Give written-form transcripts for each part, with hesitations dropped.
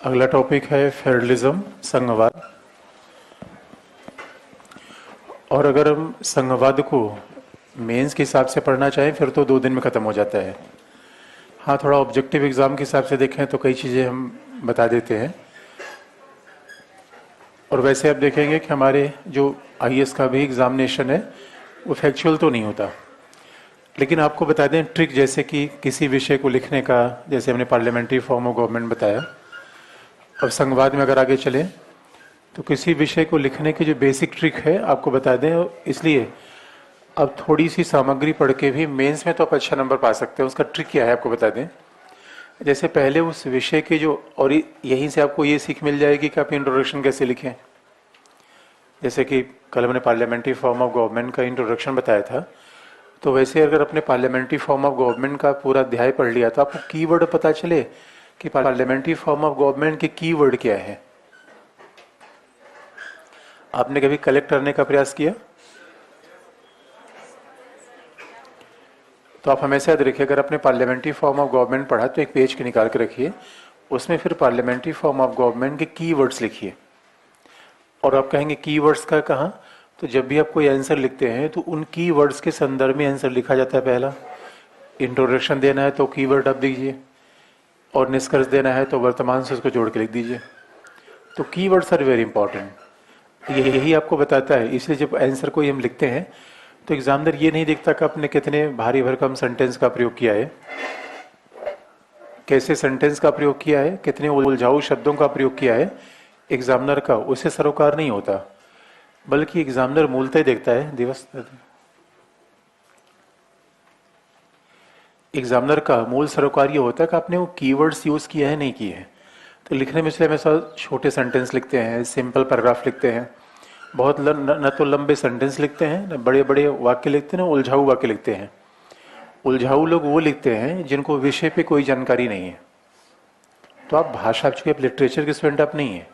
अगला टॉपिक है फेडरलिज्म, संघवाद। और अगर हम संघवाद को मेंस के हिसाब से पढ़ना चाहें फिर तो 2 दिन में ख़त्म हो जाता है। हाँ, थोड़ा ऑब्जेक्टिव एग्ज़ाम के हिसाब से देखें तो कई चीज़ें हम बता देते हैं। और वैसे आप देखेंगे कि हमारे जो आईएएस का भी एग्ज़ामिनेशन है वो फैक्चुअल तो नहीं होता, लेकिन आपको बता दें ट्रिक, जैसे कि किसी विषय को लिखने का, जैसे हमने पार्लियामेंट्री फॉर्म ऑफ गवर्नमेंट बताया। अब संघवाद में अगर आगे चलें तो किसी विषय को लिखने की जो बेसिक ट्रिक है आपको बता दें, इसलिए अब थोड़ी सी सामग्री पढ़ के भी मेंस में तो आप अच्छा नंबर पा सकते हैं। उसका ट्रिक क्या है आपको बता दें। जैसे पहले उस विषय के जो, और यहीं से आपको ये सीख मिल जाएगी कि आप इंट्रोडक्शन कैसे लिखें। जैसे कि कल हमने पार्लियामेंट्री फॉर्म ऑफ गवर्नमेंट का इंट्रोडक्शन बताया था, तो वैसे अगर अपने पार्लियामेंट्री फॉर्म ऑफ गवर्नमेंट का पूरा अध्याय पढ़ लिया तो आपको कीवर्ड पता चले कि पार्लियामेंट्री फॉर्म ऑफ गवर्नमेंट के कीवर्ड क्या है। आपने कभी कलेक्ट करने का प्रयास किया? तो आप हमेशा याद रखिए, अगर आपने पार्लियामेंट्री फॉर्म ऑफ गवर्नमेंट पढ़ा तो एक पेज के निकाल के रखिए, उसमें फिर पार्लियामेंट्री फॉर्म ऑफ गवर्नमेंट के कीवर्ड्स लिखिए। और आप कहेंगे कीवर्ड्स का कहाँ, तो जब भी आप कोई आंसर लिखते हैं तो उन कीवर्ड्स के संदर्भ में आंसर लिखा जाता है। पहला इंट्रोडक्शन देना है तो कीवर्ड आप दीजिए, और निष्कर्ष देना है तो वर्तमान से उसको जोड़ के लिख दीजिए। तो कीवर्ड्स आर वेरी इंपॉर्टेंट। यही आपको बताता है, इसलिए जब आंसर को हम लिखते हैं तो एग्जामिनर ये नहीं देखता कि आपने कितने भारी भरकम सेंटेंस का प्रयोग किया है, कैसे सेंटेंस का प्रयोग किया है, कितने उलझाऊ शब्दों का प्रयोग किया है। एग्जामिनर का उससे सरोकार नहीं होता, बल्कि एग्जामिनर मूलतः देखता है दिवस। एग्जामिनर का मूल सरोकार ये होता है कि आपने वो कीवर्ड्स यूज किया है नहीं किए हैं। तो लिखने में इसलिए हमेशा छोटे सेंटेंस लिखते हैं, सिंपल पैराग्राफ लिखते हैं, बहुत न तो लंबे सेंटेंस लिखते हैं, न बड़े बड़े वाक्य लिखते हैं, न उलझाऊ वाक्य लिखते हैं। उलझाऊ लोग वो लिखते हैं जिनको विषय पे कोई जानकारी नहीं है। तो आप भाषा, चूंकि आप लिटरेचर के स्टूडेंट आप नहीं है,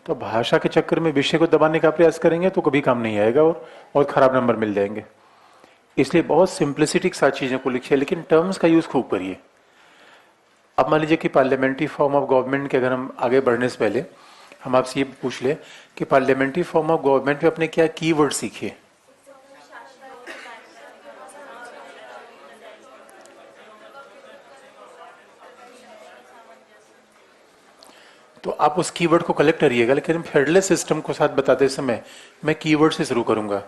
तो भाषा के चक्कर में विषय को दबाने का प्रयास करेंगे तो कभी काम नहीं आएगा और बहुत खराब नंबर मिल जाएंगे। इसलिए बहुत सिंप्लिसिटी के साथ चीज़ों को लिखिए, लेकिन टर्म्स का यूज़ खूब करिए। अब मान लीजिए कि पार्लियामेंट्री फॉर्म ऑफ गवर्नमेंट के, अगर हम आगे बढ़ने से पहले हम आपसे ये पूछ ले कि पार्लियामेंट्री फॉर्म ऑफ गवर्नमेंट में अपने क्या कीवर्ड सीखे। तो आप उस कीवर्ड को कलेक्ट करिएगा, लेकिन फेडरल सिस्टम को साथ बताते समय मैं कीवर्ड से शुरू करूंगा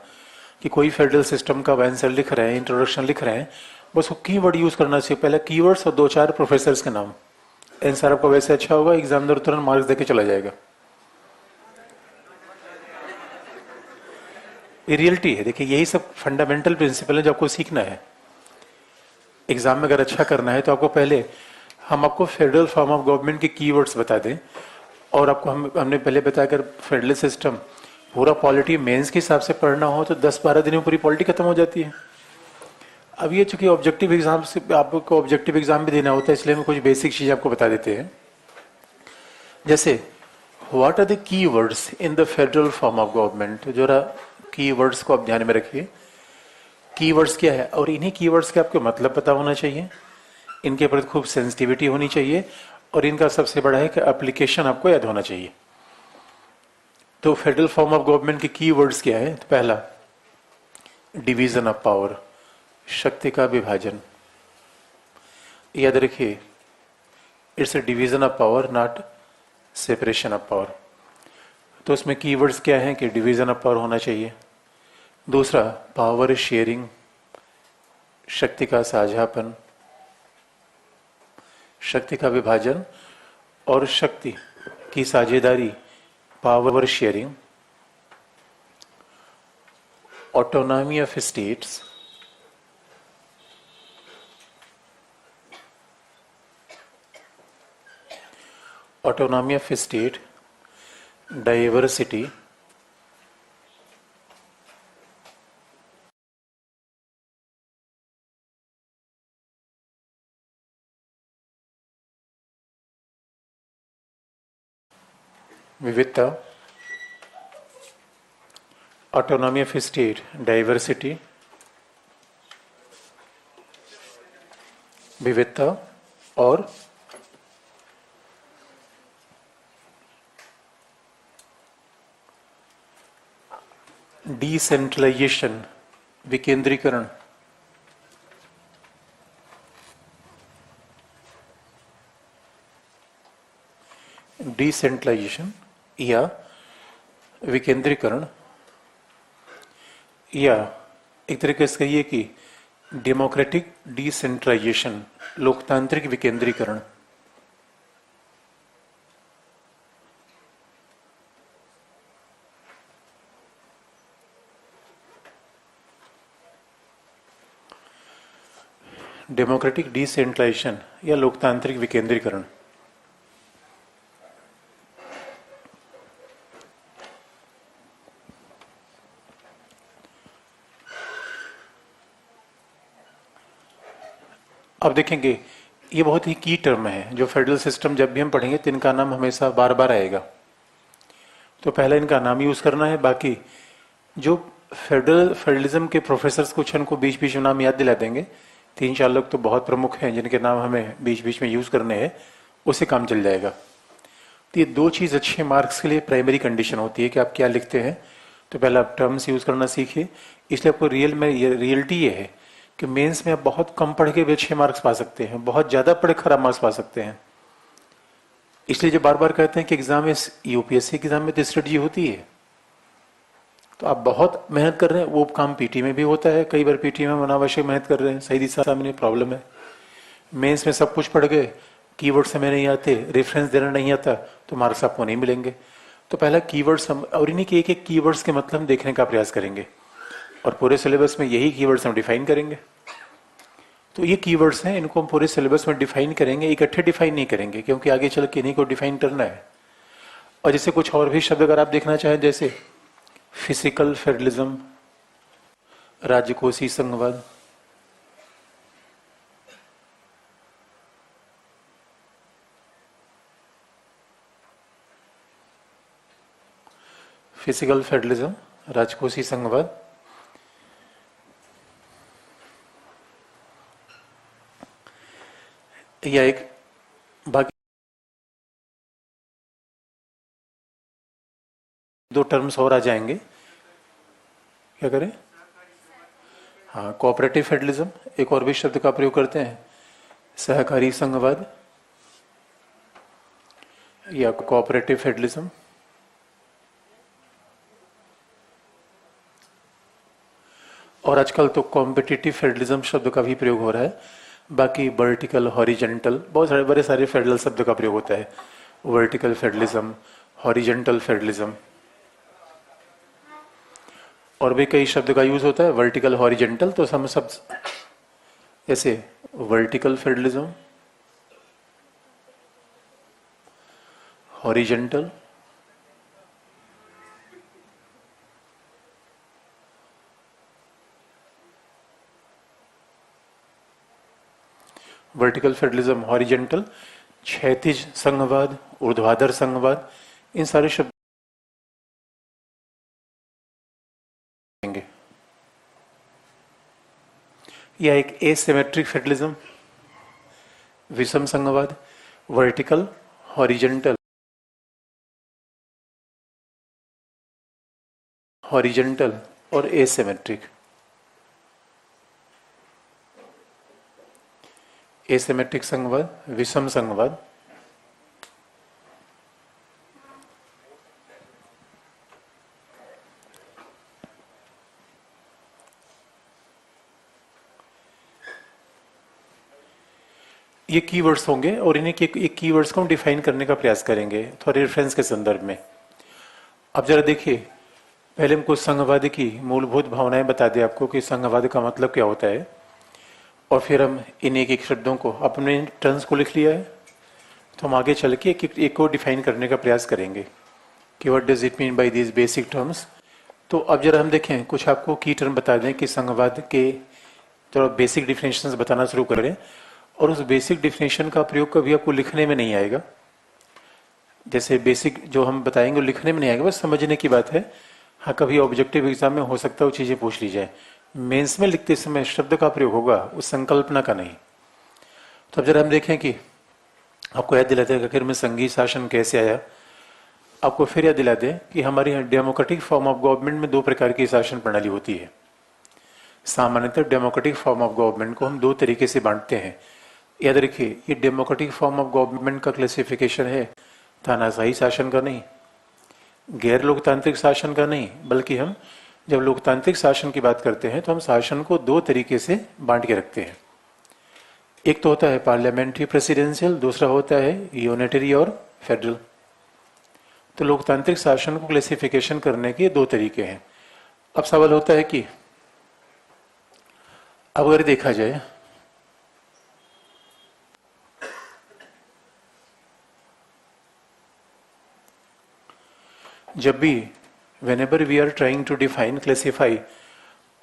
कि कोई फेडरल सिस्टम का आंसर लिख रहे हैं, इंट्रोडक्शन लिख रहे हैं, बस वो कीवर्ड यूज करना चाहिए। पहले कीवर्ड्स और 2-4 प्रोफेसर्स के नाम, आंसर आपको वैसे अच्छा होगा, एग्जामिनर तुरंत मार्क्स देके चला जाएगा। ये रियलिटी है। देखिए, यही सब फंडामेंटल प्रिंसिपल है जो आपको सीखना है। एग्जाम में अगर अच्छा करना है तो आपको पहले हम आपको फेडरल फॉर्म ऑफ गवर्नमेंट के कीवर्ड्स बता दें, और आपको हमने पहले बताया अगर फेडरल सिस्टम पूरा पॉलिटी मेंस के हिसाब से पढ़ना हो तो 10-12 दिन में पूरी पॉलिटी खत्म हो जाती है। अब ये चूंकि ऑब्जेक्टिव एग्जाम से आपको ऑब्जेक्टिव एग्जाम भी देना होता है, इसलिए हम कुछ बेसिक चीज़ आपको बता देते हैं। जैसे what are the keywords in the federal form of government. जरा कीवर्ड्स को आप ध्यान में रखिए। कीवर्ड्स क्या है, और इन्हीं कीवर्ड्स के आपको मतलब पता होना चाहिए, इनके प्रति खूब सेंसिटिविटी होनी चाहिए, और इनका सबसे बड़ा है कि एप्लीकेशन आपको याद होना चाहिए। तो फेडरल फॉर्म ऑफ गवर्नमेंट के कीवर्ड्स क्या है। तो पहला, डिवीजन ऑफ पावर, शक्ति का विभाजन। याद रखिए, it's a division of power, not separation of power. तो इसमें कीवर्ड्स क्या हैं कि डिवीजन ऑफ पावर होना चाहिए। दूसरा, पावर शेयरिंग, शक्ति का साझापन, शक्ति का विभाजन और शक्ति की साझेदारी, power sharing. Autonomy of states, autonomy of state, diversity, विविधता, ऑटोनॉमी ऑफ स्टेट, डाइवर्सिटी, विविधता और डिसेंट्रलाइजेशन, विकेंद्रीकरण, डिसेंट्रलाइजेशन या विकेंद्रीकरण, या एक तरीके से कहिए कि डेमोक्रेटिक डिसेंट्रलाइजेशन, लोकतांत्रिक विकेंद्रीकरण। डेमोक्रेटिक डिसेंट्रलाइजेशन या लोकतांत्रिक विकेंद्रीकरण। अब देखेंगे ये बहुत ही की टर्म है, जो फेडरल सिस्टम जब भी हम पढ़ेंगे तो इनका नाम हमेशा बार बार आएगा, तो पहले इनका नाम यूज करना है। बाकी जो फेडरलिज्म के प्रोफेसर्स कुछ उनको बीच बीच में नाम याद दिला देंगे, 3-4 लोग तो बहुत प्रमुख हैं जिनके नाम हमें बीच बीच में यूज करने हैं, उससे काम चल जाएगा। तो ये दो चीज अच्छे मार्क्स के लिए प्राइमरी कंडीशन होती है कि आप क्या लिखते हैं। तो पहले आप टर्म्स यूज करना सीखिए, इसलिए आपको रियलिटी ये है कि मेंस में आप बहुत कम पढ़ के भी अच्छे मार्क्स पा सकते हैं, बहुत ज्यादा पढ़े खराब मार्क्स पा सकते हैं। इसलिए जो बार बार कहते हैं कि एग्जाम में, यूपीएससी के एग्जाम में तो स्ट्रेटजी होती है, तो आप बहुत मेहनत कर रहे हैं, वो काम पीटी में भी होता है, कई बार पीटी में अनावश्यक मेहनत कर रहे हैं, सही दिशा में प्रॉब्लम है। मेंस में सब कुछ पढ़ गए, कीवर्ड समय नहीं आते, रेफरेंस देना नहीं आता, तो मार्क्स आपको नहीं मिलेंगे। तो पहला कीवर्ड्स हम, और इन्हीं के एक कीवर्ड्स के मतलब हम देखने का प्रयास करेंगे, और पूरे सिलेबस में यही कीवर्ड्स हम डिफाइन करेंगे। तो ये कीवर्ड्स हैं, इनको हम पूरे सिलेबस में डिफाइन करेंगे, इकट्ठे डिफाइन नहीं करेंगे, क्योंकि आगे चल के इन्हीं को डिफाइन करना है। और जैसे कुछ और भी शब्द अगर आप देखना चाहें, जैसे फिजिकल फेडरलिज्म, राजकोषीय संघवाद, फिजिकल फेडरलिज्म, राजकोषीय संघवाद, या एक बाकी दो टर्म्स और आ जाएंगे, क्या करें, हाँ, कोऑपरेटिव फेडरलिज्म, एक और भी शब्द का प्रयोग करते हैं, सहकारी संघवाद या कोऑपरेटिव फेडरलिज्म। और आजकल तो कॉम्पिटिटिव फेडरलिज्म शब्द का भी प्रयोग हो रहा है। बाकी वर्टिकल, हॉरिजेंटल, बहुत सारे बड़े सारे फेडरल शब्द का प्रयोग होता है, वर्टिकल फेडरलिज्म, हॉरिजेंटल फेडरलिज्म, और भी कई शब्द का यूज होता है, वर्टिकल, हॉरिजेंटल। तो हम सब ऐसे vertical federalism, horizontal, vertical federalism, horizontal, क्षैतिज संघवाद, ऊर्ध्वाधर संघवाद, इन सारे शब्द या एक एसिमेट्रिक फेडरलिज्म, विषम संघवाद, वर्टिकल, हॉरिजेंटल, हॉरिजेंटल और एसिमेट्रिक। एसिमेट्रिक संघवाद, विषम संघवाद, ये कीवर्ड्स होंगे, और इन्हें एक कीवर्ड्स को हम डिफाइन करने का प्रयास करेंगे थोड़े रेफरेंस के संदर्भ में। अब जरा देखिए, पहले हमको संघवाद की मूलभूत भावनाएं बता दें आपको कि संघवाद का मतलब क्या होता है, और फिर हम इन एक एक शब्दों को, अपने टर्म्स को लिख लिया है, तो हम आगे चल के एक को डिफाइन करने का प्रयास करेंगे कि what does it mean by these basic terms. तो अब जरा हम देखें, कुछ आपको की टर्म बता दें कि संघवाद के थोड़ा बेसिक डिफिनेशंस बताना शुरू करें, और उस बेसिक डिफिनेशन का प्रयोग कभी आपको लिखने में नहीं आएगा। जैसे बेसिक जो हम बताएंगे वो लिखने में नहीं आएगा, बस समझने की बात है। हाँ, कभी ऑब्जेक्टिव एग्जाम में हो सकता है वो चीजें पूछ ली जाए, मेंस में लिखते समय शब्द का प्रयोग होगा, उस संकल्पना का नहीं। तो अब जरा हम देखें कि आपको याद दिलाते हैं आखिर में संघीय शासन कैसे आया। आपको फिर याद दिला दें कि हमारे यहाँ डेमोक्रेटिक फॉर्म ऑफ गवर्नमेंट में दो प्रकार की शासन प्रणाली होती है। सामान्यतः डेमोक्रेटिक फॉर्म ऑफ गवर्नमेंट को हम दो तरीके से बांटते हैं। याद रखिए, ये डेमोक्रेटिक फॉर्म ऑफ गवर्नमेंट का क्लासिफिकेशन है तानाशाही शासन का नहीं, गैर लोकतांत्रिक शासन का नहीं, बल्कि हम जब लोकतांत्रिक शासन की बात करते हैं तो हम शासन को दो तरीके से बांट के रखते हैं। एक तो होता है पार्लियामेंट्री प्रेसिडेंशियल, दूसरा होता है यूनिटरी और फेडरल। तो लोकतांत्रिक शासन को क्लासिफिकेशन करने के दो तरीके हैं। अब सवाल होता है कि अब अगर देखा जाए जब भी whenever we are trying to define classify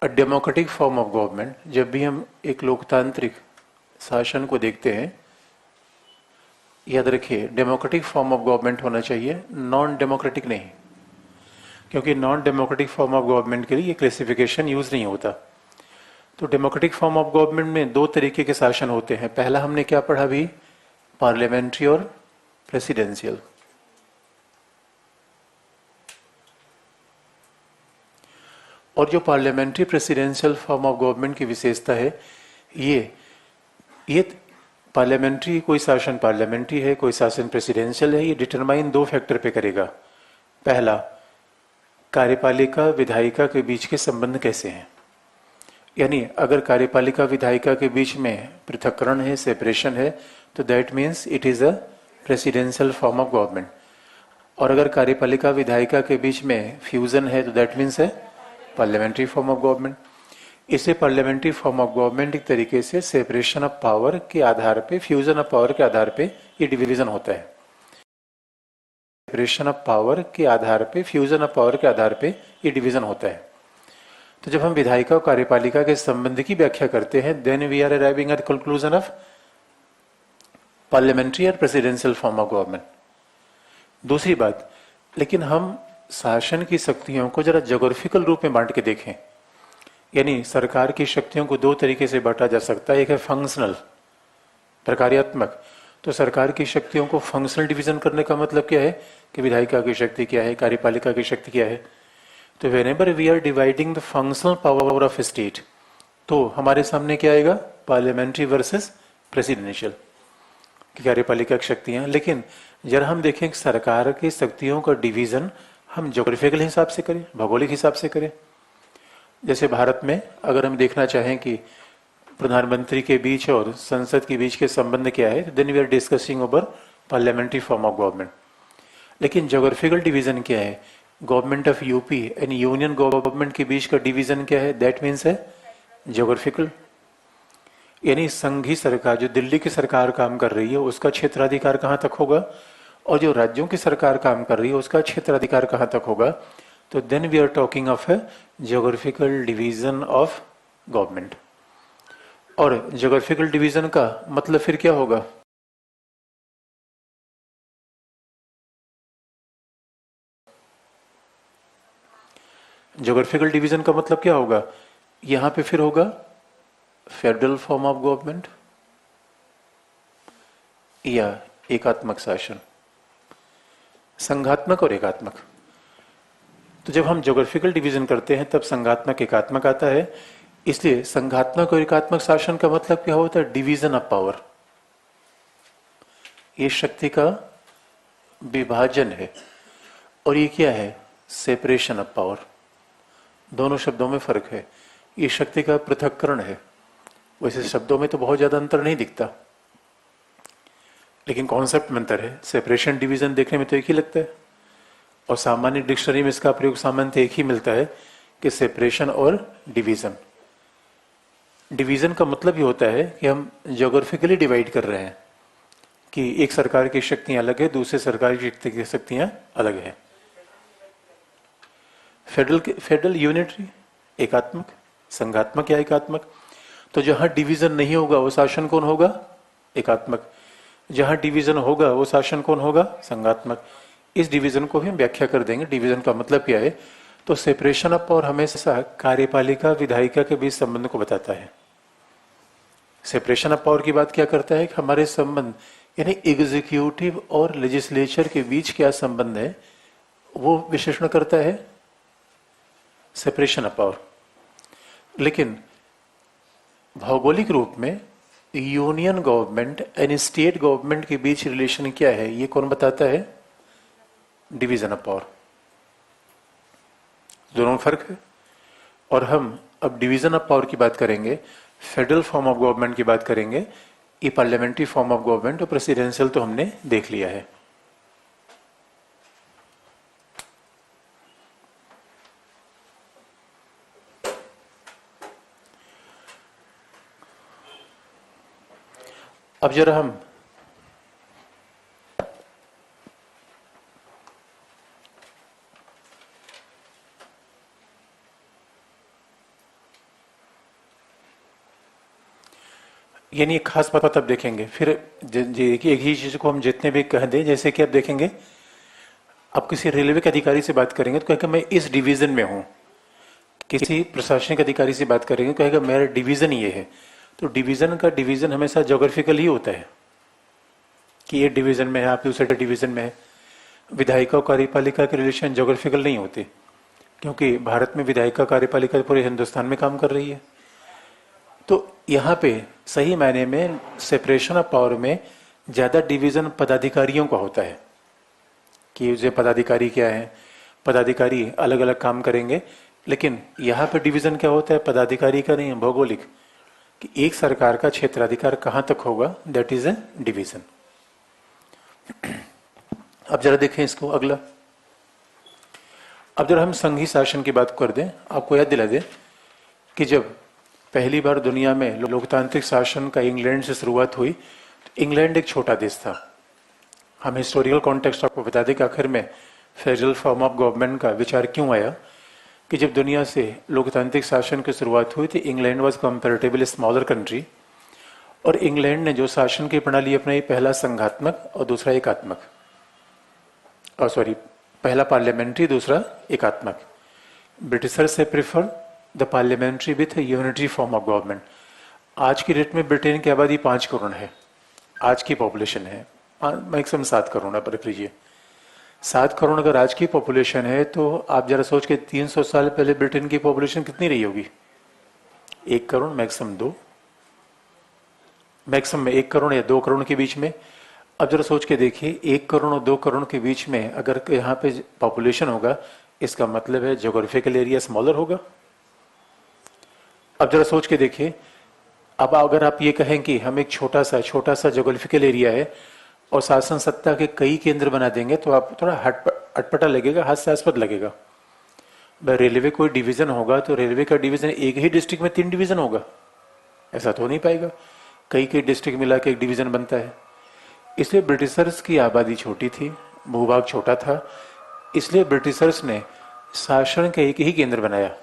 a democratic form of government, जब भी हम एक लोकतांत्रिक शासन को देखते हैं, याद रखिए डेमोक्रेटिक फॉर्म ऑफ गवर्नमेंट होना चाहिए, नॉन डेमोक्रेटिक नहीं, क्योंकि non democratic form of government के लिए ये क्लासिफिकेशन यूज नहीं होता। तो डेमोक्रेटिक फॉर्म ऑफ गवर्नमेंट में दो तरीके के शासन होते हैं। पहला हमने क्या पढ़ा अभी, पार्लियामेंट्री और प्रेसिडेंशियल। और जो parliamentary presidential form of government की विशेषता है, ये पार्लियामेंट्री, कोई शासन पार्लियामेंट्री है, कोई शासन प्रेसिडेंशियल है, ये डिटरमाइन दो फैक्टर पे करेगा। पहला, कार्यपालिका विधायिका के बीच के संबंध कैसे हैं, यानी अगर कार्यपालिका विधायिका के बीच में पृथक्करण है, सेपरेशन है, तो that means it is a presidential form of government. और अगर कार्यपालिका विधायिका के बीच में फ्यूजन है तो दैट मीन्स है पार्लियामेंट्री फॉर्म ऑफ गवर्नमेंट। इसे पार्लियामेंट्री फॉर्म ऑफ गवर्नमेंट एक तरीके से सेपरेशन ऑफ पावर के आधार पे, फ्यूजन ऑफ पावर के आधार पे ये डिवीजन होता है। सेपरेशन ऑफ पावर के आधार पे, फ्यूजन ऑफ पावर के आधार पे ये डिवीजन होता है। तो जब हम विधायिका और कार्यपालिका के संबंध की व्याख्या करते हैं, then we are arriving at conclusion of parliamentary और प्रेसिडेंशियल फॉर्म ऑफ गवर्नमेंट। दूसरी बात, लेकिन हम शासन की शक्तियों को जरा ज्योग्राफिकल रूप में बांट के देखें, यानी सरकार की शक्तियों को दो तरीके से बांटा जा सकता है। एक है फंक्शनल, प्रकार्यात्मक। तो सरकार की शक्तियों को फंक्शनल डिवीजन करने का मतलब क्या है कि विधायिका की शक्ति क्या है, कार्यपालिका की शक्ति क्या है। तो whenever we are dividing the functional power of state, तो हमारे सामने क्या आएगा, पार्लियामेंट्री वर्सेस प्रेसिडेंशियल की कार्यपालिका की शक्तियां। लेकिन जरा हम देखें कि सरकार की शक्तियों का डिवीजन हम ज्योग्राफिकल हिसाब से करें, भौगोलिक हिसाब से करें। जैसे भारत में अगर हम देखना चाहें कि प्रधानमंत्री के बीच और संसद के बीच के संबंध क्या है, तो then we are discussing over parliamentary form of government. लेकिन ज्योग्राफिकल डिवीजन क्या है, government of UP and union government के बीच का डिवीजन क्या है, दैट मीन्स है ज्योग्राफिकल। यानी संघीय सरकार, जो दिल्ली की सरकार काम कर रही है, उसका क्षेत्राधिकार कहाँ तक होगा, और जो राज्यों की सरकार काम कर रही है उसका क्षेत्राधिकार कहाँ तक होगा। तो then we are talking of a geographical division of government. और ज्योग्राफिकल डिवीजन का मतलब फिर क्या होगा, ज्योग्राफिकल डिवीजन का मतलब क्या होगा, यहां पे फिर होगा फेडरल फॉर्म ऑफ गवर्नमेंट या एकात्मक शासन, संघात्मक और एकात्मक। तो जब हम ज्योग्राफिकल डिवीजन करते हैं तब संघात्मक एकात्मक आता है। इसलिए संघात्मक और एकात्मक शासन का मतलब क्या होता है, डिवीजन ऑफ पावर। ये शक्ति का विभाजन है, और ये क्या है, सेपरेशन ऑफ पावर। दोनों शब्दों में फर्क है, ये शक्ति का पृथक्करण है। वैसे शब्दों में तो बहुत ज्यादा अंतर नहीं दिखता, लेकिन कॉन्सेप्ट में अंतर है। सेपरेशन डिवीजन देखने में तो एक ही लगता है, और सामान्य डिक्शनरी में इसका प्रयोग सामान्यतः एक ही मिलता है कि सेपरेशन और डिवीजन। डिवीजन का मतलब ये होता है कि हम ज्योग्राफिकली डिवाइड कर रहे हैं कि एक सरकार की शक्तियां अलग है, दूसरे सरकार की शक्तियां अलग है। फेडरल यूनिटरी, एकात्मक, संघात्मक या एकात्मक। तो जहां डिवीजन नहीं होगा वो शासन कौन होगा, एकात्मक। जहां डिवीजन होगा वो शासन कौन होगा, संघात्मक। इस डिवीजन को भी हम व्याख्या कर देंगे, डिवीजन का मतलब क्या है। तो सेपरेशन ऑफ पावर हमेशा कार्यपालिका विधायिका के बीच संबंध को बताता है। सेपरेशन ऑफ पावर की बात क्या करता है कि हमारे संबंध, यानी एग्जीक्यूटिव और लेजिस्लेचर के बीच क्या संबंध है, वो विश्लेषण करता है सेपरेशन ऑफ पावर। लेकिन भौगोलिक रूप में union government and state government के बीच रिलेशन क्या है, ये कौन बताता है? Division of power. दोनों में फर्क है। और हम अब डिवीजन ऑफ पावर की बात करेंगे, फेडरल फॉर्म ऑफ गवर्नमेंट की बात करेंगे। ये पार्लियामेंट्री फॉर्म ऑफ गवर्नमेंट और प्रेसिडेंशियल तो हमने देख लिया है। अब जरा हम यानी एक खास बात अब देखेंगे। फिर एक ही चीज को हम जितने भी कह दें, जैसे कि अब देखेंगे, अब किसी रेलवे के अधिकारी से बात करेंगे तो कहेगा मैं इस डिवीजन में हूं, किसी प्रशासनिक अधिकारी से बात करेंगे तो कहेगा मेरा डिवीजन ये है। तो डिवीजन का डिवीजन हमेशा ज्योग्राफिकल ही होता है कि ये डिवीजन में है, आप दूसरे डिवीजन में है। विधायिका और कार्यपालिका के रिलेशन ज्योग्राफिकल नहीं होते, क्योंकि भारत में विधायिका कार्यपालिका पूरे हिंदुस्तान में काम कर रही है। तो यहाँ पे सही मायने में सेपरेशन ऑफ पावर में ज्यादा डिवीजन पदाधिकारियों का होता है कि जो पदाधिकारी क्या है, पदाधिकारी अलग अलग काम करेंगे। लेकिन यहाँ पे डिवीजन क्या होता है? पदाधिकारी का नहीं, भौगोलिक, कि एक सरकार का क्षेत्राधिकार कहां तक होगा, दैट इज ए डिवीजन। अब जरा देखें इसको अगला। अब जरा हम संघीय शासन की बात कर दें, आपको याद दिला दें कि जब पहली बार दुनिया में लोकतांत्रिक शासन का इंग्लैंड से शुरुआत हुई, तो इंग्लैंड एक छोटा देश था। हम हिस्टोरिकल कॉन्टेक्स्ट आपको बता दें कि आखिर में फेडरल फॉर्म ऑफ गवर्नमेंट का विचार क्यों आया, कि जब दुनिया से लोकतांत्रिक शासन की शुरुआत हुई थी, England was comparatively smaller country, और इंग्लैंड ने जो शासन की प्रणाली अपनाई, पहला संघात्मक और दूसरा एकात्मक, और सॉरी पहला पार्लियामेंट्री, दूसरा एकात्मक। ब्रिटिशर्स से prefer the parliamentary with unitary form of government. आज की डेट में ब्रिटेन की आबादी 5 करोड़ है, आज की पॉपुलेशन है मैक्सिमम 7 करोड़, आप रख लीजिए 7 करोड़ अगर आज की पॉपुलेशन है, तो आप जरा सोच के 300 साल पहले ब्रिटेन की पॉपुलेशन कितनी रही होगी? 1 करोड़, मैक्सिमम 2, मैक्सिमम 1 करोड़ या 2 करोड़ के बीच में। अब जरा सोच के देखिए, 1 करोड़ और 2 करोड़ के बीच में अगर यहाँ पे पॉपुलेशन होगा, इसका मतलब है ज्योग्राफिकल एरिया स्मॉलर होगा। अब जरा सोच के देखिए, अब अगर आप ये कहें कि हम एक छोटा सा ज्योग्राफिकल एरिया है और शासन सत्ता के कई केंद्र बना देंगे, तो आप थोड़ा अटपटा लगेगा, हास्यास्पद लगेगा। रेलवे कोई डिवीजन होगा तो रेलवे का डिवीजन एक ही डिस्ट्रिक्ट में 3 डिवीजन होगा, ऐसा तो नहीं पाएगा, कई कई डिस्ट्रिक्ट मिला के एक डिवीजन बनता है। इसलिए ब्रिटिशर्स की आबादी छोटी थी, भूभाग छोटा था, इसलिए ब्रिटिशर्स ने शासन का एक ही केंद्र बनाया।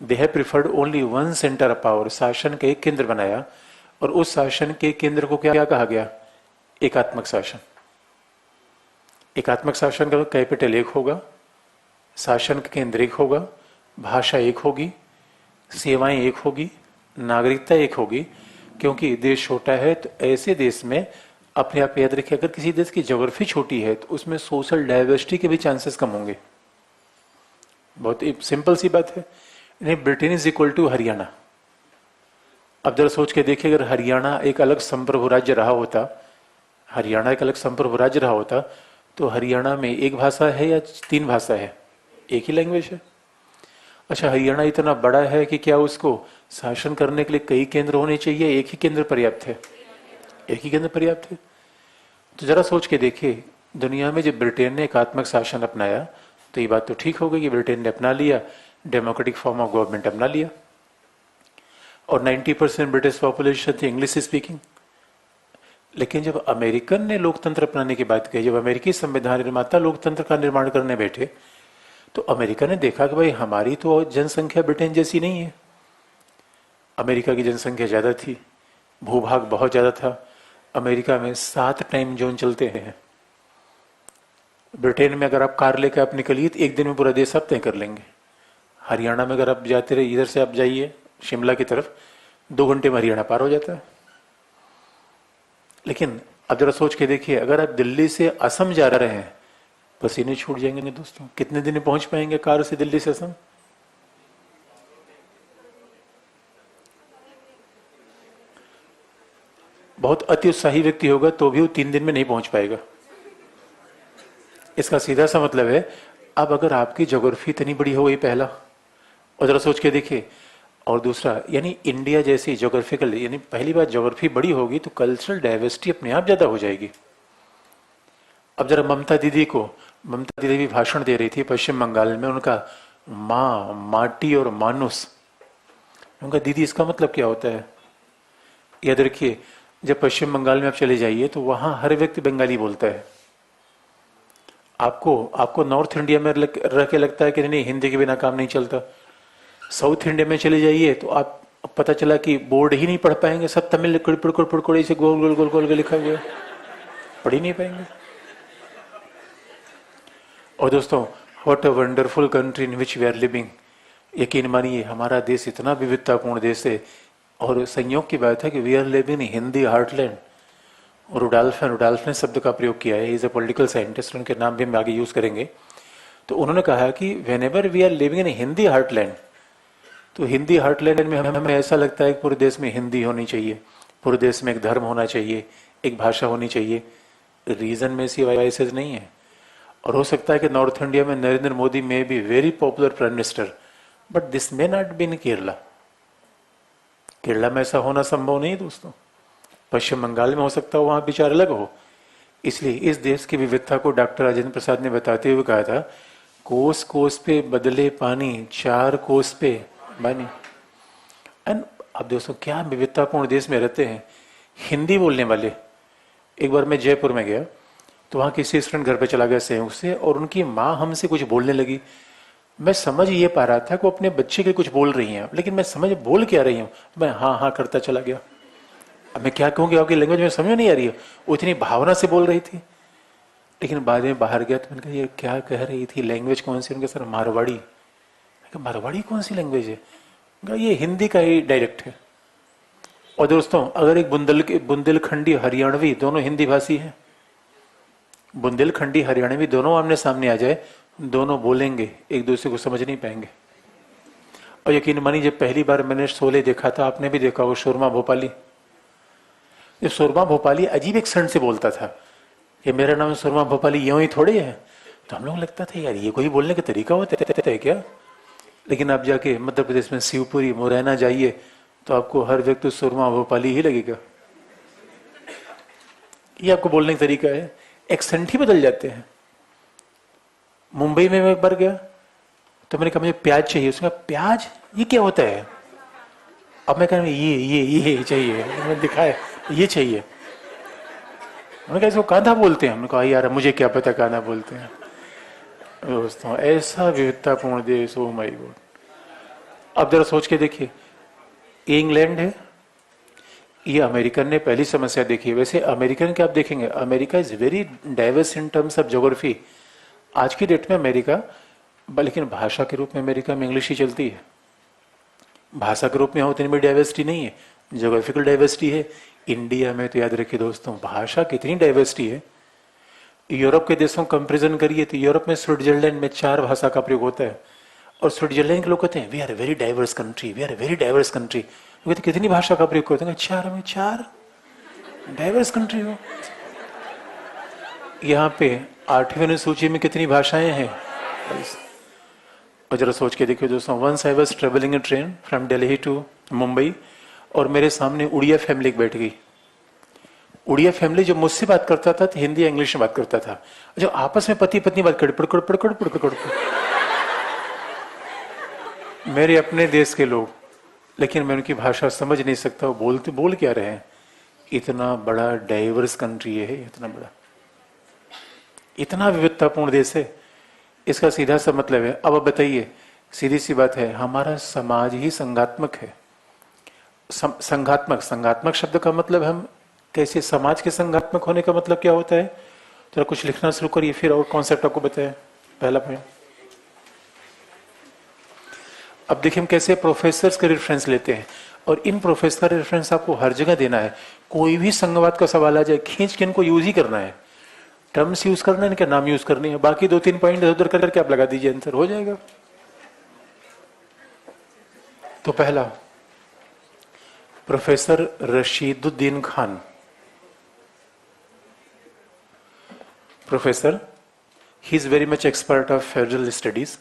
They have preferred only one centre of power, शासन का एक केंद्र बनाया, और उस शासन के केंद्र को क्या कहा गया? एकात्मक शासन। एकात्मक शासन का कैपिटल एक होगा, शासन का केंद्र एक होगा, भाषा एक होगी, सेवाएं एक होगी, नागरिकता एक होगी। क्योंकि देश छोटा है, तो ऐसे देश में अपने आप याद रखिए, अगर किसी देश की ज्योग्राफी छोटी है तो उसमें सोशल डाइवर्सिटी के भी चांसेस कम होंगे। बहुत सिंपल सी बात है। Britain is equal to Haryana. अब जरा सोच के देखिए, अगर हरियाणा एक अलग संप्रभु राज्य रहा होता, हरियाणा एक अलग संप्रभु राज्य रहा होता, तो हरियाणा में एक भाषा है या 3 भाषा है? एक ही लैंग्वेज है। अच्छा, हरियाणा इतना बड़ा है कि क्या उसको शासन करने के लिए कई केंद्र होने चाहिए, एक ही केंद्र पर्याप्त है? एक ही केंद्र पर्याप्त है। तो जरा सोच के देखिए, दुनिया में जब ब्रिटेन ने एकात्मक शासन अपनाया, तो ये बात तो ठीक हो गई कि ब्रिटेन ने अपना लिया, डेमोक्रेटिक फॉर्म ऑफ गवर्नमेंट अपना लिया, और 90% ब्रिटिश पॉपुलेशन थी इंग्लिश स्पीकिंग। लेकिन जब अमेरिकन ने लोकतंत्र अपनाने की बात कही, जब अमेरिकी संविधान निर्माता लोकतंत्र का निर्माण करने बैठे, तो अमेरिका ने देखा कि भाई हमारी तो जनसंख्या ब्रिटेन जैसी नहीं है। अमेरिका की जनसंख्या ज्यादा थी, भूभाग बहुत ज्यादा था। अमेरिका में 7 टाइम जोन चलते हैं। ब्रिटेन में अगर आप कार लेकर आप निकलिए तो एक दिन में पूरा देश आप तय कर लेंगे। हरियाणा में अगर आप जाते रहे, इधर से आप जाइए शिमला की तरफ, 2 घंटे में हरियाणा पार हो जाता है। लेकिन अब जरा सोच के देखिए, अगर आप दिल्ली से असम जा रहे हैं पसीने छूट जाएंगे दोस्तों। कितने दिन में पहुंच पाएंगे कार से दिल्ली से असम? बहुत अति उत्साही व्यक्ति होगा तो भी वो 3 दिन में नहीं पहुंच पाएगा। इसका सीधा सा मतलब है, अब अगर आपकी ज्योग्राफी इतनी बड़ी हो गई पहला, और जरा सोच के देखिए, और दूसरा यानी इंडिया जैसी ज्योग्राफिकल, यानी पहली बात ज्योग्राफी बड़ी होगी तो कल्चरल डाइवर्सिटी अपने आप ज्यादा हो जाएगी। अब जरा ममता दीदी भी भाषण दे रही थी पश्चिम बंगाल में, उनका माँ, माटी और मानुस, उनका दीदी इसका मतलब क्या होता है? याद रखिए, जब पश्चिम बंगाल में आप चले जाइए तो वहां हर व्यक्ति बंगाली बोलता है। आपको नॉर्थ इंडिया में रह के लगता है कि नहीं हिंदी के बिना काम नहीं चलता। साउथ इंडिया में चले जाइए तो आप पता चला कि बोर्ड ही नहीं पढ़ पाएंगे, सब तमिल कुड़कुड़ इसे गोल गोल गोल गोल लिखा हुआ है, पढ़ ही नहीं पाएंगे। और दोस्तों, what a wonderful country in which we are living. यकीन मानिए हमारा देश इतना विविधतापूर्ण देश है, और संयोग की बात है कि we are living in Hindi heartland. Rudolph ने शब्द का प्रयोग किया है, इज अ पॉलिटिकल साइंटिस्ट, उनके नाम भी हम आगे यूज करेंगे। तो उन्होंने कहा कि whenever we are living in Hindi heartland, तो हिंदी हार्टलैंड में हमें ऐसा लगता है कि पूरे देश में हिंदी होनी चाहिए, पूरे देश में एक धर्म होना चाहिए, एक भाषा होनी चाहिए। रीजन में ऐसी वाइसेज नहीं है। और हो सकता है कि नॉर्थ इंडिया में नरेंद्र मोदी में be very popular prime minister, but this may not be in Kerala. Kerala में ऐसा होना संभव नहीं दोस्तों। पश्चिम बंगाल में हो सकता है, वहां विचार अलग हो। इसलिए इस देश की विविधता को डॉक्टर राजेंद्र प्रसाद ने बताते हुए कहा था, कोस कोस पे बदले पानी, 4 कोस पे बानी। एंड अब दोस्तों क्या विविधतापूर्ण देश में रहते हैं हिंदी बोलने वाले। एक बार मैं जयपुर में गया तो वहां किसी स्टूडेंट घर पे चला गया संयोग से, और उनकी माँ हमसे कुछ बोलने लगी। मैं समझ ये पा रहा था कि वो अपने बच्चे के कुछ बोल रही हैं, लेकिन मैं समझ बोल क्या रही हूँ, मैं हाँ हाँ करता चला गया। अब मैं क्या कहूँगी, आपकी लैंग्वेज में समझ नहीं आ रही है। वो इतनी भावना से बोल रही थी। लेकिन बाद में बाहर गया तो मैंने कहा ये क्या कह रही थी, लैंग्वेज कौन सी? उनके सर मारवाड़ी। मारवाड़ी कौन सी लैंग्वेज है? ये हिंदी का ही डायरेक्ट है। और दोस्तों, अगर एक बुंदेलखंडी हरियाणवी दोनों हिंदी भाषी हैं, बुंदेलखंडी हरियाणवी दोनों आमने सामने आ जाए, दोनों बोलेंगे, एक दूसरे को समझ नहीं पाएंगे। और यकीन मानिए जब पहली बार मैंने शोले देखा था, आपने भी देखा वो शोरमा भोपाली, जब शोरमा भोपाली अजीब एक एक्सेंट से बोलता था कि मेरा नाम शोरमा भोपाली यूं ही थोड़े है, तो हम लोग लगता था यार ये कोई बोलने का तरीका होता है क्या। लेकिन अब जाके मध्य प्रदेश में शिवपुरी, मुरैना जाइए तो आपको हर व्यक्ति शोरमा भोपाली ही लगेगा। ये आपको बोलने का तरीका है, एक्सेंट ही बदल जाते हैं। मुंबई में मैं एक बार गया तो मैंने कहा मुझे प्याज चाहिए, उसने कहा प्याज ये क्या होता है? अब मैं कह ये चाहिए, मैंने दिखाया ये चाहिए। मैंने कहा इसको कांधा बोलते हैं। हमने कहा यार मुझे क्या पता कांधा बोलते हैं। दोस्तों ऐसा विविधतापूर्ण देश, ओ माय गॉड। अब जरा सोच के देखिए, ये इंग्लैंड है, ये अमेरिकन ने पहली समस्या देखी। वैसे अमेरिकन के आप देखेंगे, America is very diverse in terms of geography. आज की डेट में अमेरिका, लेकिन भाषा के रूप में अमेरिका में इंग्लिश ही चलती है। भाषा के रूप में उतनी बड़ी डाइवर्सिटी नहीं है, ज्योग्राफिकल डाइवर्सिटी है। इंडिया में तो याद रखिए दोस्तों, भाषा कितनी डाइवर्सिटी है। यूरोप के देशों कंपेरिजन करिए तो यूरोप में स्विट्जरलैंड में 4 भाषा का प्रयोग होता है, और स्विट्जरलैंड के लोग कहते हैं we are very diverse country, we are very diverse country. कहते कितनी भाषा का प्रयोग करते हैं? 4 में 4 डाइवर्स कंट्री हो। यहाँ पे 8वीं अनुसूची में कितनी भाषाएं हैं? और जरा सोच के देखिए दोस्तों, once I was travelling in train from Delhi to Mumbai, और मेरे सामने उड़िया फैमिली बैठ गई। उड़िया फैमिली जो मुझसे बात करता था तो हिंदी इंग्लिश में बात करता था, जो आपस में पति पत्नी बात करते पड़ मेरे अपने देश के लोग, लेकिन मैं उनकी भाषा समझ नहीं सकता, वो बोल क्या रहे हैं। इतना बड़ा डाइवर्स कंट्री है, इतना बड़ा, इतना विविधतापूर्ण देश है। इसका सीधा सा मतलब है, अब आप बताइए, सीधी सी बात है, हमारा समाज ही संघात्मक है। संघात्मक शब्द का मतलब हम कैसे, समाज के संघात्मक होने का मतलब क्या होता है? तो कुछ लिखना शुरू करिए, फिर और कॉन्सेप्ट आपको बताए। पहला पॉइंट, अब देखिए हम कैसे प्रोफेसर्स के रेफरेंस लेते हैं, और इन प्रोफेसर का रेफरेंस आपको हर जगह देना है। कोई भी संघवाद का सवाल आ जाए, खींच के इनको यूज ही करना है। टर्म्स यूज करना है, क्या नाम यूज करनी है, बाकी 2-3 पॉइंट उधर करके आप लगा दीजिए, आंसर हो जाएगा। तो पहला, professor Rashiduddin Khan. Professor, he is very much expert of federal studies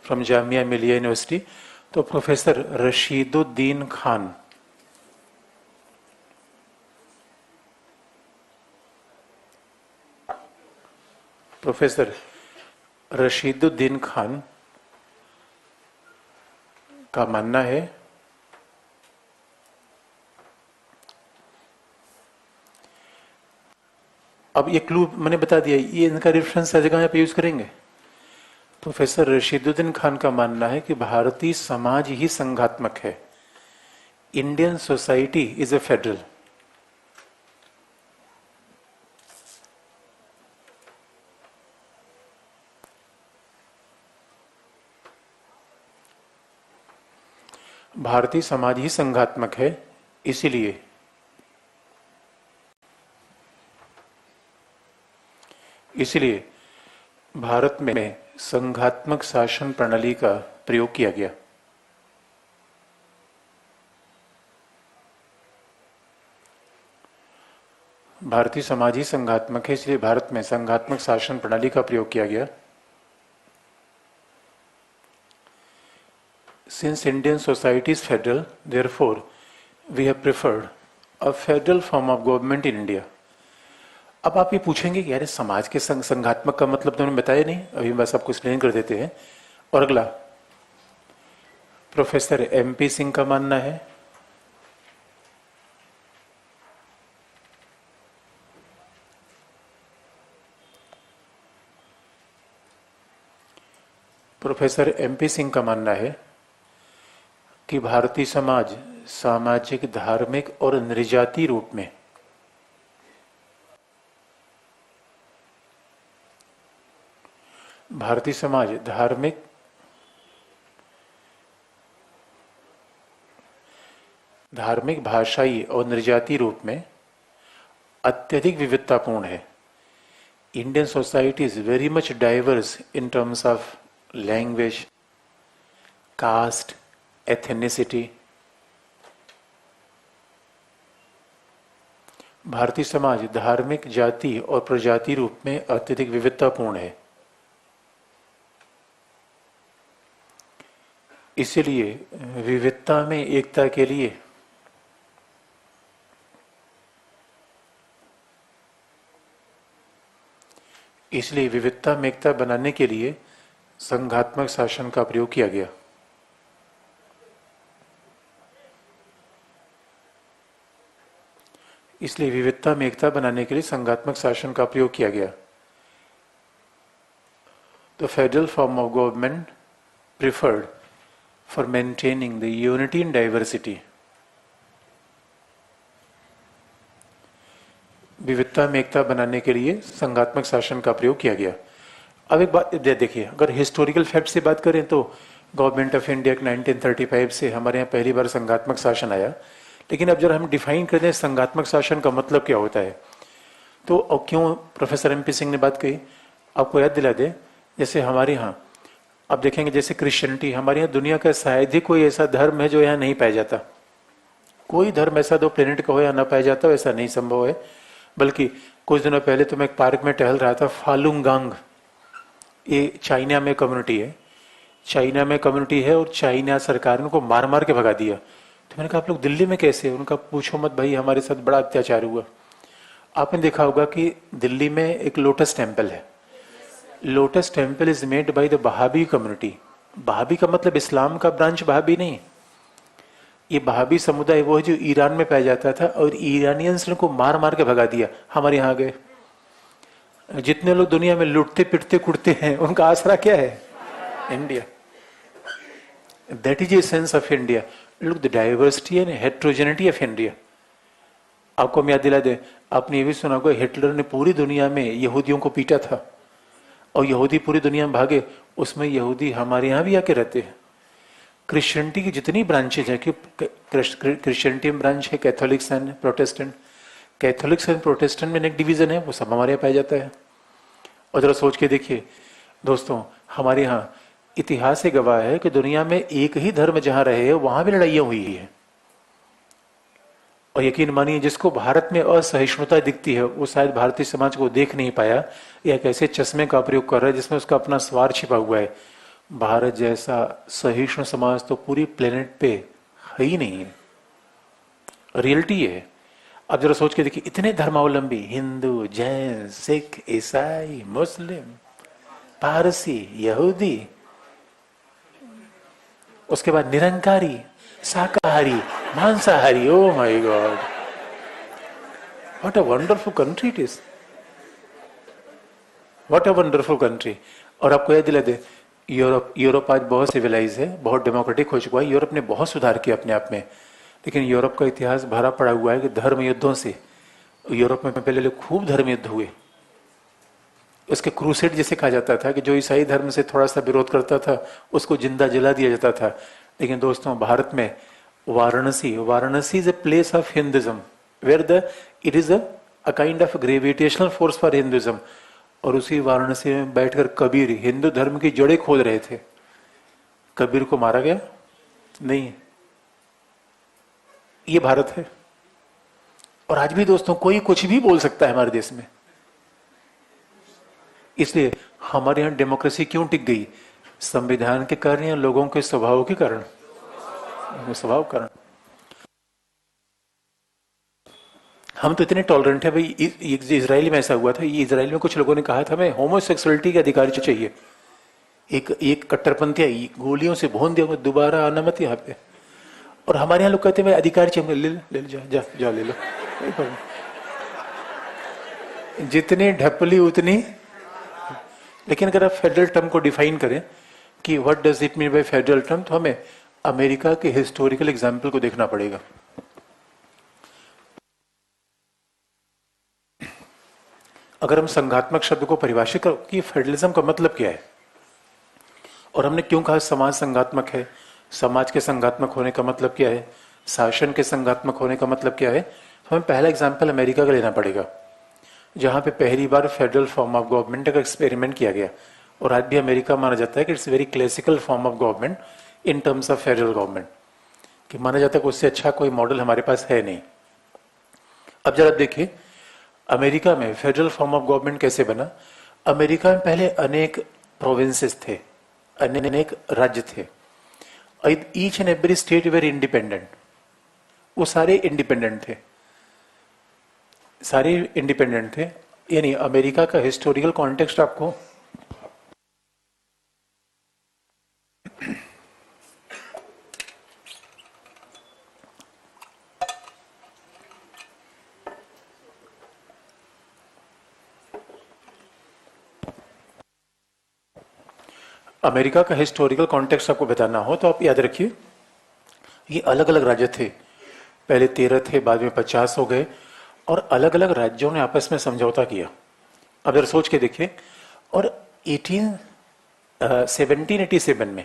from Jamia Millia university. तो प्रोफेसर रशीदुद्दीन खान। प्रोफेसर रशीदुद्दीन खान का मानना है अब ये क्लू मैंने बता दिया, ये इनका रेफरेंस हर जगह यहाँ पे यूज करेंगे। प्रोफेसर रशीदुद्दीन खान का मानना है कि भारतीय समाज ही संघात्मक है, Indian society is a federal. Bharatiya Samaj ही संघात्मक है, इसलिए भारत में संघात्मक शासन प्रणाली का प्रयोग किया गया। भारतीय समाज ही संघात्मक है, इसलिए भारत में संघात्मक शासन प्रणाली का प्रयोग किया गया। Since Indian society is federal, therefore we have preferred a federal form of government in India. अब आप ये पूछेंगे कि यार समाज के संघात्मक का मतलब तो उन्होंने बताया नहीं, अभी बस आपको एक्सप्लेन कर देते हैं। और अगला, प्रोफेसर MP सिंह का मानना है प्रोफेसर MP सिंह का मानना है कि भारतीय समाज सामाजिक, धार्मिक और नृजाति रूप में भारतीय समाज धार्मिक, भाषाई और नृजाति रूप में अत्यधिक विविधतापूर्ण है। Indian society is very much diverse in terms of language, caste, ethnicity. भारतीय समाज धार्मिक, जाति और प्रजाति रूप में अत्यधिक विविधतापूर्ण है, इसलिए विविधता में एकता के लिए विविधता में एकता बनाने के लिए संघात्मक शासन का प्रयोग किया गया। इसलिए विविधता में एकता बनाने के लिए संघात्मक शासन का प्रयोग किया गया। तो federal form of government preferred for maintaining the unity in diversity. विविधता में एकता बनाने के लिए संघात्मक शासन का प्रयोग किया गया। अब एक बात देखिए, अगर हिस्टोरिकल फैक्ट से बात करें तो गवर्नमेंट ऑफ इंडिया 1935 से हमारे यहाँ पहली बार संघात्मक शासन आया। लेकिन अब जब हम डिफाइन करते हैं संघात्मक शासन का मतलब क्या होता है, तो क्यों प्रोफेसर MP सिंह ने बात कही, आपको याद दिला दे। जैसे हमारे यहाँ अब देखेंगे, जैसे क्रिश्चियनिटी, हमारे यहाँ दुनिया का शायद ही कोई ऐसा धर्म है जो यहाँ नहीं पाया जाता। कोई धर्म ऐसा दो प्लेनेट का हो या ना पाया जाता हो, ऐसा नहीं संभव है। बल्कि कुछ दिनों पहले तो मैं एक पार्क में टहल रहा था, फालुंग गांग, ये चाइना में कम्युनिटी है, चाइना में कम्युनिटी है, और चाइना सरकार ने उनको मार मार के भगा दिया। तो मैंने कहा आप लोग दिल्ली में कैसे? उनका पूछो मत भाई, हमारे साथ बड़ा अत्याचार हुआ। आपने देखा होगा कि दिल्ली में एक लोटस टेम्पल है। Lotus temple is made by the Wahabi community. Wahabi का मतलब इस्लाम का ब्रांच बहाबी नहीं, ये बहाबी समुदाय वो है जो ईरान में पाया जाता था, और ईरानियंस ने को मार मार के भगा दिया, हमारे यहाँ गए। जितने लोग दुनिया में लुटते पिटते कुटते हैं, उनका आसरा क्या है? India. That is a sense of India. Look the diversity and heterogeneity of India. आपको मैं याद दिला दे, आपने ये भी सुना होगा हिटलर ने पूरी दुनिया में यहूदियों को पीटा था, और यहूदी पूरी दुनिया में भागे, उसमें यहूदी हमारे यहाँ भी आके रहते हैं। क्रिश्चियनिटी की जितनी ब्रांचेज है, कि क्रिश्चियनिटी में ब्रांच है Catholics and Protestant, Catholics and Protestant में एक डिवीजन है, वो सब हमारे यहाँ पाया जाता है। और जरा सोच के देखिए दोस्तों, हमारे यहाँ इतिहास से गवाह है कि दुनिया में एक ही धर्म जहां रहे वहां भी लड़ाइयां हुई है। और यकीन मानिए, जिसको भारत में असहिष्णुता दिखती है वो शायद भारतीय समाज को देख नहीं पाया, या एक ऐसे चश्मे का प्रयोग कर रहा है जिसमें उसका अपना स्वार्थ छिपा हुआ है। भारत जैसा सहिष्णु समाज तो पूरी प्लेनेट पे है ही नहीं है, रियलिटी है। अब जरा सोच के देखिए, इतने धर्मावलंबी, हिंदू, जैन, सिख, ईसाई, मुस्लिम, पारसी, यहूदी, उसके बाद निरंकारी, शाकाहारी, मांसाहारी। Oh my God, what a wonderful country it is, what a wonderful country. और आपको याद दिला दे, यूरोप आज बहुत सिविलाइज है, बहुत डेमोक्रेटिक हो चुका है। यूरोप ने बहुत सुधार किया अपने आप में, लेकिन यूरोप का इतिहास भरा पड़ा हुआ है कि धर्म युद्धों से। यूरोप में पहले खूब धर्म युद्ध हुए, उसके क्रूसेड जिसे कहा जाता था, कि जो ईसाई धर्म से थोड़ा सा विरोध करता था उसको जिंदा जला दिया जाता था। लेकिन दोस्तों, भारत में Varanasi is a place of Hinduism, where the it is a kind of gravitational force for Hinduism. और उसी वाराणसी में बैठकर कबीर हिंदू धर्म की जड़ें खोद रहे थे। कबीर को मारा गया नहीं, ये भारत है। और आज भी दोस्तों कोई कुछ भी बोल सकता है हमारे देश में। इसलिए हमारे यहां डेमोक्रेसी क्यों टिक गई? संविधान के कारण या लोगों के स्वभाव के कारण? स्वभाव कारण। हम तो इतने टॉलरेंट है भाई। इजराइल में ऐसा हुआ था, ये इजराइल में कुछ लोगों ने कहा था हमें होमोसेक्सुअलिटी के अधिकार चाहिए। एक कट्टरपंथी आई, गोलियों से भून दिया, दोबारा आना मत यहाँ पे। और हमारे यहाँ लोग कहते हैं अधिकार चाहिए, ले जा ले लो। जितनी ढपली उतनी। लेकिन अगर आप फेडरल टर्म को डिफाइन करें कि what does it mean by federal term, तो हमें अमेरिका के हिस्टोरिकल एग्जाम्पल को देखना पड़ेगा। अगर हम संघात्मक शब्द को परिभाषित करें कि फेडरलिज्म का मतलब क्या है, और हमने क्यों कहा समाज संघात्मक है, समाज के संघात्मक होने का मतलब क्या है, शासन के संघात्मक होने का मतलब क्या है, तो हमें पहला एग्जाम्पल अमेरिका का लेना पड़ेगा, जहां पे पहली बार फेडरल फॉर्म ऑफ गवर्नमेंट का एक्सपेरिमेंट किया गया। और आज भी अमेरिका माना जाता है कि it's very classical form of government in terms of federal government, कि माना जाता है कि उससे अच्छा कोई मॉडल हमारे पास है नहीं। अब जरा देखिए अमेरिका में फेडरल फॉर्म ऑफ गवर्नमेंट कैसे बना। अमेरिका में पहले अनेक प्रोविंसेस थे, अनेक राज्य थे। Each and every state were independent, वो सारे इंडिपेंडेंट थे, सारे इंडिपेंडेंट थे। यानी अमेरिका का हिस्टोरिकल कॉन्टेक्स्ट आपको अमेरिका का हिस्टोरिकल कॉन्टेक्स्ट आपको बताना हो तो आप याद रखिए, ये अलग अलग राज्य थे। पहले 13 थे, बाद में 50 हो गए, और अलग अलग राज्यों ने आपस में समझौता किया। अब जरा सोच के देखिए, और 1787 में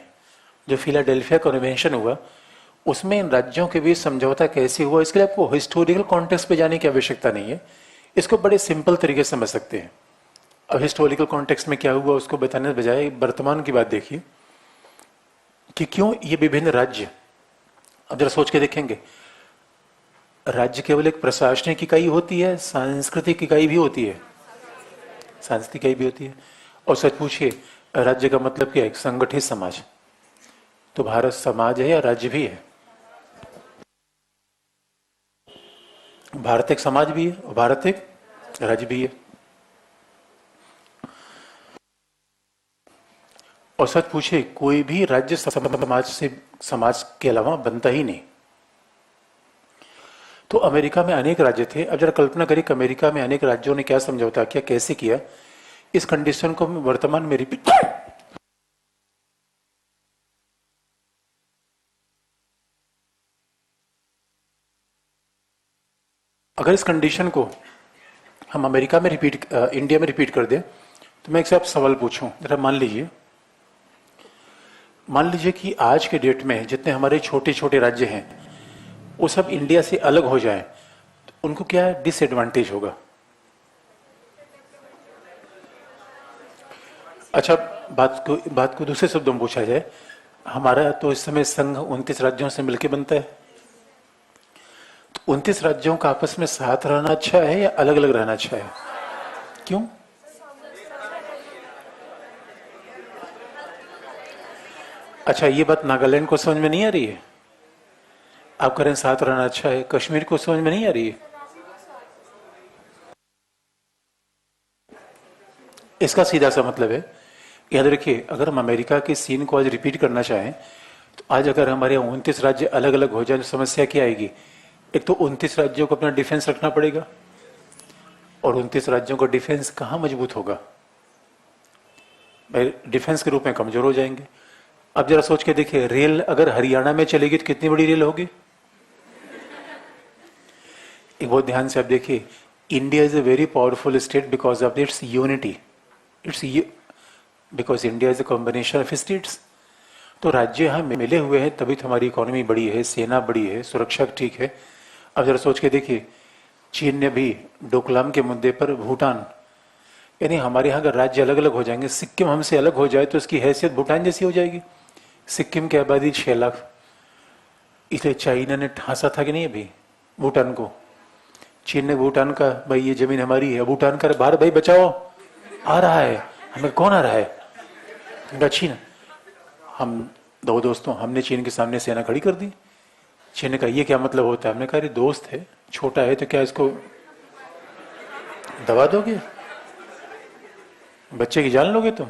जो फिलाडेल्फिया कन्वेंशन हुआ, उसमें इन राज्यों के बीच समझौता कैसे हुआ, इसके लिए आपको हिस्टोरिकल कॉन्टेक्स्ट पे जाने की आवश्यकता नहीं है। इसको बड़े सिंपल तरीके से समझ सकते हैं। अब हिस्टोरिकल कॉन्टेक्स्ट में क्या हुआ उसको बताने के बजाय वर्तमान की बात देखिए कि क्यों ये विभिन्न राज्य। अब जरा सोच के देखेंगे, राज्य केवल एक प्रशासनिक इकाई होती है, सांस्कृतिक इकाई भी होती है, सांस्कृतिक इकाई भी होती है। और सच पूछिए राज्य का मतलब क्या है? एक संगठित समाज। तो भारत समाज है या राज्य भी है? भारत एक समाज भी है और भारत एक राज्य भी है। और सच पूछे कोई भी राज्य समाज के अलावा बनता ही नहीं। तो अमेरिका में अनेक राज्य थे। अब जरा कल्पना करिए कि अमेरिका में अनेक राज्यों ने क्या समझौता किया, कैसे किया। इस कंडीशन को वर्तमान में रिपीट, अगर इस कंडीशन को हम अमेरिका में रिपीट, इंडिया में रिपीट कर दें, तो मैं एक से आप सवाल पूछूं। जरा मान लीजिए कि आज के डेट में जितने हमारे छोटे छोटे राज्य हैं वो सब इंडिया से अलग हो जाएं, उनको क्या डिसएडवांटेज होगा? अच्छा, बात को दूसरे शब्दों में पूछा जाए, हमारा तो इस समय संघ 29 राज्यों से मिलकर बनता है, तो 29 राज्यों का आपस में साथ रहना अच्छा है या अलग अलग रहना अच्छा है? क्यों? अच्छा, ये बात नागालैंड को समझ में नहीं आ रही है? आप कह रहे हैं साथ रहना अच्छा है, कश्मीर को समझ में नहीं आ रही है? इसका सीधा सा मतलब है, याद रखिए, अगर हम अमेरिका के सीन को आज रिपीट करना चाहें, तो आज अगर हमारे 29 राज्य अलग अलग हो जाए तो समस्या क्या आएगी? एक तो 29 राज्यों को अपना डिफेंस रखना पड़ेगा, और 29 राज्यों का डिफेंस कहां मजबूत होगा? भाई डिफेंस के रूप में कमजोर हो जाएंगे। अब जरा सोच के देखिए, रेल अगर हरियाणा में चलेगी तो कितनी बड़ी रेल होगी? एक बहुत ध्यान से आप देखिए, India is a very powerful state because of its unity. It's because India is a combination of states. तो राज्य यहाँ मिले हुए हैं तभी तो हमारी इकोनॉमी बड़ी है, सेना बड़ी है, सुरक्षा ठीक है। अब जरा सोच के देखिए, चीन ने भी डोकलाम के मुद्दे पर भूटान, यानी हमारे यहाँ अगर राज्य अलग अलग हो जाएंगे, सिक्किम हमसे अलग हो जाए तो इसकी हैसियत भूटान जैसी हो जाएगी। सिक्किम की आबादी 6 लाख, इसलिए चाइना ने ठांसा था कि नहीं अभी भूटान को? चीन ने भूटान का, भाई ये जमीन हमारी है, भूटान का बाहर भाई बचाओ, आ रहा है, हमें कौन आ रहा है? चीन। हम दो दोस्तों, हमने चीन के सामने सेना खड़ी कर दी। चीन ने कहा ये क्या मतलब होता है? हमने कहा अरे दोस्त है, छोटा है, तो क्या इसको दबा दोगे? बच्चे की जान लोगे तुम?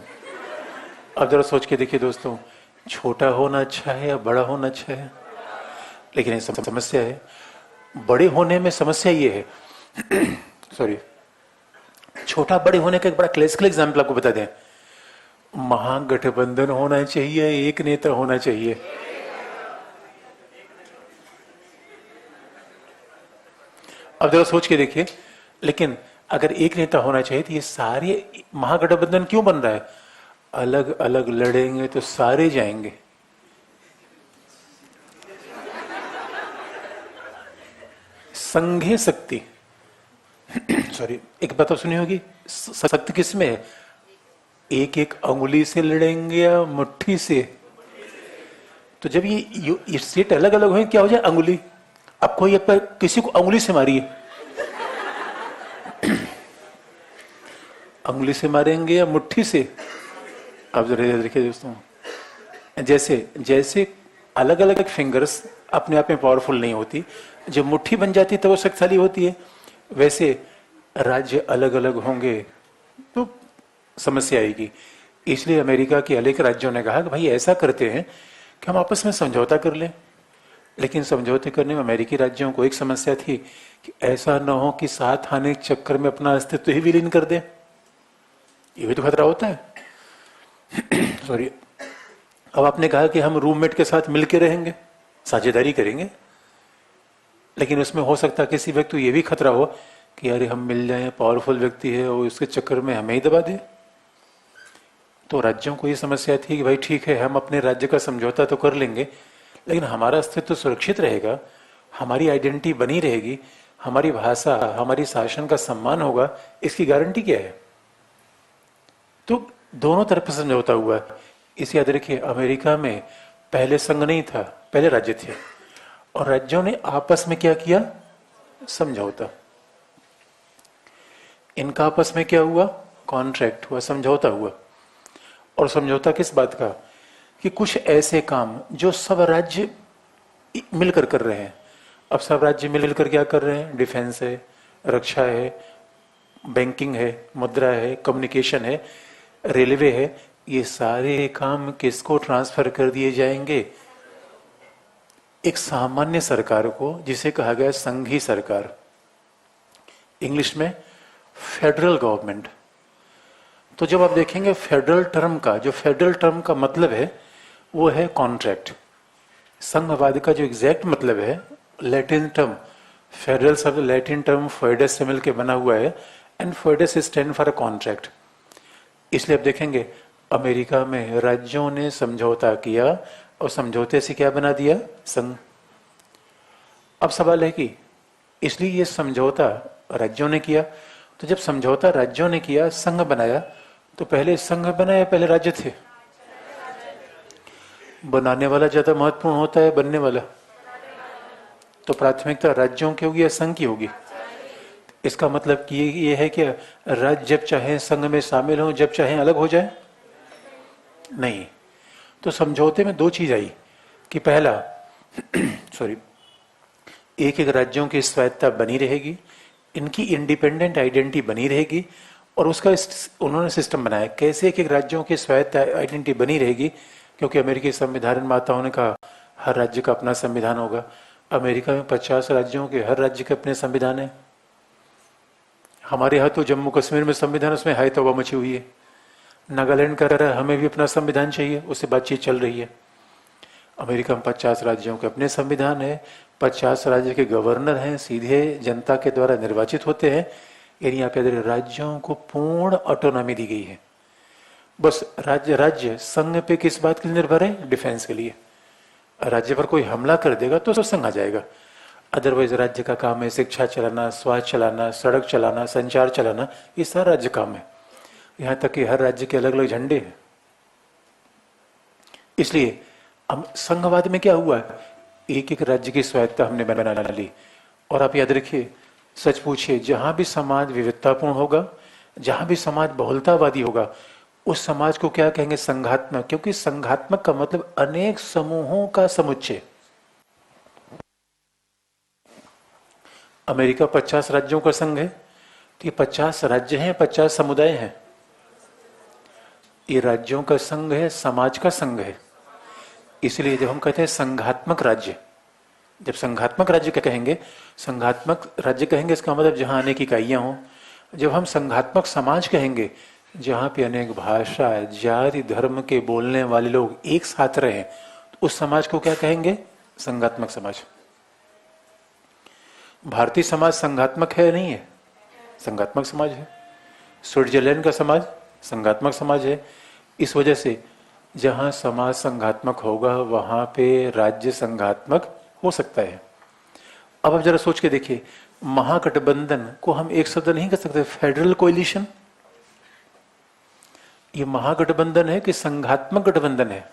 अब जरा सोच के देखिए दोस्तों, छोटा होना अच्छा है या बड़ा होना अच्छा है? लेकिन ये समस्या है, बड़े होने में समस्या ये है सॉरी, छोटा बड़े होने का एक बड़ा क्लासिकल एग्जाम्पल आपको बता दें, महागठबंधन होना चाहिए, एक नेता होना चाहिए। अब जरा सोच के देखिए, लेकिन अगर एक नेता होना चाहिए तो ये सारे महागठबंधन क्यों बन रहा है? अलग अलग लड़ेंगे तो सारे जाएंगे। संघे शक्ति सॉरी, एक बात तो सुनी होगी, शक्ति किसमें है? एक एक अंगुली से लड़ेंगे या मुट्ठी से? तो जब ये सीट अलग अलग हो क्या हो जाए? अंगुली। अब कोई एक पर किसी को अंगुली से मारिए अंगुली से मारेंगे या मुट्ठी से? अब जरा देखिए दोस्तों, जैसे जैसे अलग अलग फिंगर्स अपने आप में पावरफुल नहीं होती, जब मुट्ठी बन जाती तो वो शक्तिशाली होती है। वैसे राज्य अलग अलग होंगे तो समस्या आएगी। इसलिए अमेरिका के अनेक राज्यों ने कहा कि भाई ऐसा करते हैं कि हम आपस में समझौता कर लें। लेकिन समझौते करने में अमेरिकी राज्यों को एक समस्या थी कि ऐसा न हो कि साथ आने के चक्कर में अपना अस्तित्व ही विलीन कर दे। ये भी तो खतरा होता है सॉरी। अब आपने कहा कि हम रूममेट के साथ मिलकर रहेंगे, साझेदारी करेंगे, लेकिन उसमें हो सकता है किसी व्यक्ति को ये भी खतरा हो कि अरे हम मिल जाए, पावरफुल व्यक्ति है और उसके चक्कर में हमें ही दबा दे। तो राज्यों को ये समस्या थी कि भाई ठीक है, हम अपने राज्य का समझौता तो कर लेंगे, लेकिन हमारा अस्तित्व तो सुरक्षित रहेगा, हमारी आइडेंटिटी बनी रहेगी, हमारी भाषा, हमारी शासन का सम्मान होगा, इसकी गारंटी क्या है? तो दोनों तरफ से समझौता हुआ। इसे याद रखिए, अमेरिका में पहले संघ नहीं था, पहले राज्य थे, और राज्यों ने आपस में क्या किया? समझौता। इनका आपस में क्या हुआ? कॉन्ट्रैक्ट हुआ, समझौता हुआ। और समझौता किस बात का? कि कुछ ऐसे काम जो सब राज्य मिलकर कर रहे हैं। अब सब राज्य मिलकर क्या कर रहे हैं? डिफेंस है, रक्षा है, बैंकिंग है, मुद्रा है, कम्युनिकेशन है, रेलवे है, ये सारे काम किसको ट्रांसफर कर दिए जाएंगे? एक सामान्य सरकार को, जिसे कहा गया संघीय सरकार, इंग्लिश में फेडरल गवर्नमेंट। तो जब आप देखेंगे फेडरल टर्म का, जो फेडरल टर्म का मतलब है वो है कॉन्ट्रैक्ट। संघवाद का जो एग्जैक्ट मतलब है, लैटिन टर्म, फेडरल शब्द लैटिन टर्म फोइडेस से मिलकर बना हुआ है, and foedus stands for a contract. इसलिए आप देखेंगे अमेरिका में राज्यों ने समझौता किया और समझौते से क्या बना दिया? संघ। अब सवाल है कि इसलिए ये समझौता राज्यों ने किया। तो जब समझौता राज्यों ने किया, संघ बनाया, तो पहले संघ बनाया, पहले राज्य थे? बनाने वाला ज्यादा महत्वपूर्ण होता है बनने वाला? तो प्राथमिकता राज्यों की होगी या संघ की होगी? इसका मतलब कि ये है कि राज्य जब चाहे संघ में शामिल हो, जब चाहे अलग हो जाए? नहीं। तो समझौते में दो चीज आई कि पहला सॉरी, एक एक राज्यों की स्वायत्ता बनी रहेगी, इनकी इंडिपेंडेंट आइडेंटिटी बनी रहेगी, और उसका उन्होंने सिस्टम बनाया कैसे एक एक राज्यों की स्वायत्त आइडेंटिटी बनी रहेगी। क्योंकि अमेरिकी संविधान माताओं ने कहा हर राज्य का अपना संविधान होगा। अमेरिका में 50 राज्यों के हर राज्य के अपने संविधान है। हमारे यहाँ तो जम्मू कश्मीर में संविधान, उसमें हाय तौबा मची हुई है। नागालैंड कह रहा है हमें भी अपना संविधान चाहिए, उससे बातचीत चल रही है। अमेरिका में 50 राज्यों के अपने संविधान है, 50 राज्य के गवर्नर हैं, सीधे जनता के द्वारा निर्वाचित होते हैं। यानी आप याद रखिए, राज्यों को पूर्ण ऑटोनॉमी दी गई है। बस राज्य संघ पे किस बात के लिए निर्भर है? डिफेंस के लिए। राज्य पर कोई हमला कर देगा तो संघ आ जाएगा। अदरवाइज राज्य का काम है शिक्षा चलाना, स्वास्थ्य चलाना, सड़क चलाना, संचार चलाना, ये सारा राज्य काम है। यहां तक कि हर राज्य के अलग अलग झंडे हैं। इसलिए अब संघवाद में क्या हुआ? एक एक राज्य की स्वायत्ता हमने बना ली। और आप याद रखिए, सच पूछिए, जहां भी समाज विविधतापूर्ण होगा, जहां भी समाज बहुलतावादी होगा, उस समाज को क्या कहेंगे? संघात्मक। क्योंकि संघात्मक का मतलब अनेक समूहों का समुच्चय। अमेरिका 50 राज्यों का संघ है, तो ये 50 राज्य हैं, 50 समुदाय हैं। ये राज्यों का संघ है, समाज का संघ है। इसलिए जब हम कहते हैं संघात्मक राज्य, जब संघात्मक राज्य क्या कहेंगे? संघात्मक राज्य कहेंगे, इसका मतलब जहां अनेक इकाइयां हों। जब हम संघात्मक समाज कहेंगे, जहां पे अनेक भाषा, जाति, धर्म के बोलने वाले लोग एक साथ रहे, तो उस समाज को क्या कहेंगे? संघात्मक समाज। भारतीय समाज संघात्मक है नहीं है? संघात्मक समाज है। स्विट्जरलैंड का समाज संघात्मक समाज है। इस वजह से जहां समाज संघात्मक होगा वहां पे राज्य संघात्मक हो सकता है। अब आप जरा सोच के देखिए, महागठबंधन को हम एक शब्द नहीं कह सकते, फेडरल कोलिशन। ये महागठबंधन है कि संघात्मक गठबंधन है?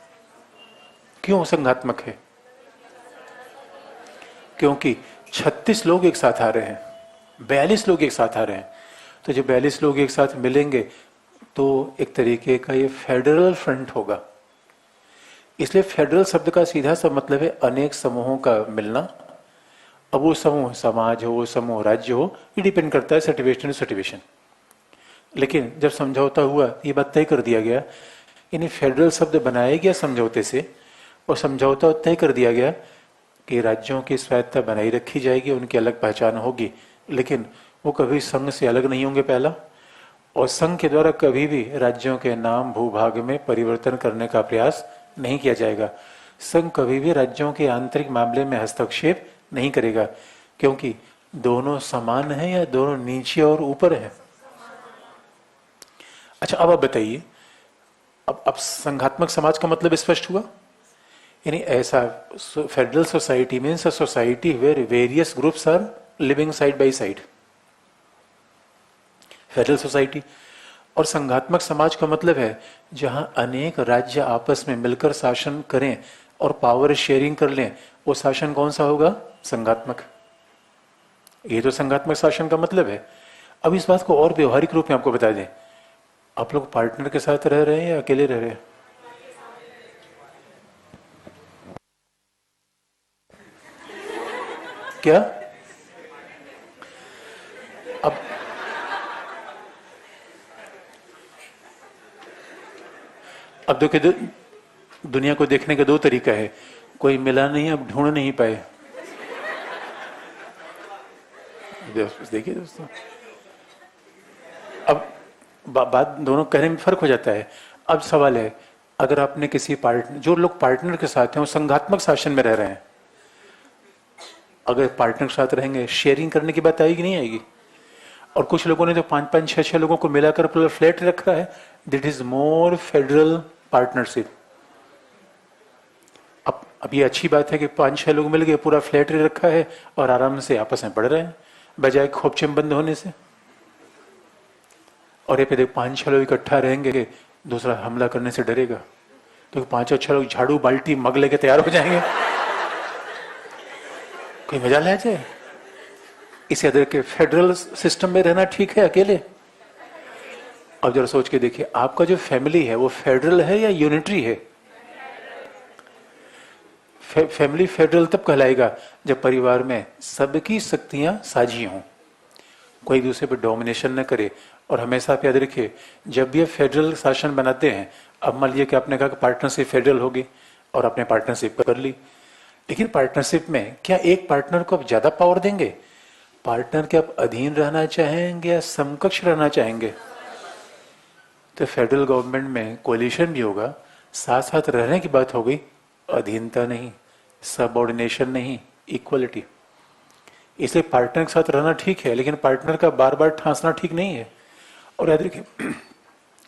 क्यों संघात्मक है? क्योंकि 36 लोग एक साथ आ रहे हैं, 42 लोग एक साथ आ रहे हैं। तो जब 42 लोग एक साथ मिलेंगे तो एक तरीके का ये फेडरल फ्रंट होगा। इसलिए फेडरल शब्द का सीधा सा मतलब है अनेक समूहों का मिलना। अब वो समूह समाज हो, वो समूह राज्य हो, ये डिपेंड करता है सिचुएशन टू सिचुएशन। लेकिन जब समझौता हुआ, ये बात तय कर दिया गया, यानी फेडरल शब्द बनाया गया समझौते से, और समझौता तय कर दिया गया कि राज्यों की स्वायत्ता बनाई रखी जाएगी, उनकी अलग पहचान होगी, लेकिन वो कभी संघ से अलग नहीं होंगे पहला। और संघ के द्वारा कभी भी राज्यों के नाम भूभाग में परिवर्तन करने का प्रयास नहीं किया जाएगा। संघ कभी भी राज्यों के आंतरिक मामले में हस्तक्षेप नहीं करेगा, क्योंकि दोनों समान हैं या दोनों नीचे और ऊपर हैं? अच्छा, अब आप बताइए, अब संघात्मक समाज का मतलब स्पष्ट हुआ। यानी ऐसा federal society means a society where various groups are living side by side, federal society. और संघात्मक समाज का मतलब है जहां अनेक राज्य आपस में मिलकर शासन करें और पावर शेयरिंग कर लें, वो शासन कौन सा होगा? संघात्मक। ये तो संघात्मक शासन का मतलब है। अब इस बात को और व्यवहारिक रूप में आपको बता दें, आप लोग पार्टनर के साथ रह रहे हैं या अकेले रह रहे हैं? क्या? अब देखिए, दुनिया को देखने का दो तरीका है। कोई मिला नहीं, अब ढूंढ नहीं पाए। देखिए दोस्तों, अब बात दोनों कहने में फर्क हो जाता है। अब सवाल है, अगर आपने किसी पार्टनर, जो लोग पार्टनर के साथ हैं वो संघात्मक शासन में रह रहे हैं, अगर पार्टनर के साथ रहेंगे शेयरिंग करने की बात आएगी कि नहीं आएगी? और कुछ लोगों ने तो 5-5, 6-6 लोगों को मिलाकर पूरा फ्लैट रखा है। This is more federal partnership. अब ये अच्छी बात है कि 5-6 लोग मिल गए, पूरा फ्लैट रखा है और आराम से आपस में पढ़ रहे हैं। बजाय खोपचे में बंद होने से। और ये पे देख 5-6 लोग इकट्ठा रहेंगे, दूसरा हमला करने से डरेगा, तो 5-6 लोग झाड़ू बाल्टी मग लेके तैयार हो जाएंगे, कोई मजा ले जाए। इसे अदर के फेडरल सिस्टम में रहना ठीक है अकेले। अब जरा सोच के देखिए, आपका जो फैमिली है वो फेडरल है या यूनिटरी है? फैमिली फेडरल तब कहलाएगा जब परिवार में सबकी शक्तियां साझी हों, कोई दूसरे पर डोमिनेशन न करे। और हमेशा आप याद रखिए, जब भी फेडरल शासन बनाते हैं, अब मान लीजिए कि आपने कहा कि पार्टनरशिप फेडरल होगी और आपने पार्टनरशिप कर ली, लेकिन पार्टनरशिप में क्या एक पार्टनर को आप ज्यादा पावर देंगे? पार्टनर के आप अधीन रहना चाहेंगे या समकक्ष रहना चाहेंगे? तो फेडरल गवर्नमेंट में कोलिशन भी होगा, साथ साथ रहने की बात होगी, अधीनता नहीं, सबऑर्डिनेशन नहीं, इक्वलिटी। इसलिए पार्टनर के साथ रहना ठीक है, लेकिन पार्टनर का बार बार ठांसना ठीक नहीं है। और याद रखिए,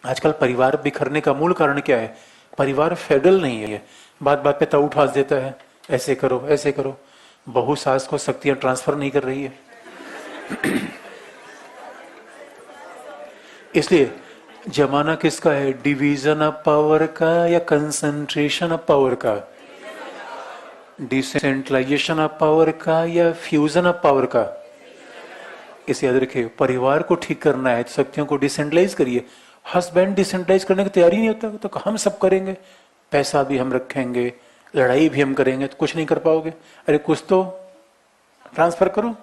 आजकल परिवार बिखरने का मूल कारण क्या है? परिवार फेडरल नहीं है, बात बात पे ताऊ ठास देता है, ऐसे करो ऐसे करो, बहू सास को शक्तियां ट्रांसफर नहीं कर रही है। इसलिए जमाना किसका है? डिवीजन ऑफ पावर का या कंसंट्रेशन ऑफ पावर का? डिसेंट्रलाइजेशन ऑफ पावर का या फ्यूजन ऑफ पावर का? इसे याद रखिए, परिवार को ठीक करना है तो शक्तियों को डिसेंट्रलाइज करिए। हस्बैंड डिसेंट्रलाइज करने की तैयारी नहीं होता, तो हम सब करेंगे, पैसा भी हम रखेंगे, लड़ाई भी हम करेंगे, तो कुछ नहीं कर पाओगे। अरे कुछ तो ट्रांसफर करो।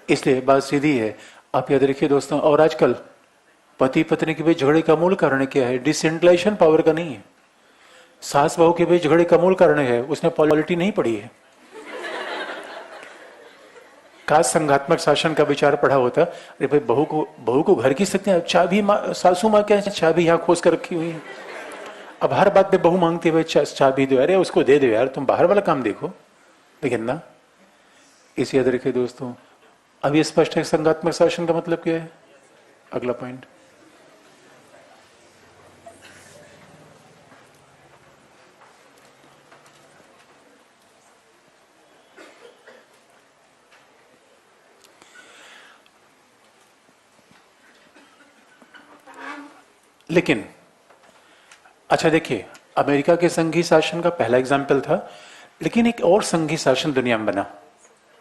इसलिए बात सीधी है, आप याद रखिए दोस्तों। और आजकल पति पत्नी के बीच झगड़े का मूल कारण क्या है? डिसेंट्रलाइजेशन पावर का नहीं है। सास बहू के बीच झगड़े का मूल कारण है, उसने पॉलिटी नहीं पढ़ी है। काश संघात्मक शासन का विचार पढ़ा होता। अरे भाई, बहू को घर की शक्तियां, चाबी सासू माँ क्या है, चाबी यहाँ खोस कर रखी हुई है। अब हर बात पे बहू मांगती है, चाबी दो, अरे उसको दे दो यार, तुम बाहर वाला काम देखो। लेकिन ना, इसे याद रखिए दोस्तों। अब ये स्पष्ट है संघात्मक शासन का मतलब क्या है? अगला पॉइंट, लेकिन अच्छा देखिए, अमेरिका के संघीय शासन का पहला एग्जाम्पल था, लेकिन एक और संघीय शासन दुनिया में बना,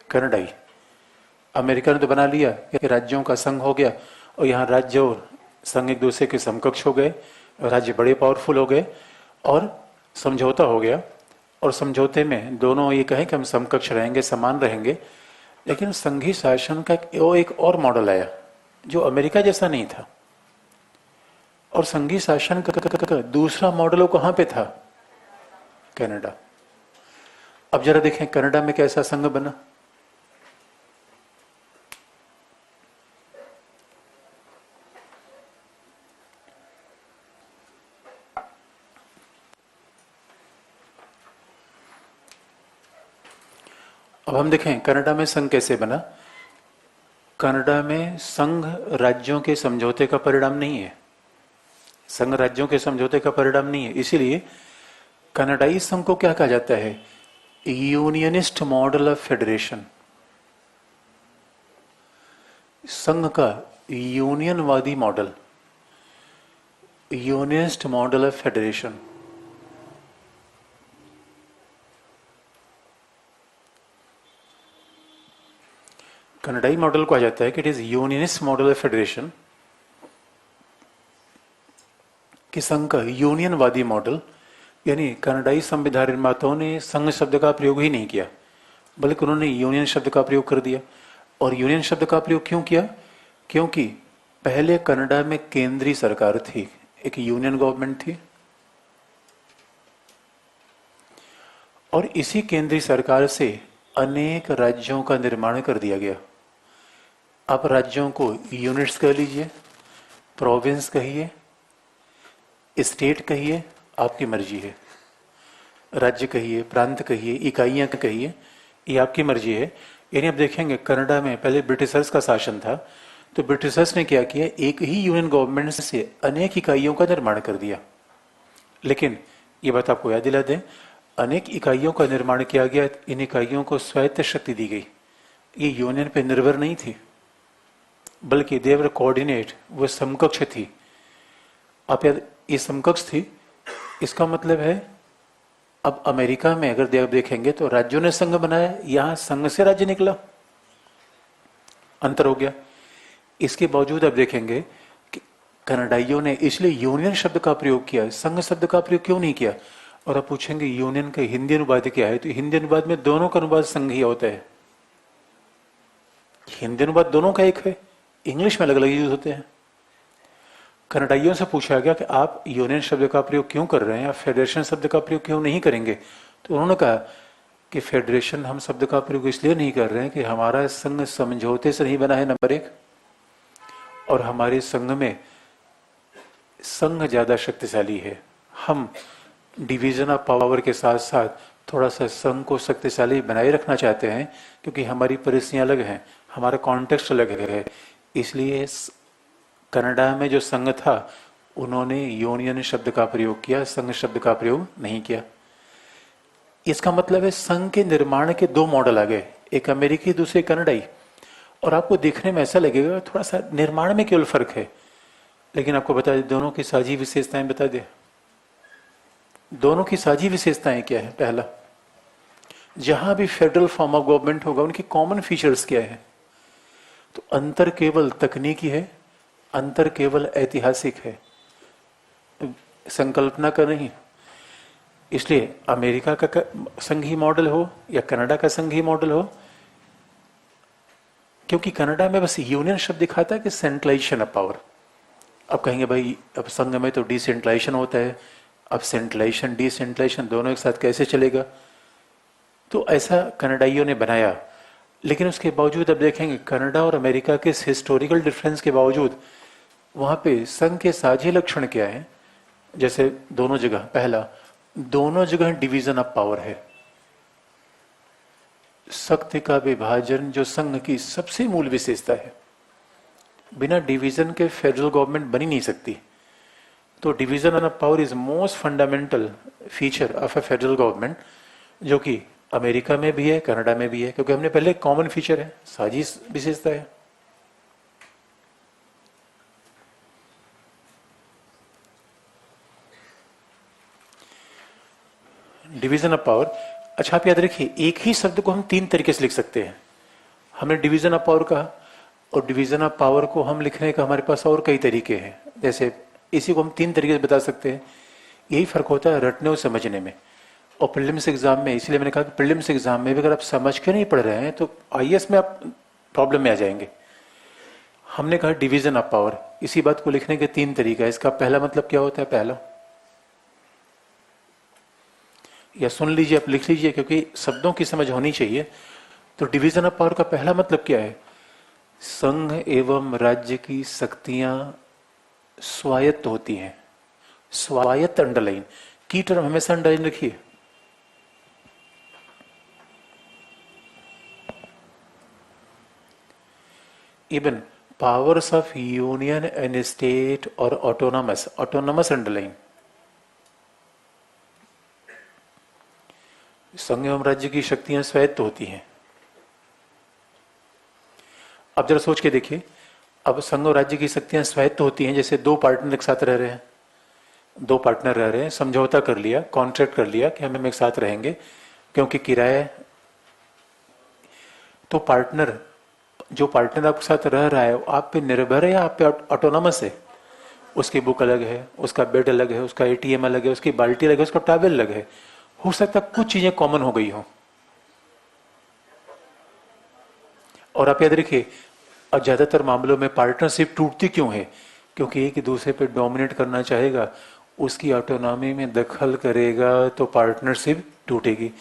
कनाडाई। अमेरिका ने तो बना लिया कि राज्यों का संघ हो गया, और यहाँ राज्य और संघ एक दूसरे के समकक्ष हो गए, राज्य बड़े पावरफुल हो गए, और समझौता हो गया। और समझौते में दोनों ये कहें कि हम समकक्ष रहेंगे, समान रहेंगे। लेकिन संघीय शासन का एक और मॉडल आया जो अमेरिका जैसा नहीं था। और संघीय शासन का दूसरा मॉडल कहां पे था? कनाडा। अब जरा देखें कनाडा में कैसा संघ बना। अब हम देखें कनाडा में संघ कैसे बना। कनाडा में संघ राज्यों के समझौते का परिणाम नहीं है, संघ राज्यों के समझौते का परिणाम नहीं है। इसीलिए कनाडाई संघ को क्या कहा जाता है? Unionist model of federation. संघ का यूनियनवादी model, unionist model of federation. कनाडाई मॉडल को आ जाता है कि it is unionist model of federation, कि संघ का यूनियनवादी मॉडल। यानी कनाडाई संविधान निर्माताओं ने संघ शब्द का प्रयोग ही नहीं किया, बल्कि उन्होंने यूनियन शब्द का प्रयोग कर दिया। और यूनियन शब्द का प्रयोग क्यों किया? क्योंकि पहले कनाडा में केंद्रीय सरकार थी, एक यूनियन गवर्नमेंट थी, और इसी केंद्रीय सरकार से अनेक राज्यों का निर्माण कर दिया गया। आप राज्यों को यूनिट्स कह लीजिए, प्रोविंस कहिए, स्टेट कहिए, आपकी मर्जी है। राज्य कहिए, प्रांत कहिए, इकाइयां कहिए, ये आपकी मर्जी है। यानी आप देखेंगे कनाडा में पहले ब्रिटिशर्स का शासन था, तो ब्रिटिशर्स ने क्या किया? एक ही यूनियन गवर्नमेंट से अनेक इकाइयों का निर्माण कर दिया। लेकिन ये बात आपको याद दिला दें, अनेक इकाइयों का निर्माण किया गया, इन इकाइयों को स्वायत्त शक्ति दी गई। ये यूनियन पे निर्भर नहीं थी, बल्कि देवर कोऑर्डिनेट, वो समकक्ष थी। आप याद, ये समकक्ष थी, इसका मतलब है अब अमेरिका में अगर आप देखेंगे तो राज्यों ने संघ बनाया, यहां संघ से राज्य निकला, अंतर हो गया। इसके बावजूद आप देखेंगे कि कनाडाइयों ने इसलिए यूनियन शब्द का प्रयोग किया, संघ शब्द का प्रयोग क्यों नहीं किया। और आप पूछेंगे यूनियन का हिंदी अनुवाद क्या है, तो हिंदी अनुवाद में दोनों का अनुवाद संघ ही होता है। हिंदी अनुवाद दोनों का एक है, इंग्लिश में अलग अलग यूज होते हैं। कनाडाइयों से पूछा गया कि आप यूनियन शब्द का प्रयोग क्यों कर रहे हैं, आप फेडरेशन शब्द का प्रयोग क्यों नहीं करेंगे। तो उन्होंने कहा कि फेडरेशन हम शब्द का प्रयोग इसलिए नहीं कर रहे हैं कि हमारा संघ समझौते से नहीं बना है, नंबर एक, और हमारे संघ में संघ ज्यादा शक्तिशाली है। हम डिवीजन ऑफ पावर के साथ साथ थोड़ा सा संघ को शक्तिशाली बनाए रखना चाहते हैं, क्योंकि हमारी परिस्थितियां अलग हैं, हमारा कॉन्टेक्स्ट अलग है। इसलिए कनाडा में जो संघ था उन्होंने यूनियन शब्द का प्रयोग किया, संघ शब्द का प्रयोग नहीं किया। इसका मतलब है संघ के निर्माण के दो मॉडल आ गए, एक अमेरिकी, दूसरे कनाडाई। और आपको देखने में ऐसा लगेगा थोड़ा सा निर्माण में केवल फर्क है, लेकिन आपको बता दें दोनों की साझी विशेषताएं बता दें। दोनों की साझी विशेषताएं क्या है। पहला, जहां भी फेडरल फॉर्म ऑफ गवर्नमेंट होगा उनकी कॉमन फीचर्स क्या है। तो अंतर केवल तकनीकी है, अंतर केवल ऐतिहासिक है, संकल्पना का नहीं। इसलिए अमेरिका का संघीय मॉडल हो या कनाडा का संघीय मॉडल हो, क्योंकि कनाडा में बस यूनियन शब्द दिखाता है कि सेंट्रलाइजेशन ऑफ पावर। अब कहेंगे भाई अब संघ में तो डिसेंट्रलाइजेशन होता है, अब सेंट्रलाइजेशन डिसेंट्रलाइजेशन दोनों एक साथ कैसे चलेगा। तो ऐसा कनाडाइयों ने बनाया, लेकिन उसके बावजूद अब देखेंगे कनाडा और अमेरिका के इस हिस्टोरिकल डिफरेंस के बावजूद वहां पे संघ के साझी लक्षण क्या है। जैसे दोनों जगह, पहला, दोनों जगह डिवीजन ऑफ पावर है, शक्ति का विभाजन जो संघ की सबसे मूल विशेषता है। बिना डिवीजन के फेडरल गवर्नमेंट बनी नहीं सकती। तो division of power is most fundamental feature of a federal government, जो कि अमेरिका में भी है, कनाडा में भी है, क्योंकि हमने पहले कॉमन फीचर है, साझी विशेषता है। डिवीजन ऑफ पावर, अच्छा आप याद रखिए एक ही शब्द को हम तीन तरीके से लिख सकते हैं। हमने डिवीजन ऑफ पावर कहा, और डिवीजन ऑफ पावर को हम लिखने का हमारे पास और कई तरीके हैं। जैसे इसी को हम तीन तरीके से बता सकते हैं। यही फर्क होता है रटने और समझने में। और प्रीलिम्स एग्जाम में, इसलिए मैंने कहा कि प्रीलिम्स एग्जाम में भी अगर आप समझ के नहीं पढ़ रहे हैं तो आईएएस में आप प्रॉब्लम में आ जाएंगे। हमने कहा डिवीजन ऑफ पावर, इसी बात को लिखने के तीन तरीका है। इसका पहला मतलब क्या होता है, पहला, या सुन लीजिए, आप लिख लीजिए क्योंकि शब्दों की समझ होनी चाहिए। तो डिवीजन ऑफ पावर का पहला मतलब क्या है, संघ एवं राज्य की शक्तियां स्वायत्त होती हैं। स्वायत्त अंडरलाइन की टर्म हमेशा अंडरलाइन रखिए। Even powers of union and state और ऑटोनॉमस, ऑटोनॉमस अंडरलाइन। संघ एवं राज्य की शक्तियां स्वायत्त होती हैं। अब जरा सोच के देखिए, अब संघ और राज्य की शक्तियां स्वायत्त होती हैं। जैसे दो पार्टनर एक साथ रह रहे हैं, दो पार्टनर रह रहे हैं, समझौता कर लिया, कॉन्ट्रैक्ट कर लिया कि हम एक साथ रहेंगे क्योंकि किराया। तो पार्टनर, जो पार्टनर आपके साथ रह रहा है आप पे निर्भर है या आप पे ऑटोनॉमस है। उसकी बुक अलग है, उसका बेड अलग है, उसका एटीएम अलग है, उसकी बाल्टी अलग है, उसका टॉवेल अलग है। हो सकता है कुछ चीजें कॉमन हो गई हो। और आप याद रखिए, और ज्यादातर मामलों में पार्टनरशिप टूटती क्यों है, क्योंकि एक दूसरे पे डोमिनेट करना चाहेगा, उसकी ऑटोनॉमी में दखल करेगा तो पार्टनरशिप टूटेगी।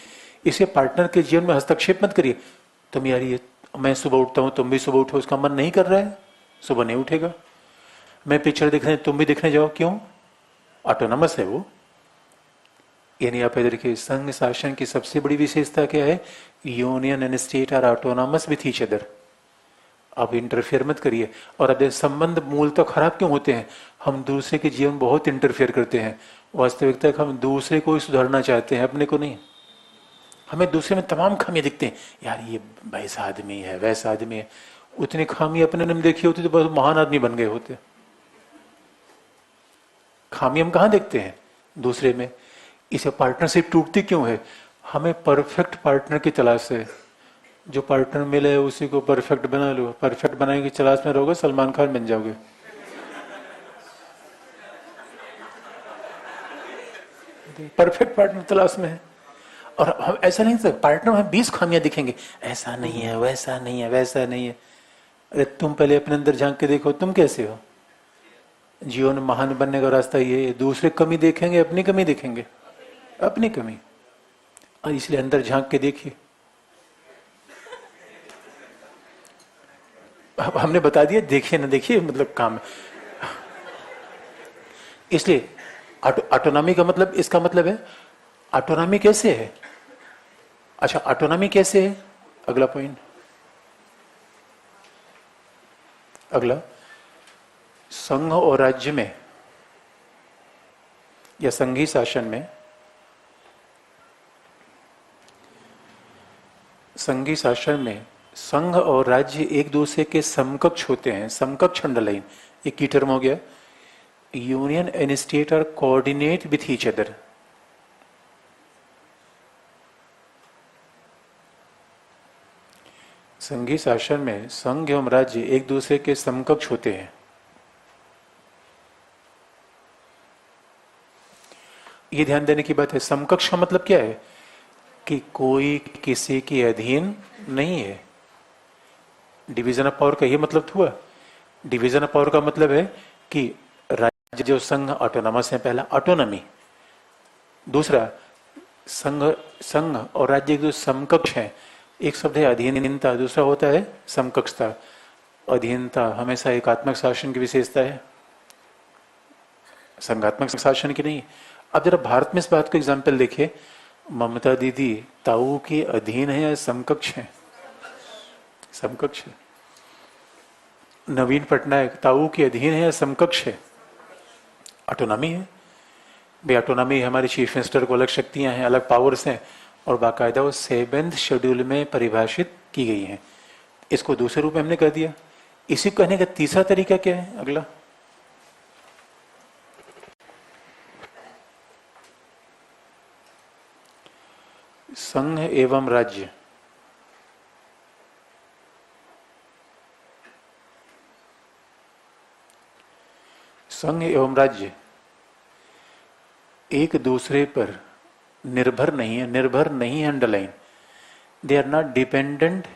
इसे पार्टनर के जीवन में हस्तक्षेप मत करिए। तुम यार ये, मैं सुबह उठता हूं तुम भी सुबह उठो, उसका मन नहीं कर रहा है, सुबह नहीं उठेगा। मैं पिक्चर देखने तुम भी देखने जाओ, क्यों, ऑटोनॉमस है वो। यानी आप इधर के संघ शासन की सबसे बड़ी विशेषता क्या है, union and state are autonomous with each other. आप इंटरफेयर मत करिए। और अब संबंध मूल तो खराब क्यों होते हैं? हम दूसरे के जीवन में बहुत इंटरफेयर करते हैं। वास्तविकता हम दूसरे को ही सुधारना चाहते हैं, अपने को नहीं। हमें दूसरे में तमाम खामियां दिखते हैं, यार ये वैसा आदमी है, वैसा आदमी है। उतनी खामी अपने ने देखी होती तो बहुत महान आदमी बन गए होते। खामी हम कहाँ देखते हैं? दूसरे में। इसे पार्टनरशिप टूटती क्यों है? हमें परफेक्ट पार्टनर की तलाश है। जो पार्टनर मिले उसी को परफेक्ट बना लो। परफेक्ट बनाने की तलाश में रहोगे, सलमान खान बन जाओगे। परफेक्ट पार्टनर तलाश में है। और हम ऐसा नहीं सकते, पार्टनर में 20 खामियां दिखेंगे, ऐसा नहीं है, वैसा नहीं है, वैसा नहीं है। अरे तुम पहले अपने अंदर झांक के देखो, तुम कैसे हो? जीवन में महान बनने का रास्ता ये है। दूसरे कमी देखेंगे, अपनी कमी देखेंगे, अपनी कमी। और इसलिए अंदर झांक के देखिए। अब हमने बता दिया, देखिए ना देखिए मतलब काम है। इसलिए ऑटोनॉमी का मतलब, इसका मतलब है ऑटोनॉमी कैसे है? अच्छा, ऑटोनॉमी कैसे है? अगला पॉइंट, अगला, संघ और राज्य में या संघीय शासन में, संघीय शासन में संघ और राज्य एक दूसरे के समकक्ष होते हैं। समकक्ष अंडरलाइन, ये की टर्म हो गया। Union and state are coordinate with each other. संघीय शासन में संघ एवं राज्य एक दूसरे के समकक्ष होते हैं। ये ध्यान देने की बात है। समकक्ष का मतलब क्या है? कि कोई किसी के अधीन नहीं है। डिवीजन ऑफ पावर का ये मतलब हुआ। डिवीजन ऑफ पावर का मतलब है कि राज्य जो संघ ऑटोनमस है, पहला ऑटोनॉमी। दूसरा, संघ संघ और राज्य जो समकक्ष है। एक शब्द है अधीनता, दूसरा होता है समकक्षता। अधीनता हमेशा एकात्मक शासन की विशेषता है, संघात्मक शासन की नहीं। अब जरा भारत में इस बात को एग्जाम्पल देखिए। ममता दीदी ताऊ के अधीन है या समकक्ष है? समकक्ष है। नवीन पटनायक ताऊ के अधीन है या समकक्ष है? ऑटोनॉमी है भाई। ऑटोनॉमी, हमारे चीफ मिनिस्टर को अलग शक्तियां हैं, अलग पावर्स हैं, और बाकायदा वो 7th शेड्यूल में परिभाषित की गई हैं। इसको दूसरे रूप में हमने कर दिया। इसी कहने का तीसरा तरीका क्या है? अगला, संघ एवं राज्य। संघ एवं राज्य एक दूसरे पर निर्भर नहीं है। निर्भर नहीं है underline. They are not dependent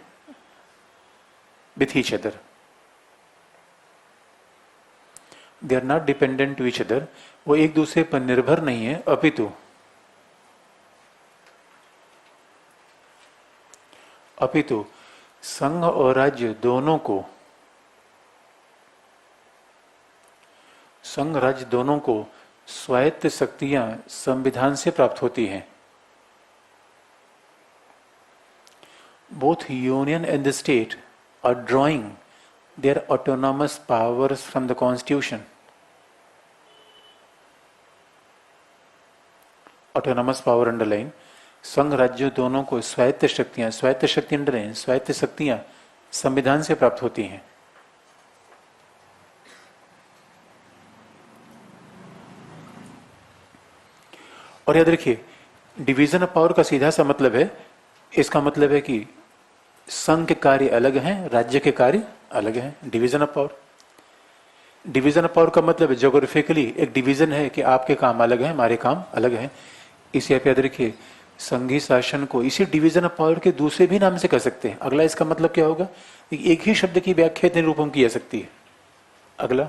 with each other. They are not dependent to each other. वो एक दूसरे पर निर्भर नहीं है, अपितु संघ और राज्य दोनों को, संघ राज्य दोनों को स्वायत्त शक्तियां संविधान से प्राप्त होती हैं। Both union and the state are drawing their autonomous powers from the constitution. Autonomous power underline, संघ राज्यों दोनों को स्वायत्त शक्तियां, स्वायत्त शक्ति अंडरलाइन, स्वायत्त शक्तियां संविधान से प्राप्त होती हैं। और याद रखिए, डिवीजन ऑफ पावर का सीधा सा मतलब है, इसका मतलब है कि संघ के कार्य अलग हैं, राज्य के कार्य अलग हैं। Division of power, division of power का मतलब है ज्योग्राफिकली एक डिवीजन है कि आपके काम अलग हैं, हमारे काम अलग हैं। इसे आप याद रखिए। संघीय शासन को इसी डिवीजन ऑफ पावर के दूसरे भी नाम से कर सकते हैं। अगला, इसका मतलब क्या होगा? एक ही शब्द की व्याख्या इतने रूपों में की जा सकती है। अगला,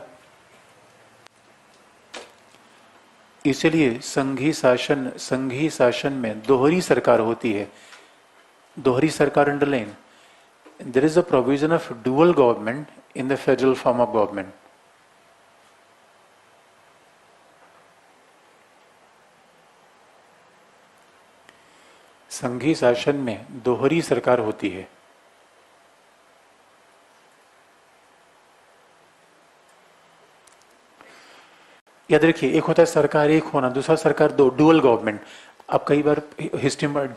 इसलिए संघीय शासन में दोहरी सरकार होती है। दोहरी सरकार underline, there is a provision of dual government in the federal form of government. संघीय शासन में दोहरी सरकार होती है। याद रखिए, एक होता है सरकार एक होना, दूसरा सरकार दो, डुअल गवर्नमेंट। आप कई बार हिस्ट्री में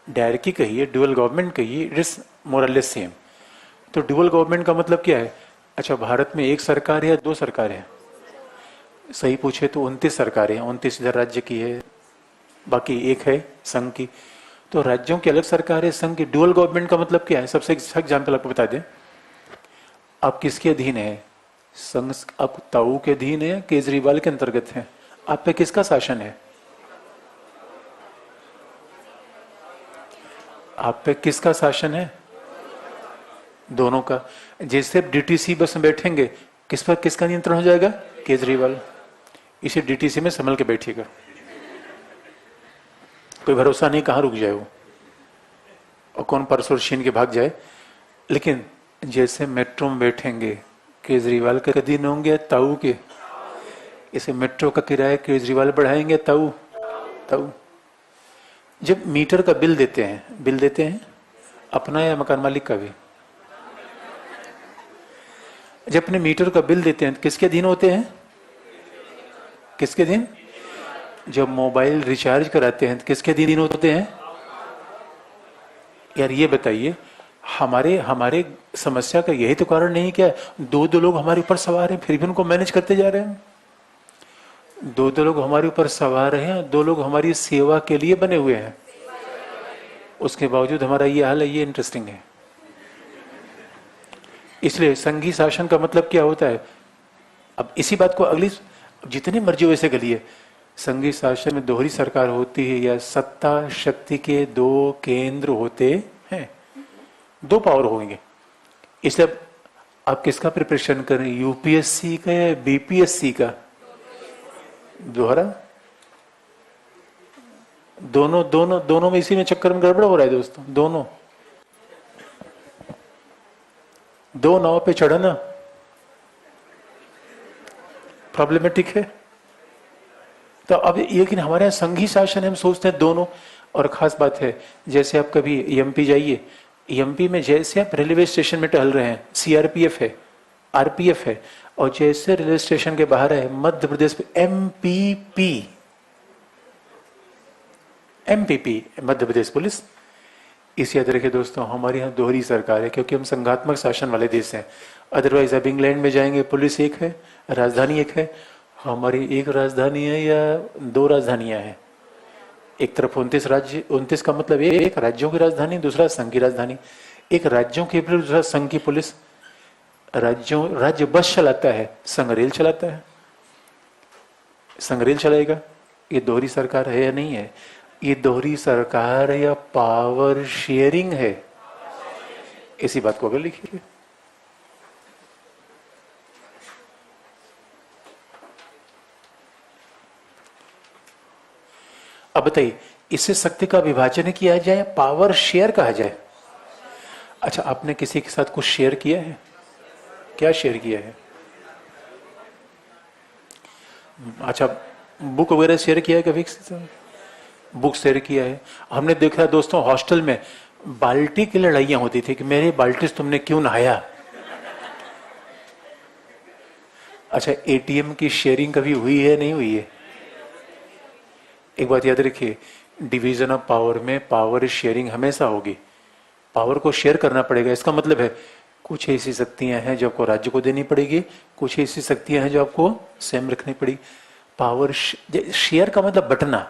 डायरकी कहिए, डुअल गवर्नमेंट कहिए, इट इज मोरलेस सेम। तो डुअल गवर्नमेंट का मतलब क्या है? अच्छा, भारत में एक सरकार है या दो सरकार है? सही पूछे तो 29 सरकारें हैं, 29 इधर राज्य की है, बाकी एक है संघ की। तो राज्यों की अलग सरकार है, संघ की। डुअल गवर्नमेंट का मतलब क्या है? सबसे अच्छा एग्जाम्पल आपको बता दें, आप किसके अधीन है? संघ। आप ताऊ के अधीन है, केजरीवाल के अंतर्गत है? आप पे किसका शासन है? आप पे किसका शासन है? दोनों का। जैसे डीटीसी बस में बैठेंगे, किस पर किसका नियंत्रण हो जाएगा? केजरीवाल। इसे डीटीसी में संभल के बैठिएगा, कोई भरोसा नहीं कहां रुक जाए वो, और कौन परसों छीन के भाग जाए। लेकिन जैसे मेट्रो में बैठेंगे, केजरीवाल के अधीन होंगे ताऊ के। इसे मेट्रो का किराया केजरीवाल बढ़ाएंगे, ताऊ ताऊ। जब मीटर का बिल देते हैं अपना या मकान मालिक का भी? जब अपने मीटर का बिल देते हैं किसके अधीन होते हैं? किसके अधीन? जब मोबाइल रिचार्ज कराते हैं किसके अधीन होते हैं? यार ये बताइए, हमारे समस्या का यही तो कारण नहीं क्या? दो दो लोग हमारे ऊपर सवार हैं, फिर भी उनको मैनेज करते जा रहे हैं। दो दो लोग हमारे ऊपर सवार हैं, दो लोग हमारी सेवा के लिए बने हुए हैं, उसके बावजूद हमारा ये हाल है। ये इंटरेस्टिंग है। इसलिए संघी शासन का मतलब क्या होता है? अब इसी बात को अगली जितने मर्जी वैसे गलिए, संघी शासन में दोहरी सरकार होती है या सत्ता शक्ति के दो केंद्र होते हैं, दो पावर होंगे। इसलिए आप किसका प्रिपरेशन करें, यूपीएससी का या बीपीएससी का? दोहरा। दोनों में इसी में चक्कर में गड़बड़ हो रहा है दोस्तों। दोनों दो नाव पे चढ़ना प्रॉब्लमेटिक है। तो अब लेकिन हमारे यहाँ संघी शासन है, हम सोचते हैं दोनों। और खास बात है, जैसे आप कभी एमपी जाइए, एमपी में जैसे आप रेलवे स्टेशन में टहल रहे हैं, सीआरपीएफ है, आरपीएफ है, और जैसे रेलवे स्टेशन के बाहर है मध्य प्रदेश में एमपीपी, मध्य प्रदेश पुलिस। इस याद रखे दोस्तों, हमारे यहाँ दोहरी सरकार है क्योंकि हम संघात्मक शासन वाले देश हैं। अदरवाइज आप इंग्लैंड में जाएंगे, पुलिस एक है, राजधानी एक है। हमारी एक राजधानी है या दो राजधानियां हैं? एक तरफ 29 राज्य, 29 का मतलब एक राज्यों की राजधानी, दूसरा संघ की राजधानी। एक राज्यों की पुलिस, दूसरा संघ की पुलिस। राज्य बस चलाता है, संघ रेल चलाता है। संघ रेल चलाएगा। ये दोहरी सरकार है या नहीं है? ये दोहरी सरकार या पावर शेयरिंग है? इसी बात को अगर लिखिए। अब बताइए, इससे शक्ति का विभाजन किया जाए, पावर शेयर कहा जाए? अच्छा, आपने किसी के साथ कुछ शेयर किया है? क्या शेयर किया है? अच्छा, बुक वगैरह शेयर किया है कभी? बुक शेयर किया है। हमने देखा दोस्तों, हॉस्टल में बाल्टी की लड़ाइयां होती थी कि मेरी बाल्टी से तुमने क्यों नहाया। अच्छा, एटीएम की शेयरिंग कभी हुई है, नहीं हुई है? एक बात याद रखिए, डिवीजन ऑफ पावर में पावर शेयरिंग हमेशा होगी। पावर को शेयर करना पड़ेगा। इसका मतलब है कुछ ऐसी शक्तियां हैं जो आपको राज्य को देनी पड़ेगी, कुछ ऐसी शक्तियां हैं जो आपको स्वयं रखनी पड़ेगी। पावर शेयर का मतलब बंटना।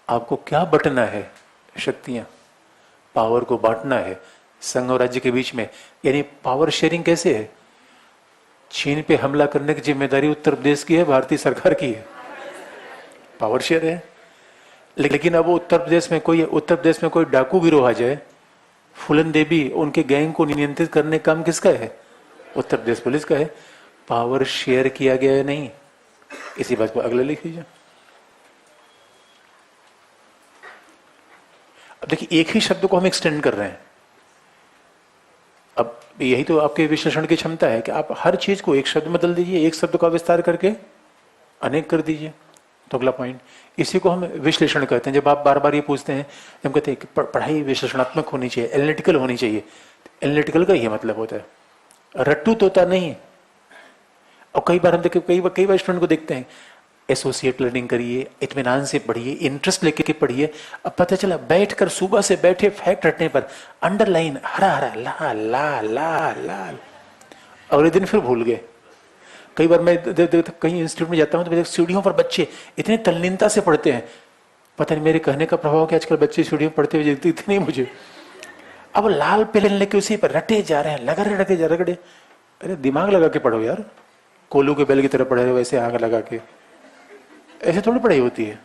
आपको क्या बंटना है? शक्तियां। पावर को बांटना है संघ और राज्य के बीच में। यानी पावर शेयरिंग कैसे है? चीन पे हमला करने की जिम्मेदारी उत्तर प्रदेश की है, भारतीय सरकार की है। पावर शेयर है। लेकिन अब उत्तर प्रदेश में कोई डाकू गिरोह आ जाए, फूलन देवी, उनके गैंग को नियंत्रित करने का काम किसका है? उत्तर प्रदेश पुलिस का है। पावर शेयर किया गया है नहीं? इसी बात को अगले लिख लीजिए। अब देखिए, एक ही शब्द को हम एक्सटेंड कर रहे हैं। अब यही तो आपके विश्लेषण की क्षमता है कि आप हर चीज को एक शब्द में बदल दीजिए, एक शब्द का विस्तार करके अनेक कर दीजिए। तो अगला पॉइंट, इसी को हम विश्लेषण कहते हैं। जब आप बार बार ये पूछते हैं, हम कहते हैं कि पढ़ाई विश्लेषणात्मक होनी चाहिए, एनालिटिकल होनी चाहिए। एनालिटिकल का ये मतलब होता है, रट्टू तोता नहीं। और कई बार हम देखे, कई बार स्टूडेंट को देखते हैं, एसोसिएट लर्निंग करिए, इत्मीनान से पढ़िए, इंटरेस्ट लेके के पढ़िए। अब पता चला बैठकर सुबह से बैठे फैक्ट रटने पर अंडरलाइन हरा हरा ला ला ला ला, अगले दिन फिर भूल गए। कई बार मैं कहीं इंस्टीट्यूट में जाता हूँ तो सीढ़ियों पर बच्चे इतने तल्लीनता से पढ़ते हैं, पता नहीं मेरे कहने का प्रभाव कि आजकल बच्चे सीढ़ियों पढ़ते हुए दिखते नहीं मुझे। अब लाल पेन लेके उसी पर रटे जा रहे हैं, रटे जा रगड़े। अरे दिमाग लगा के पढ़ो यार, कोलू के बैल की तरह पढ़े वैसे आग लगा के, ऐसे थोड़ी पढ़ाई होती है।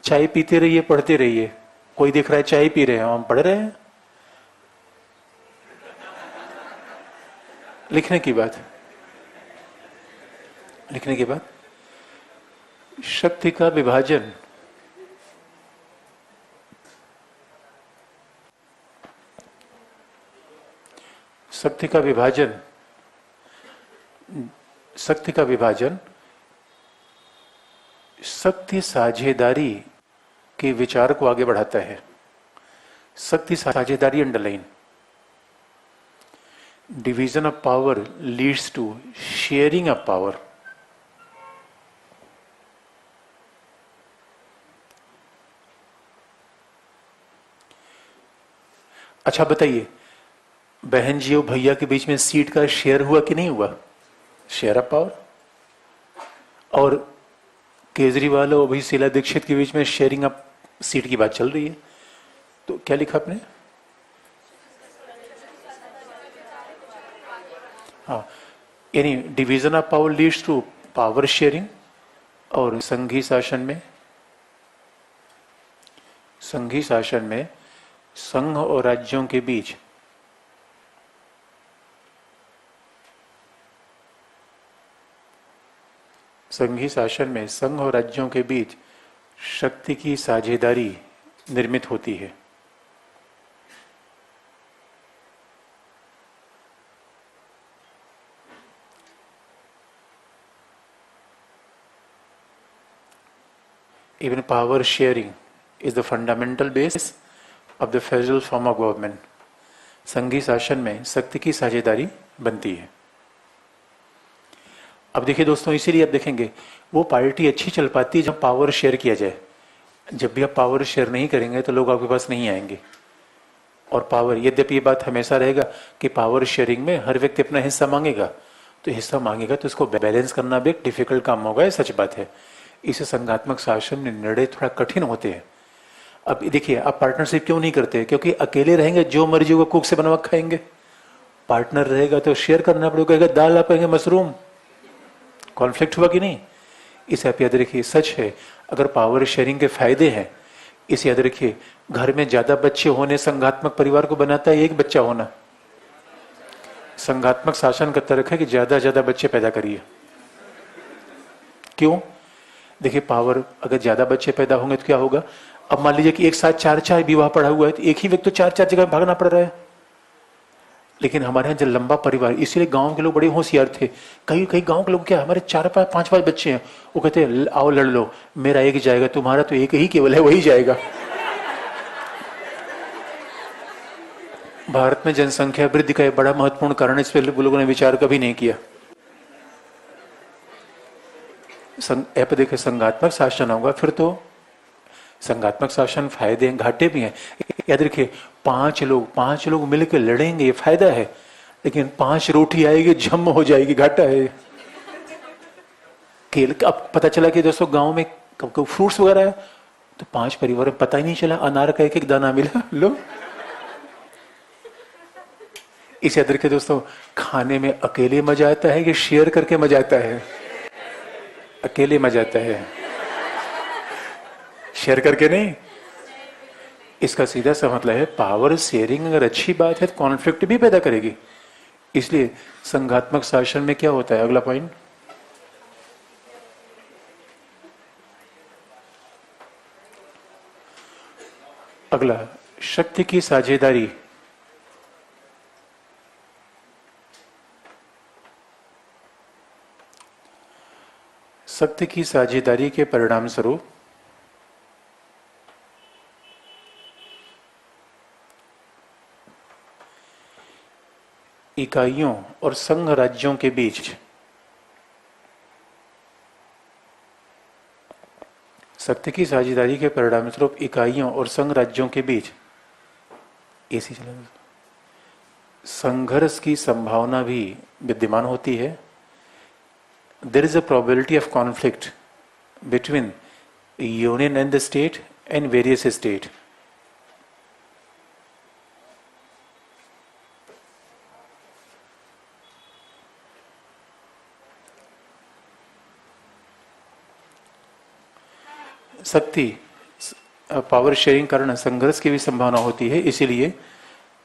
चाय पीते रहिए, पढ़ते रहिए। कोई देख रहा है चाय पी रहे हैं, हम पढ़ रहे हैं। लिखने की बात, लिखने की बात, शक्ति का विभाजन, शक्ति का विभाजन, शक्ति का विभाजन शक्ति साझेदारी के विचार को आगे बढ़ाता है। शक्ति साझेदारी underline, division of power leads to sharing of power. अच्छा बताइए, बहन जी और भैया के बीच में सीट का शेयर हुआ कि नहीं हुआ? Share of power. और केजरीवाल और अभी शीला दीक्षित के बीच में शेयरिंग ऑफ सीट की बात चल रही है, तो क्या लिखा आपने? हाँ, यानी division of power leads to power sharing. और संघी शासन में, संघी शासन में संघ और राज्यों के बीच संघी शासन में संघ और राज्यों के बीच शक्ति की साझेदारी निर्मित होती है। Even power sharing is the fundamental base of the federal form of government. संघीय शासन में शक्ति की साझेदारी बनती है। अब देखिए दोस्तों, इसीलिए आप देखेंगे वो पार्टी अच्छी चल पाती है जब पावर शेयर किया जाए। जब भी आप पावर शेयर नहीं करेंगे तो लोग आपके पास नहीं आएंगे। और पावर, यद्यपि ये बात हमेशा रहेगा कि पावर शेयरिंग में हर व्यक्ति अपना हिस्सा मांगेगा, तो हिस्सा मांगेगा तो उसको बैलेंस करना भी एक डिफिकल्ट काम होगा, ये सच बात है। इसे संघात्मक शासन में निर्णय थोड़ा कठिन होते हैं। अब देखिए, आप पार्टनरशिप क्यों नहीं करते? क्योंकि अकेले रहेंगे जो मर्जी होगा कुक से बनवा खाएंगे। पार्टनर रहेगा तो शेयर करना पड़ेगा। दाल आप कहेंगे मशरूम, कॉन्फ्लिक्ट हुआ कि नहीं? इसे आप याद रखिए, सच है। अगर पावर शेयरिंग के फायदे हैं, इसे याद रखिए, घर में ज्यादा बच्चे होने संघात्मक परिवार को बनाता है एक बच्चा होना। संघात्मक शासन का तर्क है कि ज्यादा ज्यादा बच्चे पैदा करिए। क्यों? देखिए, पावर, अगर ज्यादा बच्चे पैदा होंगे तो क्या होगा? अब मान लीजिए कि एक साथ चार चार विवाह पड़ा हुआ है, तो एक ही व्यक्ति तो चार चार जगह भागना पड़ रहा है। लेकिन हमारे यहाँ जो लंबा परिवार, इसीलिए गांव के लोग बड़े होशियार थे। कई कई गांव के लोग क्या, हमारे चार पांच पांच बच्चे हैं, वो कहते हैं आओ लड़ लो, मेरा एक जाएगा, तुम्हारा तो एक ही केवल है, वही जाएगा। भारत में जनसंख्या वृद्धि का एक बड़ा महत्वपूर्ण कारण, इस पर लोगों ने विचार कभी नहीं किया। देखिए, संघात्मक शासन होगा फिर तो संघात्मक शासन फायदे हैं, घाटे भी हैं। याद रखिए, पांच लोग मिलकर लड़ेंगे, ये फायदा है। लेकिन 5 रोटी आएगी जम हो जाएगी, घाटा है। केल, अब पता चला कि दोस्तों गांव में फ्रूट्स वगैरह है, तो 5 परिवार में पता ही नहीं चला, अनार का एक एक दाना मिला। लो, इसे याद रखिए दोस्तों, खाने में अकेले मजा आता है कि शेयर करके मजा आता है? अकेले मजा आता है, शेयर करके नहीं। इसका सीधा सा मतलब है, पावर शेयरिंग अगर अच्छी बात है तो कॉन्फ्लिक्ट भी पैदा करेगी। इसलिए संघात्मक शासन में क्या होता है? अगला पॉइंट, अगला, शक्ति की साझेदारी। शक्ति की साझेदारी के परिणाम स्वरूप इकाइयों और संघ राज्यों के बीच सत्य की साझेदारी के परिणाम स्वरूप इकाइयों और संघ राज्यों के बीच एसी चला संघर्ष की संभावना भी विद्यमान होती है. There is a probability of conflict between union and the state and various state. शक्ति पावर शेयरिंग कारण संघर्ष की भी संभावना होती है. इसीलिए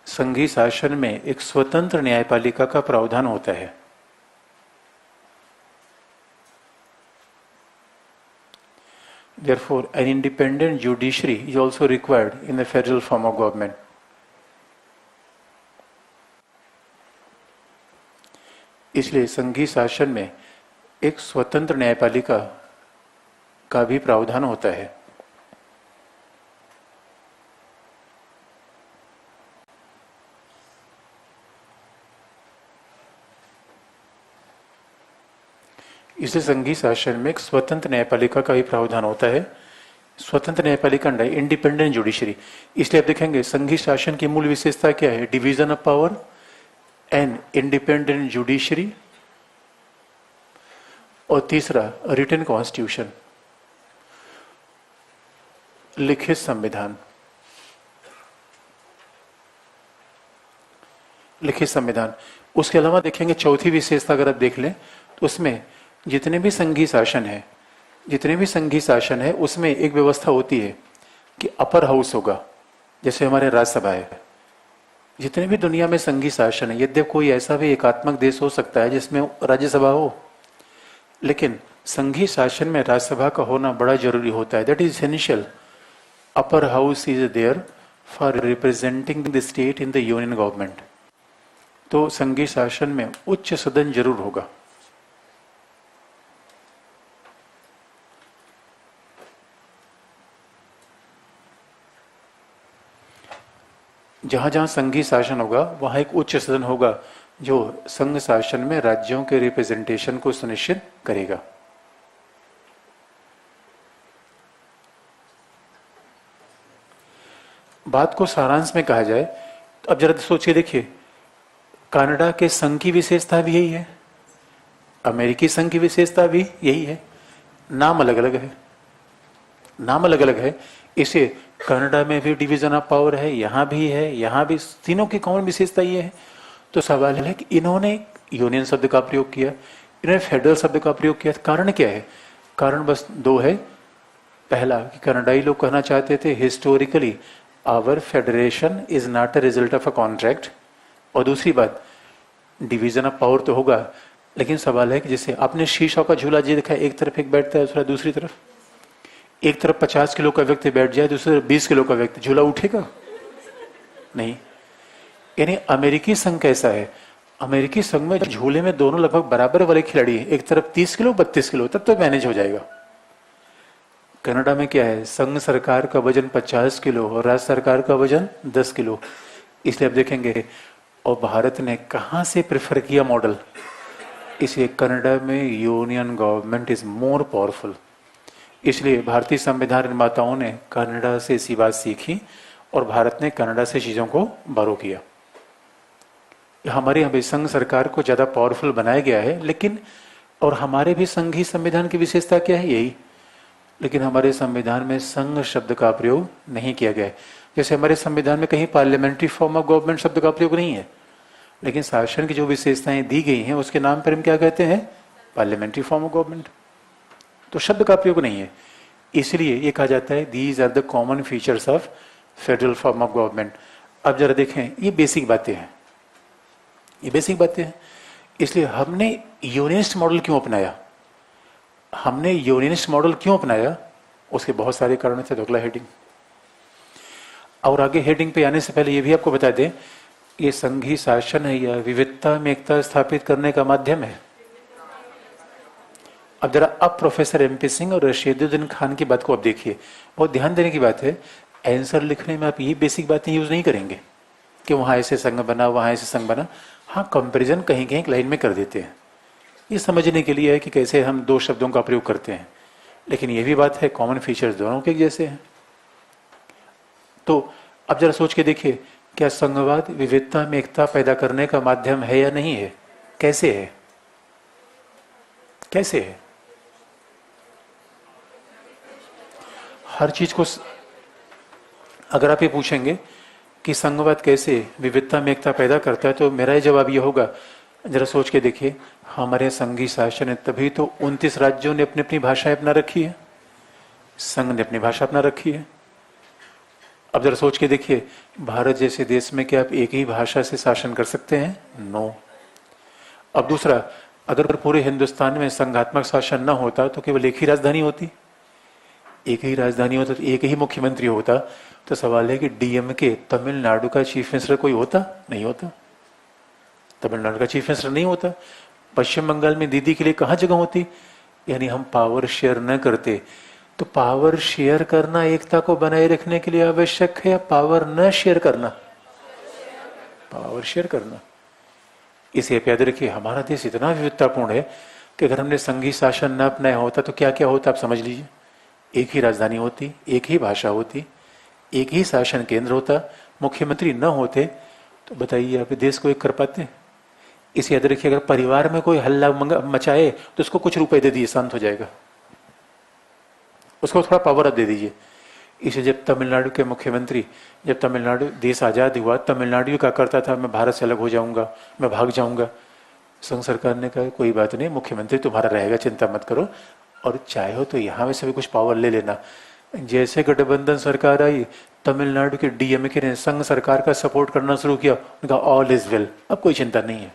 संघीय शासन में एक स्वतंत्र न्यायपालिका का प्रावधान होता है. Therefore, an independent judiciary is also required in the federal form of government. इसलिए संघीय शासन में एक स्वतंत्र न्यायपालिका का भी प्रावधान होता है. इसलिए संघीय शासन में एक स्वतंत्र न्यायपालिका का भी प्रावधान होता है. स्वतंत्र न्यायपालिका अंडर इंडिपेंडेंट जुडिशरी. इसलिए आप देखेंगे संघीय शासन की मूल विशेषता क्या है? Division of power and independent judiciary. और तीसरा रिटन कॉन्स्टिट्यूशन, लिखित संविधान. लिखित संविधान. उसके अलावा देखेंगे चौथी विशेषता अगर आप देख लें तो उसमें जितने भी संघीय शासन है उसमें एक व्यवस्था होती है कि अपर हाउस होगा. जैसे हमारे राज्यसभा है. जितने भी दुनिया में संघीय शासन है, यद्यपि कोई ऐसा भी एकात्मक देश हो सकता है जिसमें राज्यसभा हो, लेकिन संघीय शासन में राज्यसभा का होना बड़ा जरूरी होता है. That is essential. Upper house is there for representing the state in the union government. तो संघीय शासन में उच्च सदन जरूर होगा. जहां जहां संघीय शासन होगा वहां एक उच्च सदन होगा जो संघ शासन में राज्यों के रिप्रेजेंटेशन को सुनिश्चित करेगा. बात को सारांश में कहा जाए तो अब जरा सोचिए, देखिए कनाडा के संघ की विशेषता भी यही है, अमेरिकी संघ की विशेषता भी यही है. नाम अलग अलग है. नाम अलग अलग है. इसे कनाडा में भी डिवीजन ऑफ पावर है, यहां भी है, यहां भी. तीनों की कॉमन विशेषता ये है. तो सवाल है कि इन्होंने यूनियन शब्द का प्रयोग किया, इन्होंने फेडरल शब्द का प्रयोग किया. कारण क्या है? कारण बस दो है. पहला कि कनाडाई लोग कहना चाहते थे historically our federation is not a result of a contract. और दूसरी बात, डिवीजन ऑफ पावर तो होगा, लेकिन सवाल है कि जैसे आपने शीशा का झूला जी देखा, एक तरफ एक बैठता है, दूसरा दूसरी तरफ. एक तरफ 50 किलो का व्यक्ति बैठ जाए, दूसरी तरफ 20 किलो का व्यक्ति, झूला उठेगा नहीं. यानी अमेरिकी संघ कैसा है? अमेरिकी संघ में झूले में दोनों लगभग बराबर वाले खिलाड़ी है, एक तरफ 30 किलो 32 किलो, तब तो मैनेज हो जाएगा. कनाडा में क्या है? संघ सरकार का वजन 50 किलो और राज्य सरकार का वजन 10 किलो. इसलिए आप देखेंगे, और भारत ने कहां से प्रेफर किया मॉडल? इसलिए कनाडा में union government is more powerful. इसलिए भारतीय संविधान निर्माताओं ने कनाडा से इसी बात सीखी और भारत ने कनाडा से चीजों को बारो किया. हमारे यहाँ संघ सरकार को ज्यादा पावरफुल बनाया गया है, लेकिन और हमारे भी संघीय संविधान की विशेषता क्या है? यही. लेकिन हमारे संविधान में संघ शब्द का प्रयोग नहीं किया गया है. जैसे हमारे संविधान में कहीं पार्लियामेंट्री फॉर्म ऑफ गवर्नमेंट शब्द का प्रयोग नहीं है, लेकिन शासन की जो विशेषताएं दी गई हैं उसके नाम पर हम क्या कहते हैं? Parliamentary form of government. तो शब्द का प्रयोग नहीं है. इसलिए ये कहा जाता है these are the common features of federal form of government. अब जरा देखें, ये बेसिक बातें हैं, ये बेसिक बातें हैं. इसलिए हमने यूनियनिस्ट मॉडल क्यों अपनाया? हमने यूनियनिस्ट मॉडल क्यों अपनाया? उसके बहुत सारे कारण थे. तो अगला हेडिंग. और आगे हेडिंग पे आने से पहले ये भी आपको बता दें, ये संघीय शासन है या विविधता में एकता स्थापित करने का माध्यम है? अब जरा अब प्रोफेसर एमपी सिंह और रशीदुद्दीन खान की बात को अब देखिए. बहुत ध्यान देने की बात है. आंसर लिखने में आप ये बेसिक बातें यूज नहीं करेंगे कि वहां ऐसे संघ बना, वहां ऐसे संघ बना. हाँ, कंपैरिजन कहीं कहीं एक लाइन में कर देते हैं, ये समझने के लिए है कि कैसे हम दो शब्दों का प्रयोग करते हैं, लेकिन ये भी बात है कॉमन फीचर्स दोनों के एक जैसे हैं। तो अब जरा सोच के देखिए, क्या संघवाद विविधता में एकता पैदा करने का माध्यम है या नहीं है? कैसे है? कैसे है? हर चीज को अगर आप ये पूछेंगे कि संघवाद कैसे विविधता में एकता पैदा करता है, तो मेरा ये जवाब ये होगा, जरा सोच के देखिए, हमारे संघी शासन है तभी तो 29 राज्यों ने अपनी अपनी भाषाएं अपना रखी है, संघ ने अपनी भाषा अपना रखी है। अब जरा सोच के देखिए, भारत जैसे देश में क्या आप एक ही भाषा से शासन कर सकते हैं? नो। अब दूसरा, अगर पूरे हिंदुस्तान में संघात्मक शासन न होता तो केवल एक ही राजधानी होती, एक ही राजधानी होता तो एक ही मुख्यमंत्री होता, तो सवाल है कि डीएमके तमिलनाडु का चीफ मिनिस्टर कोई होता? नहीं होता, तमिलनाडु का चीफ मिनिस्टर नहीं होता। पश्चिम बंगाल में दीदी के लिए कहाँ जगह होती? यानी हम पावर शेयर न करते। तो पावर शेयर करना एकता को बनाए रखने के लिए आवश्यक है या पावर न शेयर करना? पावर शेयर करना। इसे आप याद रखिए, हमारा देश इतना विविधतापूर्ण है कि अगर हमने संघी शासन न अपनाया होता तो क्या क्या होता आप समझ लीजिए। एक ही राजधानी होती, एक ही भाषा होती, एक ही शासन केंद्र होता, मुख्यमंत्री न होते, तो बताइए आप देश को एक कर पाते? इसे याद रखिए, अगर परिवार में कोई हल्ला मचाए तो उसको कुछ रुपए दे दिए, शांत हो जाएगा, उसको थोड़ा पावर अप दे दीजिए। इसे जब तमिलनाडु के मुख्यमंत्री, जब तमिलनाडु देश आजाद हुआ, तमिलनाडु क्या करता था, मैं भारत से अलग हो जाऊंगा, मैं भाग जाऊंगा। संघ सरकार ने कहा कोई बात नहीं, मुख्यमंत्री तुम्हारा रहेगा, चिंता मत करो, और चाहे तो यहाँ से भी कुछ पावर ले लेना। जैसे गठबंधन सरकार आई, तमिलनाडु के डीएमके ने संघ सरकार का सपोर्ट करना शुरू किया, उनका ऑल इज वेल, अब कोई चिंता नहीं है।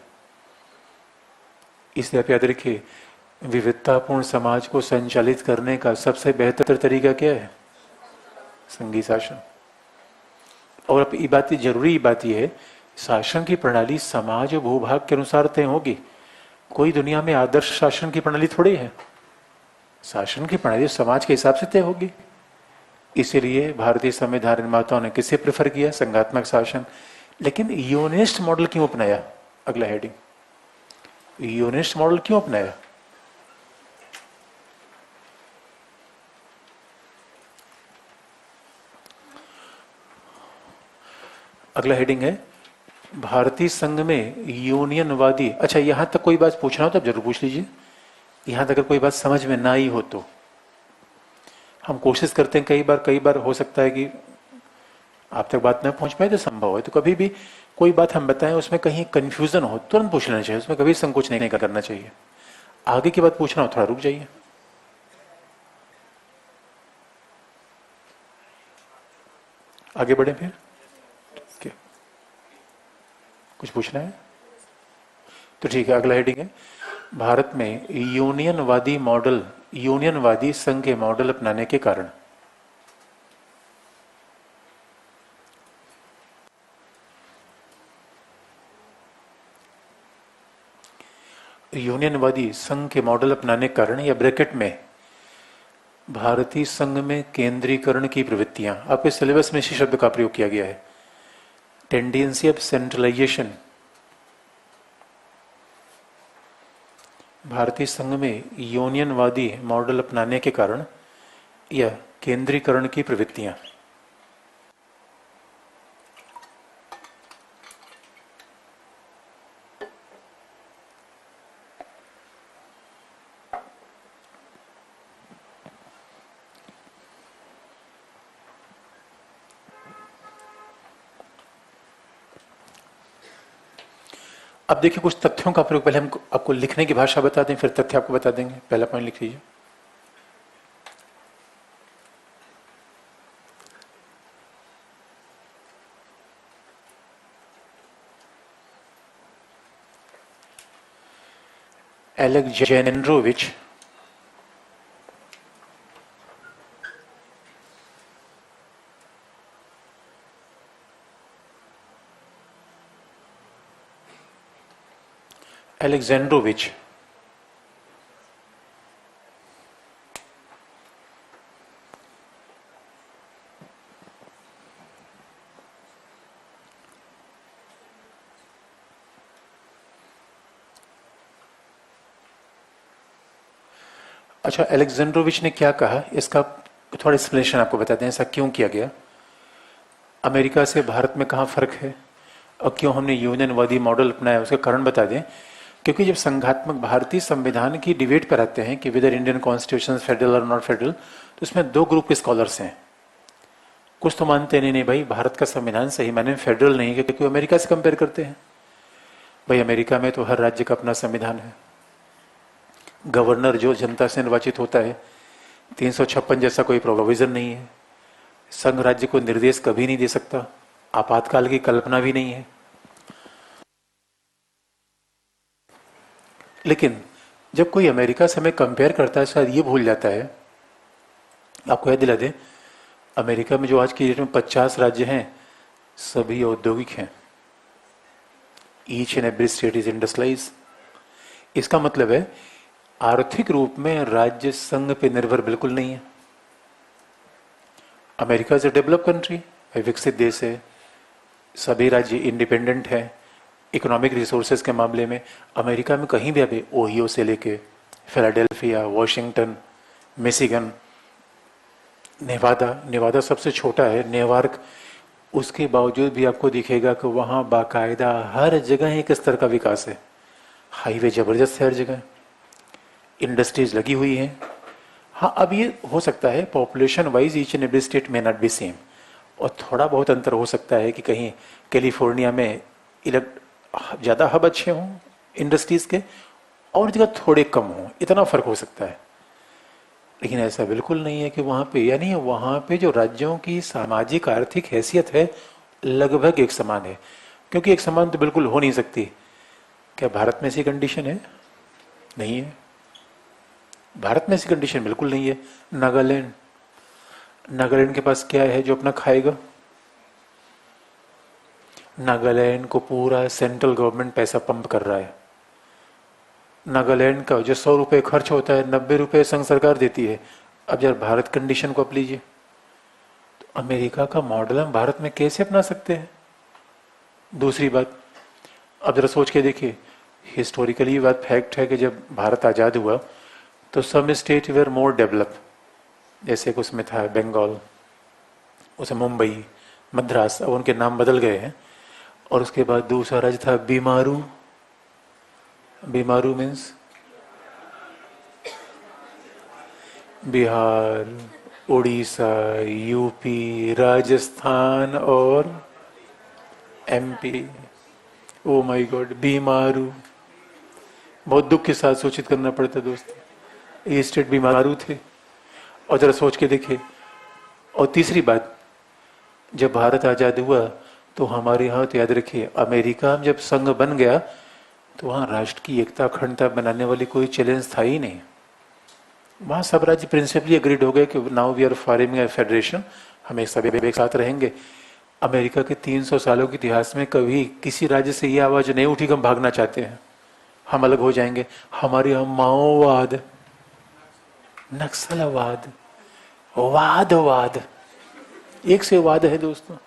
इसलिए आप याद रखिए, विविधतापूर्ण समाज को संचालित करने का सबसे बेहतर तरीका क्या है? संघीय शासन। और अब ये बात, जरूरी बात यह है, शासन की प्रणाली समाज और भूभाग के अनुसार तय होगी। कोई दुनिया में आदर्श शासन की प्रणाली थोड़ी है, शासन की प्रणाली समाज के हिसाब से तय होगी। इसीलिए भारतीय संविधान निर्माताओं ने किसे प्रेफर किया? संघात्मक शासन। लेकिन यूनिस्ट मॉडल क्यों अपनाया? अगला हेडिंग, यूनिस्ट मॉडल क्यों अपनाया? अगला हेडिंग है भारतीय संघ में यूनियनवादी। अच्छा, यहां तक कोई बात पूछना हो तो आप जरूर पूछ लीजिए, यहां तक अगर कोई बात समझ में ना आई हो तो। हम कोशिश करते हैं, कई बार हो सकता है कि आप तक बात न पहुंच पाए, तो संभव है तो कभी भी कोई बात हम बताएं उसमें कहीं कंफ्यूजन हो तुरंत पूछ लेना चाहिए, उसमें कभी संकोच नहीं करना चाहिए। आगे की बात पूछना हो थोड़ा रुक जाइए। आगे बढ़े फिर क्या कुछ पूछना है तो ठीक है। अगला हेडिंग है भारत में यूनियनवादी संघ के मॉडल अपनाने के कारण। यूनियनवादी संघ के मॉडल अपनाने के कारण, या ब्रैकेट में भारतीय संघ में केंद्रीकरण की प्रवृत्तियां, आपके सिलेबस में इसी शब्द का प्रयोग किया गया है, टेंडेंसी ऑफ सेंट्रलाइजेशन। भारतीय संघ में यूनियनवादी मॉडल अपनाने के कारण या केंद्रीकरण की प्रवृत्तियां। अब देखिए, कुछ तथ्यों का प्रयोग, पहले हम आपको लिखने की भाषा बता दें, फिर तथ्य आपको बता देंगे। पहला पॉइंट लिख लीजिए, एलेक्जेंड्रोविच एलेक्जेंड्रोविच अच्छा, अलेक्जेंड्रोविच ने क्या कहा, इसका थोड़ा एक्सप्लेनेशन आपको बताते हैं, ऐसा क्यों किया गया, अमेरिका से भारत में कहाँ फर्क है और क्यों हमने यूनियनवादी मॉडल अपनाया, उसका कारण बता दें। क्योंकि जब संघात्मक भारतीय संविधान की डिबेट पर आते हैं कि विदर इंडियन कॉन्स्टिट्यूशन फेडरल और नॉट फेडरल, तो उसमें दो ग्रुप के स्कॉलर्स हैं। कुछ तो मानते नहीं, नहीं भाई भारत का संविधान सही माने फेडरल नहीं है, क्योंकि अमेरिका से कंपेयर करते हैं। भाई अमेरिका में तो हर राज्य का अपना संविधान है, गवर्नर जो जनता से निर्वाचित होता है, 356 जैसा कोई प्रोविजन नहीं है, संघ राज्य को निर्देश कभी नहीं दे सकता, आपातकाल की कल्पना भी नहीं है। लेकिन जब कोई अमेरिका से हमें कंपेयर करता है, शायद ये भूल जाता है, आपको याद दिला दें, अमेरिका में जो आज की डेट में 50 राज्य हैं, सभी औद्योगिक हैं। Each and every state is industrialise. इसका मतलब है आर्थिक रूप में राज्य संघ पे निर्भर बिल्कुल नहीं है। America is a develop country, विकसित देश है, सभी राज्य इंडिपेंडेंट है। इकोनॉमिक रिसोर्सेज के मामले में अमेरिका में कहीं भी अभी ओहियो से लेके फिलाडेल्फिया, वॉशिंगटन, मिशिगन, नेवादा सबसे छोटा है, नेवार्क, उसके बावजूद भी आपको दिखेगा कि वहाँ बाकायदा हर जगह एक स्तर का विकास है। हाईवे जबरदस्त है हर जगह, इंडस्ट्रीज लगी हुई हैं। हाँ, अब ये हो सकता है population wise each and every state में नॉट बी सेम, और थोड़ा बहुत अंतर हो सकता है कि कहीं कैलिफोर्निया में ज़्यादा हब अच्छे हों इंडस्ट्रीज़ के, और जगह थोड़े कम हों, इतना फ़र्क हो सकता है। लेकिन ऐसा बिल्कुल नहीं है कि वहाँ पे, यानी वहाँ पे जो राज्यों की सामाजिक आर्थिक हैसियत है लगभग एक समान है, क्योंकि एक समान तो बिल्कुल हो नहीं सकती। क्या भारत में ऐसी कंडीशन है? नहीं है, भारत में ऐसी कंडीशन बिल्कुल नहीं है। नागालैंड के पास क्या है जो अपना खाएगा? नागालैंड को पूरा सेंट्रल गवर्नमेंट पैसा पंप कर रहा है। नागालैंड का जो 100 रुपये खर्च होता है, 90 रुपये संघ सरकार देती है। अब जरा भारत कंडीशन को आप लीजिए, तो अमेरिका का मॉडल हम भारत में कैसे अपना सकते हैं? दूसरी बात, अब जरा सोच के देखिए, हिस्टोरिकली बात फैक्ट है कि जब भारत आज़ाद हुआ तो some state were more develop, जैसे कि उसमें था बंगाल, उसे मुंबई, मद्रास, अब उनके नाम बदल गए हैं। और उसके बाद दूसरा राज्य था बीमारू। बीमारू मीन्स बिहार, उड़ीसा, यूपी, राजस्थान और एमपी। ओ माय गॉड, बीमारू, बहुत दुख के साथ सूचित करना पड़ता है दोस्तों, ये स्टेट बीमारू थे। और जरा सोच के देखिए। और तीसरी बात, जब भारत आज़ाद हुआ तो हमारे यहाँ, तो याद रखिए, अमेरिका में जब संघ बन गया तो वहाँ राष्ट्र की एकता अखंडता बनाने वाली कोई चैलेंज था ही नहीं। वहाँ सब राज्य प्रिंसिपली एग्रीड हो गए कि now we are forming a federation, हम एक सब एक साथ रहेंगे। अमेरिका के 300 सालों के इतिहास में कभी किसी राज्य से ये आवाज़ नहीं उठी कि हम भागना चाहते हैं, हम अलग हो जाएंगे। हमारे यहाँ माओवाद, नक्सलवाद, वादवाद, एक से वाद है दोस्तों।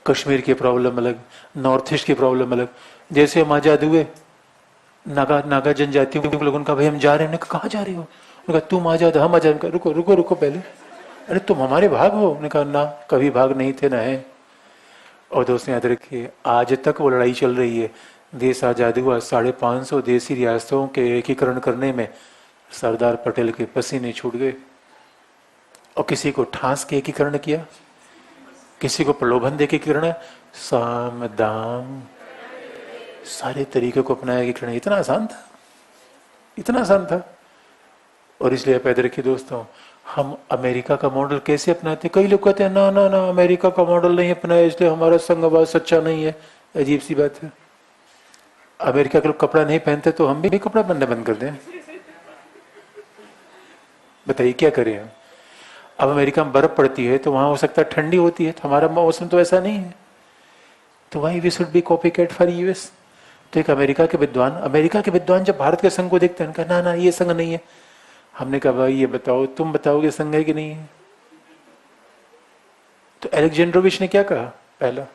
कश्मीर की प्रॉब्लम अलग, नॉर्थ ईस्ट की प्रॉब्लम अलग। जैसे हम आजाद हुए, नागा जनजातियों के लोगों का, भाई हम जा रहे हैं। कहाँ जा रहे हो? उन्होंने कहा तुम आजाद, हम आजाद। रुको रुको रुको पहले, अरे तुम हमारे भाग हो? उन्होंने कहा ना, कभी भाग नहीं थे, ना है। और दोस्तों याद रखिए, आज तक वो लड़ाई चल रही है। देश आजाद हुआ, 550 देसी रियासतों के एकीकरण करने में सरदार पटेल के पसीने छूट गए। और किसी को ठांस के एकीकरण किया, किसी को प्रलोभन दे के एकीकरण, साम दाम सारे तरीके को अपनाया एकीकरण। इतना आसान था, इतना आसान था। और इसलिए आप याद रखिए दोस्तों, हम अमेरिका का मॉडल कैसे अपनाते? कई लोग कहते हैं ना ना ना, अमेरिका का मॉडल नहीं अपनाया इसलिए हमारा संघवाद सच्चा नहीं है। अजीब सी बात है। अमेरिका के लोग कपड़ा नहीं पहनते तो हम भी कपड़ा पहनना बंद कर दें? बताइए क्या करें हम? अब अमेरिका में बर्फ पड़ती है तो वहां हो सकता है ठंडी होती है, तो हमारा मौसम तो ऐसा नहीं है, तो वही we should be copy cat for US. तो एक अमेरिका के विद्वान जब भारत के संघ को देखते हैं, कहा ना ना ये संघ नहीं है। हमने कहा भाई ये बताओ, तुम बताओगे संघ है कि नहीं है? तो अलेक्जेंड्रोविच ने क्या कहा? पहला,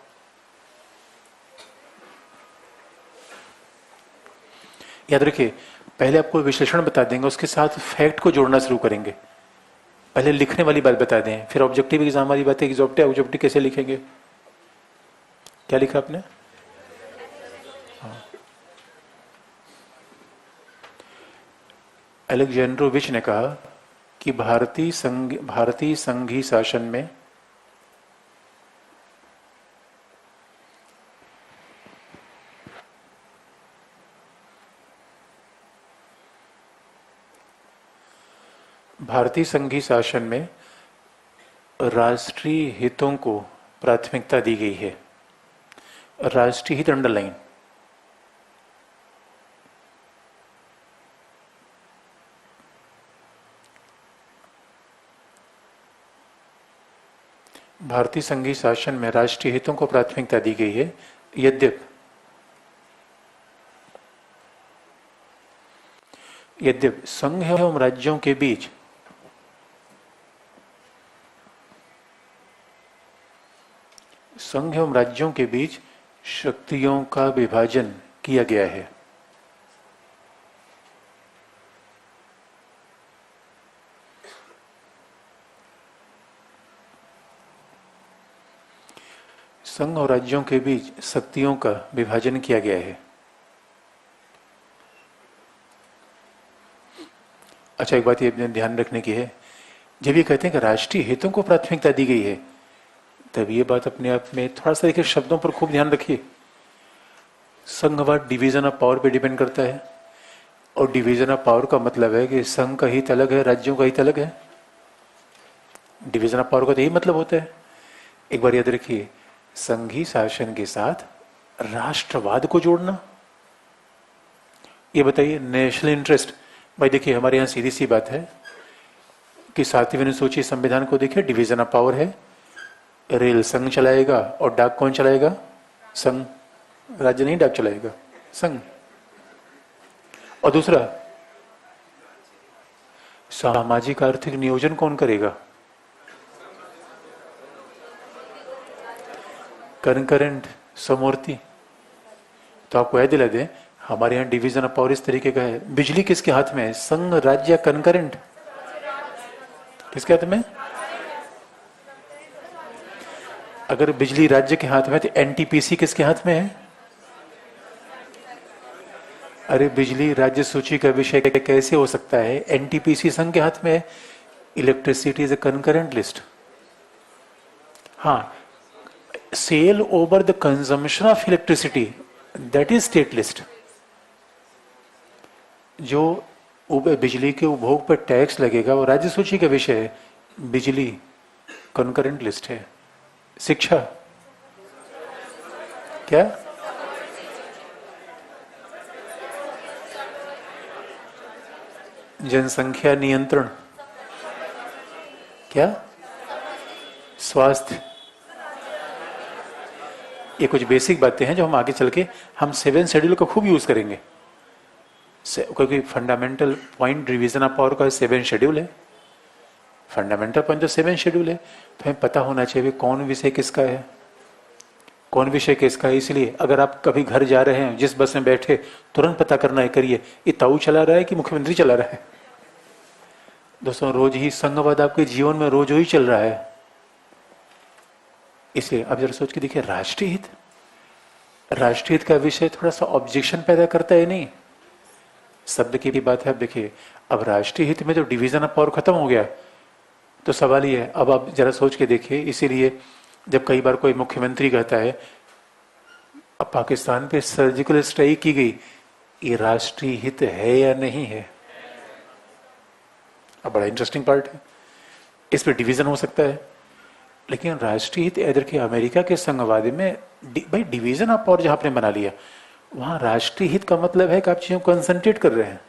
याद रखिए, पहले आपको विश्लेषण बता देंगे, उसके साथ फैक्ट को जोड़ना शुरू करेंगे। पहले लिखने वाली बात बता दें, फिर ऑब्जेक्टिव एग्जाम वाली बात है, ऑब्जेक्टिव कैसे लिखेंगे। क्या लिखा आपने? अलेक्जेंड्रोविच ने कहा कि भारतीय संघी शासन में राष्ट्रीय हितों को प्राथमिकता दी गई है। राष्ट्रीय हित अंडरलाइन। भारतीय संघीय शासन में राष्ट्रीय हितों को प्राथमिकता दी गई है। यद्यपि संघ एवं राज्यों के बीच शक्तियों का विभाजन किया गया है। संघ और राज्यों के बीच शक्तियों का विभाजन किया गया है। अच्छा, एक बात ये ध्यान रखने की है, जब ये कहते हैं कि राष्ट्रीय हितों को प्राथमिकता दी गई है, तब ये बात अपने आप में थोड़ा सा देखिए, शब्दों पर खूब ध्यान रखिए। संघवाद डिवीजन ऑफ पावर पे डिपेंड करता है, और डिवीजन ऑफ पावर का मतलब है कि संघ का हित अलग है, राज्यों का हित अलग है। डिवीजन ऑफ पावर का तो यही मतलब होता है। एक बार याद रखिए, संघी शासन के साथ राष्ट्रवाद को जोड़ना, ये बताइए नेशनल इंटरेस्ट। भाई देखिए, हमारे यहाँ सीधी सी बात है कि 7वीं अनुसूची संविधान को देखिए, डिवीजन ऑफ पावर है। रेल संघ चलाएगा और डाक कौन चलाएगा? संघ। राज्य नहीं डाक चलाएगा, संघ। और दूसरा, सामाजिक आर्थिक नियोजन कौन करेगा? कंकरेंट, समवर्ती। तो आपको याद दिला दें, हमारे यहाँ डिवीजन ऑफ पावर इस तरीके का है। बिजली किसके हाथ में है? संघ, राज्य, कंकरेंट? किसके हाथ में? अगर बिजली राज्य के हाथ में, तो एनटीपीसी किसके हाथ में है? अरे बिजली राज्य सूची का विषय कैसे हो सकता है? एनटीपीसी संघ के हाथ में है। Electricity is a concurrent list. हाँ, sale over the consumption of electricity, that is state list. जो बिजली के उपभोग पर टैक्स लगेगा वो राज्य सूची का विषय है। बिजली कंकरेंट लिस्ट है। शिक्षा क्या? जनसंख्या नियंत्रण क्या? स्वास्थ्य। ये कुछ बेसिक बातें हैं जो हम आगे चल के हम 7 शेड्यूल का खूब यूज करेंगे, क्योंकि fundamental point division of power का 7 शेड्यूल है। फंडामेंटल पॉइंट तो 7 शेड्यूल है, तो हमें पता होना चाहिए कौन विषय किसका है, कौन विषय किसका है। इसलिए अगर आप कभी घर जा रहे हैं, जिस बस में बैठे, तुरंत पता करना है, करिए ये ताऊ चला रहा है कि मुख्यमंत्री चला रहा है। दोस्तों, रोज ही संघवाद आपके जीवन में रोज ही चल रहा है। इसलिए अब जरा सोच के देखिए, राष्ट्रीय हित का विषय थोड़ा सा ऑब्जेक्शन पैदा करता है नहीं? शब्द की भी बात है। अब देखिए, अब राष्ट्रीय हित में जो डिवीजन ऑफ पावर खत्म हो गया, तो सवाल ये है, अब आप जरा सोच के देखिए। इसीलिए जब कई बार कोई मुख्यमंत्री कहता है अब पाकिस्तान पे सर्जिकल स्ट्राइक की गई, ये राष्ट्रीय हित है या नहीं है? अब बड़ा इंटरेस्टिंग पार्ट है, इस पर डिवीजन हो सकता है। लेकिन राष्ट्रीय हित इधर के अमेरिका के संघवाद में भाई डिवीजन ऑफ पावर जहां आपने बना लिया, वहां राष्ट्रीय हित का मतलब है कि आप चीजों को कंसंट्रेट कर रहे हैं।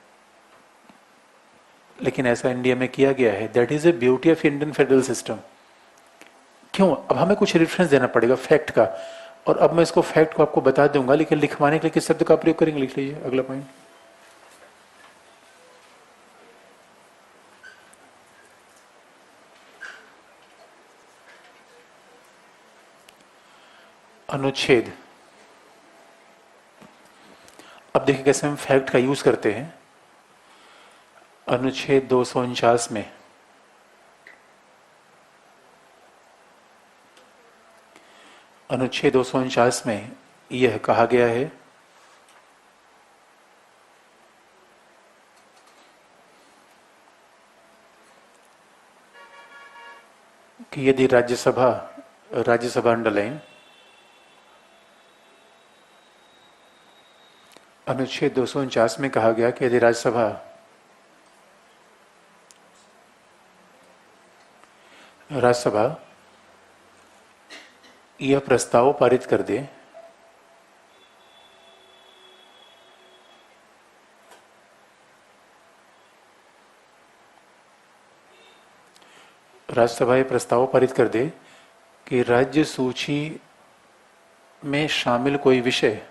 लेकिन ऐसा इंडिया में किया गया है। That is a beauty of Indian federal system. क्यों? अब हमें कुछ रेफरेंस देना पड़ेगा फैक्ट का, और अब मैं इसको फैक्ट को आपको बता दूंगा, लेकिन लिखवाने के लिए किस शब्द का प्रयोग करेंगे? लिख लीजिए अगला पॉइंट। अनुच्छेद। अब देखिए कैसे हम फैक्ट का यूज करते हैं। अनुच्छेद 249 में यह कहा गया है कि यदि राज्यसभा अंडरलाइन अनुच्छेद 249 में कहा गया कि यदि राज्यसभा यह प्रस्ताव पारित कर दे कि राज्य सूची में शामिल कोई विषय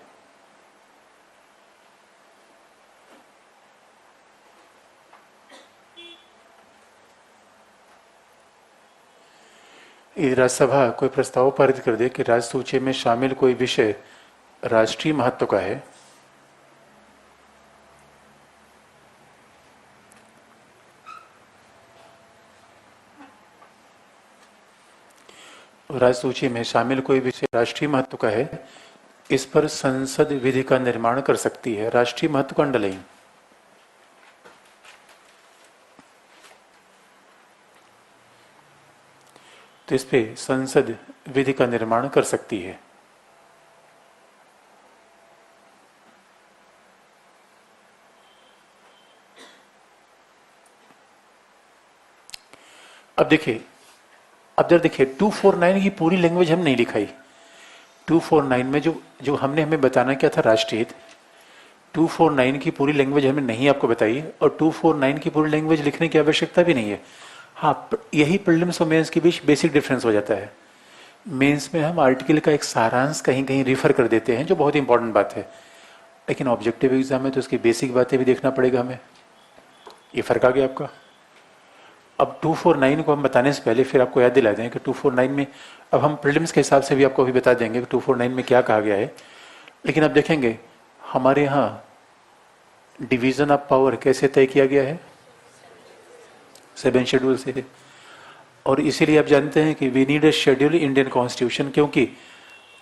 राज्यसभा कोई प्रस्ताव पारित कर दे कि राज्य सूची में शामिल कोई विषय राष्ट्रीय महत्व का है इस पर संसद विधि का निर्माण कर सकती है। राष्ट्रीय महत्व का अंडरलाइन, तो इस पे संसद विधि का निर्माण कर सकती है। अब देखिए 249 की पूरी लैंग्वेज हम नहीं लिखाई। 249 में जो हमने हमें बताना क्या था राष्ट्रीय हित, 249 की पूरी लैंग्वेज हमने नहीं आपको बताई और 249 की पूरी लैंग्वेज लिखने की आवश्यकता भी नहीं है। हाँ, यही प्रीलिम्स और मेंस के बीच बेसिक डिफरेंस हो जाता है। मेंस में हम आर्टिकल का एक सारांश कहीं कहीं रिफर कर देते हैं, जो बहुत इंपॉर्टेंट बात है, लेकिन ऑब्जेक्टिव एग्जाम में तो उसकी बेसिक बातें भी देखना पड़ेगा हमें। ये फर्क आ गया आपका। अब 249 को हम बताने से पहले फिर आपको याद दिला दें कि 249 में, अब हम प्रीलिम्स के हिसाब से भी आपको अभी बता देंगे कि 249 में क्या कहा गया है, लेकिन अब देखेंगे हमारे यहाँ डिवीजन ऑफ पावर कैसे तय किया गया है 7 शेड्यूल से। और इसीलिए आप जानते हैं कि we need a schedule Indian constitution, क्योंकि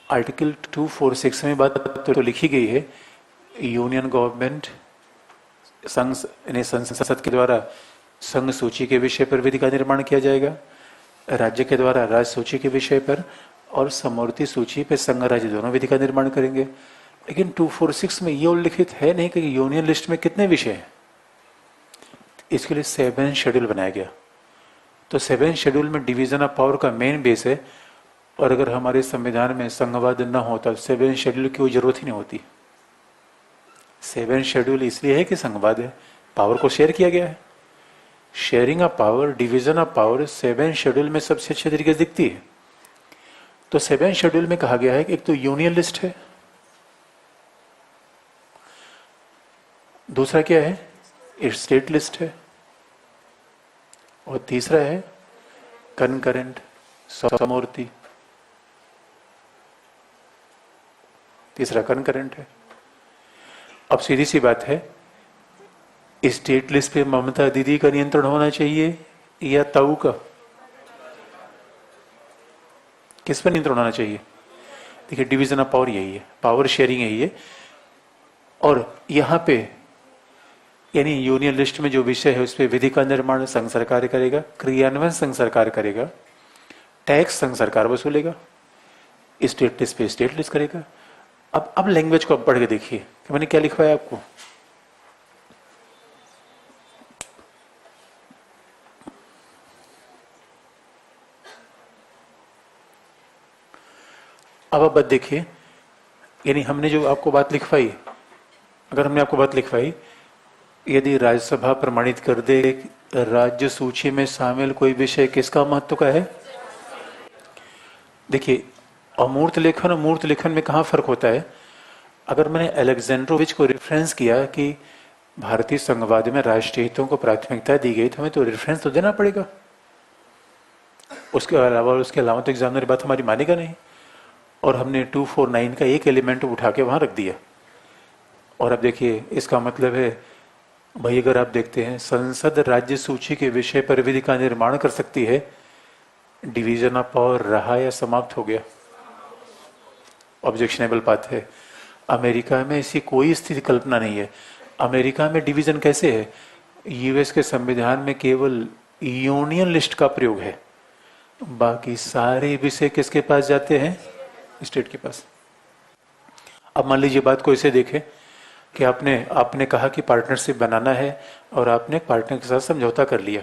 आर्टिकल 246 में बात तो लिखी गई है यूनियन गवर्नमेंट संसद के द्वारा संघ सूची के विषय पर विधि का निर्माण किया जाएगा, राज्य के द्वारा राज्य सूची के विषय पर, और समवर्ती सूची पर संघ राज्य दोनों विधि का निर्माण करेंगे। लेकिन 246 में ये उल्लिखित है नहीं कि यूनियन लिस्ट में कितने विषय हैं। इसके लिए 7 शेड्यूल बनाया गया। तो 7 शेड्यूल में डिवीजन ऑफ पावर का मेन बेस है, और अगर हमारे संविधान में संघवाद न होता तो 7 शेड्यूल की कोई जरूरत ही नहीं होती। 7 शेड्यूल इसलिए है कि संघवाद है, पावर को शेयर किया गया है। Sharing of power, division of power 7 schedule में सबसे अच्छे तरीके से दिखती है। तो 7 शेड्यूल में कहा गया है कि एक तो यूनियन लिस्ट है, दूसरा क्या है स्टेट लिस्ट है, और तीसरा है कनकरेंट समवर्ती, तीसरा कनकरेंट है। अब सीधी सी बात है, स्टेट लिस्ट पे ममता दीदी का नियंत्रण होना चाहिए या ताऊ का? किस पर नियंत्रण होना चाहिए? देखिए डिवीजन ऑफ पावर यही है, पावर शेयरिंग यही है। और यहां पे यानी यूनियन लिस्ट में जो विषय है उस पर विधि का निर्माण संघ सरकार करेगा, क्रियान्वयन संघ सरकार करेगा, टैक्स संघ सरकार वसूलेगा, स्टेट लिस्ट पे स्टेट लिस्ट करेगा। अब लैंग्वेज को अब पढ़ के देखिए कि मैंने क्या लिखवाया आपको। अब बात देखिए, यानी हमने जो आपको बात लिखवाई, अगर हमने आपको बात लिखवाई यदि राज्यसभा प्रमाणित कर दे राज्य सूची में शामिल कोई विषय किसका महत्व का है। देखिए अमूर्त लेखन और मूर्त लेखन में कहाँ फर्क होता है। अगर मैंने अलेक्जेंड्रोविच को रेफरेंस किया कि भारतीय संघवाद में राष्ट्रीय हितों को प्राथमिकता दी गई, तो हमें तो रेफरेंस तो देना पड़ेगा। उसके अलावा तो एग्जामिनर बात हमारी मानेगा नहीं। और हमने 249 का एक एलिमेंट उठा के वहां रख दिया। और अब देखिए इसका मतलब है भाई अगर आप देखते हैं संसद राज्य सूची के विषय पर विधि का निर्माण कर सकती है, डिवीजन ऑफ पावर रहा या समाप्त हो गया? ऑब्जेक्शनेबल बात है। अमेरिका में ऐसी कोई स्थिति कल्पना नहीं है। अमेरिका में डिवीजन कैसे है? यूएस के संविधान में केवल यूनियन लिस्ट का प्रयोग है, बाकी सारे विषय किसके पास जाते हैं? स्टेट के पास। अब मान लीजिए बात को इसे देखें कि आपने कहा कि पार्टनरशिप बनाना है और आपने पार्टनर के साथ समझौता कर लिया,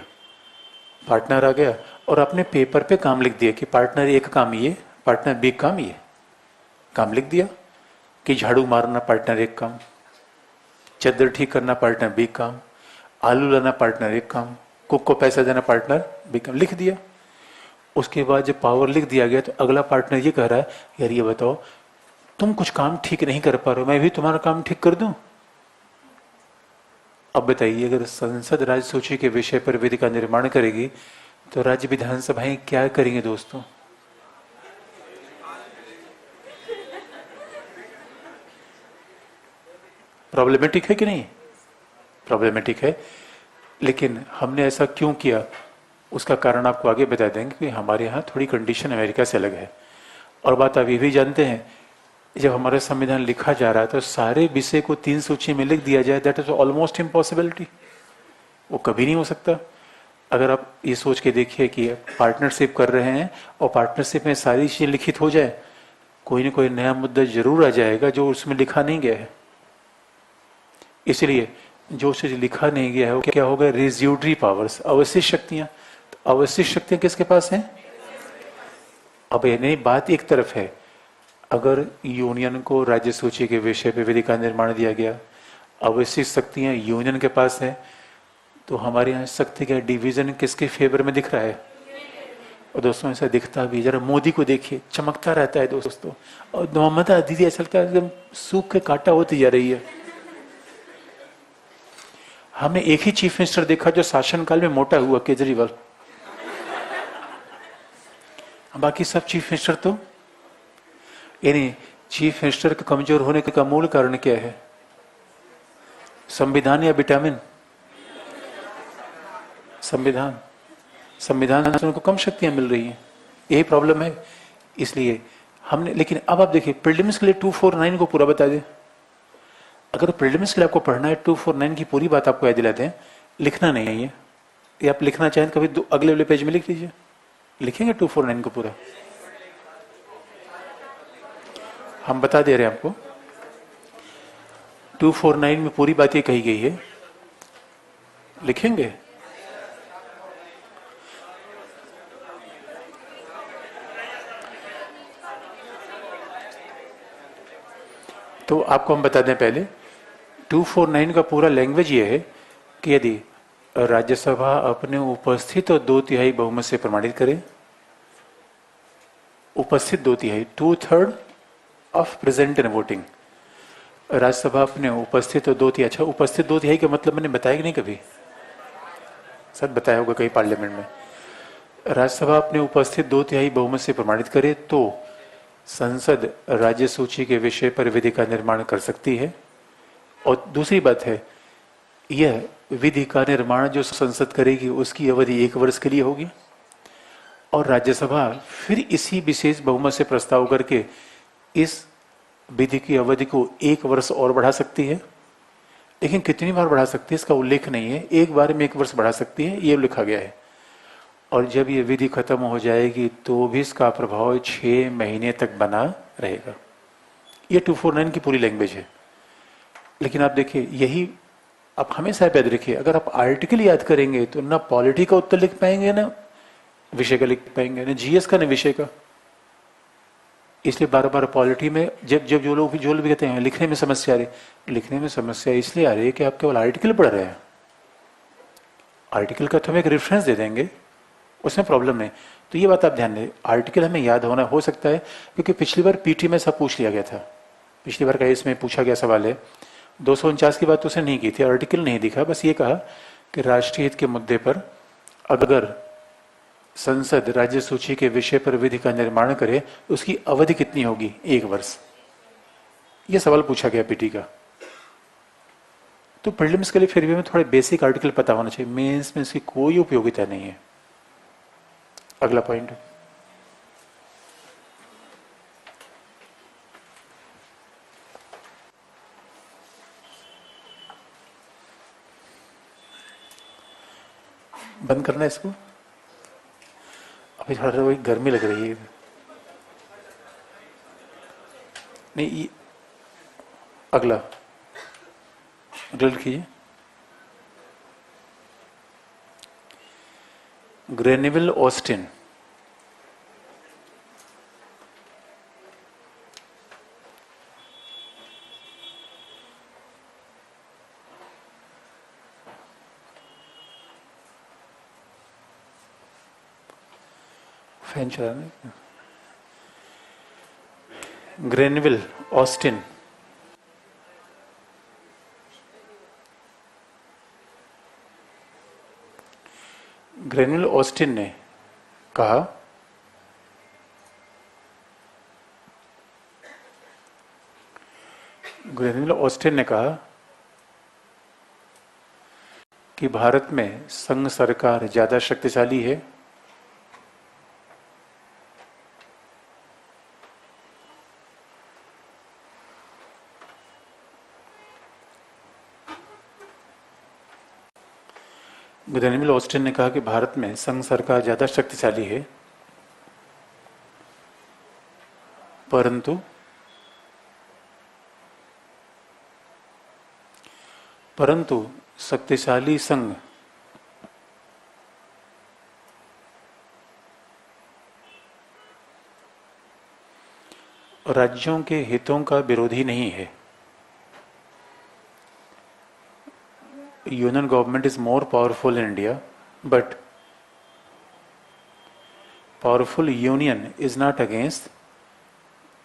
पार्टनर आ गया और आपने पेपर पे काम लिख दिया कि पार्टनर ए का काम ये, पार्टनर बी का काम ये, काम लिख दिया कि झाड़ू मारना पार्टनर एक काम, चद्दर ठीक करना पार्टनर बी काम, आलू लाना पार्टनर एक काम, कुक को पैसा देना पार्टनर बी काम, लिख दिया। उसके बाद जब पावर लिख दिया गया तो अगला पार्टनर ये कह रहा है, यार ये बताओ तुम कुछ काम ठीक नहीं कर पा रहे हो, मैं भी तुम्हारा काम ठीक कर दूं। अब बताइए, अगर संसद राज्य सूची के विषय पर विधि का निर्माण करेगी तो राज्य विधानसभाएं क्या करेंगे दोस्तों? प्रॉब्लमेटिक है कि नहीं? प्रॉब्लमेटिक है। लेकिन हमने ऐसा क्यों किया उसका कारण आपको आगे बता देंगे कि हमारे यहाँ थोड़ी कंडीशन अमेरिका से अलग है। और बात आप ये भी जानते हैं, जब हमारा संविधान लिखा जा रहा है तो सारे विषय को 3 सूची में लिख दिया जाए, दैट इज ऑलमोस्ट इम्पॉसिबिलिटी। वो कभी नहीं हो सकता। अगर आप ये सोच के देखिए कि पार्टनरशिप कर रहे हैं और पार्टनरशिप में सारी चीजें लिखित हो जाए, कोई ना कोई नया मुद्दा जरूर आ जाएगा जो उसमें लिखा नहीं गया है। इसलिए जो चीज लिखा नहीं गया है वो क्या होगा? रेज्यूडरी पावर्स, अवशिष्ट शक्तियां। तो अवशिष्ट शक्तियां किसके पास हैं? अब ये नहीं, बात एक तरफ है, अगर यूनियन को राज्य सूची के विषय पर विधि का निर्माण दिया गया, अवशिष्ट शक्तियां यूनियन के पास है, तो हमारे यहाँ शक्ति का डिवीजन किसके फेवर में दिख रहा है? और दोस्तों ऐसा दिखता भी, जरा मोदी को देखिए, चमकता रहता है दोस्तों, और ममता दीदी ऐसा लगता है एकदम सूख के काटा होती जा रही है। हमने एक ही चीफ मिनिस्टर देखा जो शासनकाल में मोटा हुआ, केजरीवाल। बाकी सब चीफ मिनिस्टर तो, यानी चीफ मिनिस्टर के कमजोर होने का मूल कारण क्या है? संविधान या विटामिन? संविधान। संविधान से उनको कम शक्तियां मिल रही हैं, यही प्रॉब्लम है। इसलिए हमने, लेकिन अब आप देखिए प्रीलिम्स के लिए 249 को पूरा बता दें। अगर प्रीलिम्स के लिए आपको पढ़ना है 249 की पूरी बात आपको याद दिलाते हैं, लिखना नहीं है ये आप लिखना चाहें कभी अगले वाले पेज में लिख लीजिए, लिखेंगे 249 को पूरा, हम बता दे रहे हैं आपको। 249 में पूरी बात ये कही गई है, लिखेंगे? तो आपको हम बता दें पहले, 249 का पूरा लैंग्वेज ये है कि यदि राज्यसभा अपने उपस्थित और 2/3 बहुमत से प्रमाणित करे, उपस्थित 2/3, 2/3 of present in voting, Rajya Sabha अपने उपस्थित और 2/3, अच्छा उपस्थित 2/3 का मतलब मैंने बताया कि नहीं कभी? सर बताया होगा कहीं पार्लियामेंट में। राज्यसभा अपने उपस्थित 2/3 बहुमत से प्रमाणित करे तो संसद राज्य सूची के विषय पर विधि का निर्माण कर सकती है। और दूसरी बात है, यह विधि का निर्माण जो संसद करेगी उसकी अवधि 1 वर्ष के लिए होगी, और राज्यसभा फिर इसी विशेष बहुमत से प्रस्ताव करके इस विधि की अवधि को 1 वर्ष और बढ़ा सकती है। लेकिन कितनी बार बढ़ा सकती है इसका उल्लेख नहीं है, एक बार में 1 वर्ष बढ़ा सकती है, ये लिखा गया है। और जब ये विधि खत्म हो जाएगी तो भी इसका प्रभाव 6 महीने तक बना रहेगा। ये 249 की पूरी लैंग्वेज है। लेकिन आप देखिए, यही आप हमेशा याद रखिए, अगर आप आर्टिकल याद करेंगे तो ना पॉलिटी का उत्तर लिख पाएंगे, ना विषय का लिख पाएंगे, ना जीएस का, ना विषय का। इसलिए बार बार पॉलिटी में जब जब जो लोग भी कहते हैं लिखने में समस्या आ रही, लिखने में समस्या इसलिए आ रही है कि आप केवल आर्टिकल पढ़ रहे हैं। आर्टिकल का तो हम एक रेफरेंस दे देंगे, उसमें प्रॉब्लम नहीं। तो ये बात आप ध्यान दें, आर्टिकल हमें याद होना हो सकता है, क्योंकि पिछली बार पीटी में सब पूछ लिया गया था। पिछली बार का इसमें पूछा गया सवाल है, 249 की बात तो उसने नहीं की थी, आर्टिकल नहीं दिखा, बस ये कहा कि राष्ट्रीय हित के मुद्दे पर अगर संसद राज्य सूची के विषय पर विधि का निर्माण करे तो उसकी अवधि कितनी होगी? 1 वर्ष। यह सवाल पूछा गया पीटी का। तो प्रीलिम्स के लिए फिर भी हमें थोड़े बेसिक आर्टिकल पता होना चाहिए, मेंस में इसकी कोई उपयोगिता नहीं है। अगला पॉइंट, बंद करना है इसको, अभी थोड़ा सा वही गर्मी लग रही है। नहीं अगला अगला लिखिए, ग्रेनेविल ऑस्टिन फैन चलाना, ग्रेनेविल ऑस्टिन ग्रेनेविल ऑस्टिन ने कहा ग्रेनेविल ऑस्टिन ने कहा कि भारत में संघ सरकार ज्यादा शक्तिशाली है ग्रेनेविल ऑस्टिन ने कहा कि भारत में संघ सरकार ज्यादा शक्तिशाली है, परंतु शक्तिशाली संघ राज्यों के हितों का विरोधी नहीं है। Union government is more powerful in India, but powerful union is not against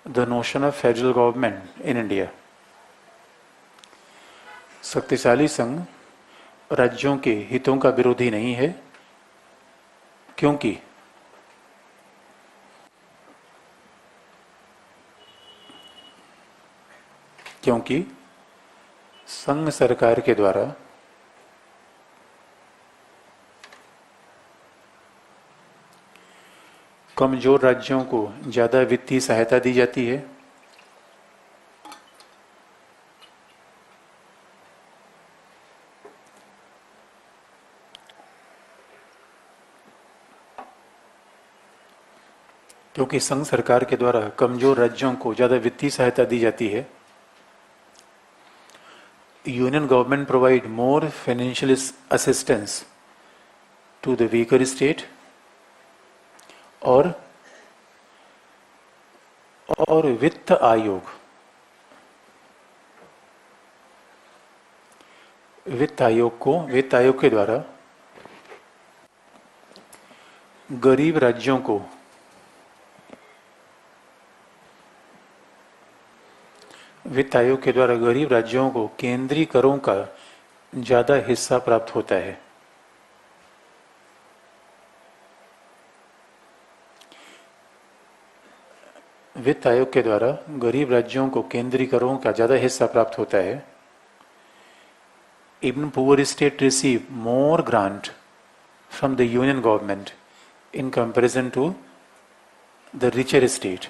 the notion of federal government in India. शक्तिशाली संघ राज्यों के हितों का विरोधी नहीं है, क्योंकि संघ सरकार के द्वारा कमजोर राज्यों को ज्यादा वित्तीय सहायता दी जाती है, क्योंकि संघ सरकार के द्वारा कमजोर राज्यों को ज्यादा वित्तीय सहायता दी जाती है, union government provide more financial assistance to the weaker state, और वित्त आयोग के द्वारा गरीब राज्यों को केंद्रीय करों का ज्यादा हिस्सा प्राप्त होता है। वित्त आयोग के द्वारा गरीब राज्यों को केंद्रीय करों का ज्यादा हिस्सा प्राप्त होता है। Even poor state receive more grant from the union government in comparison to the richer state.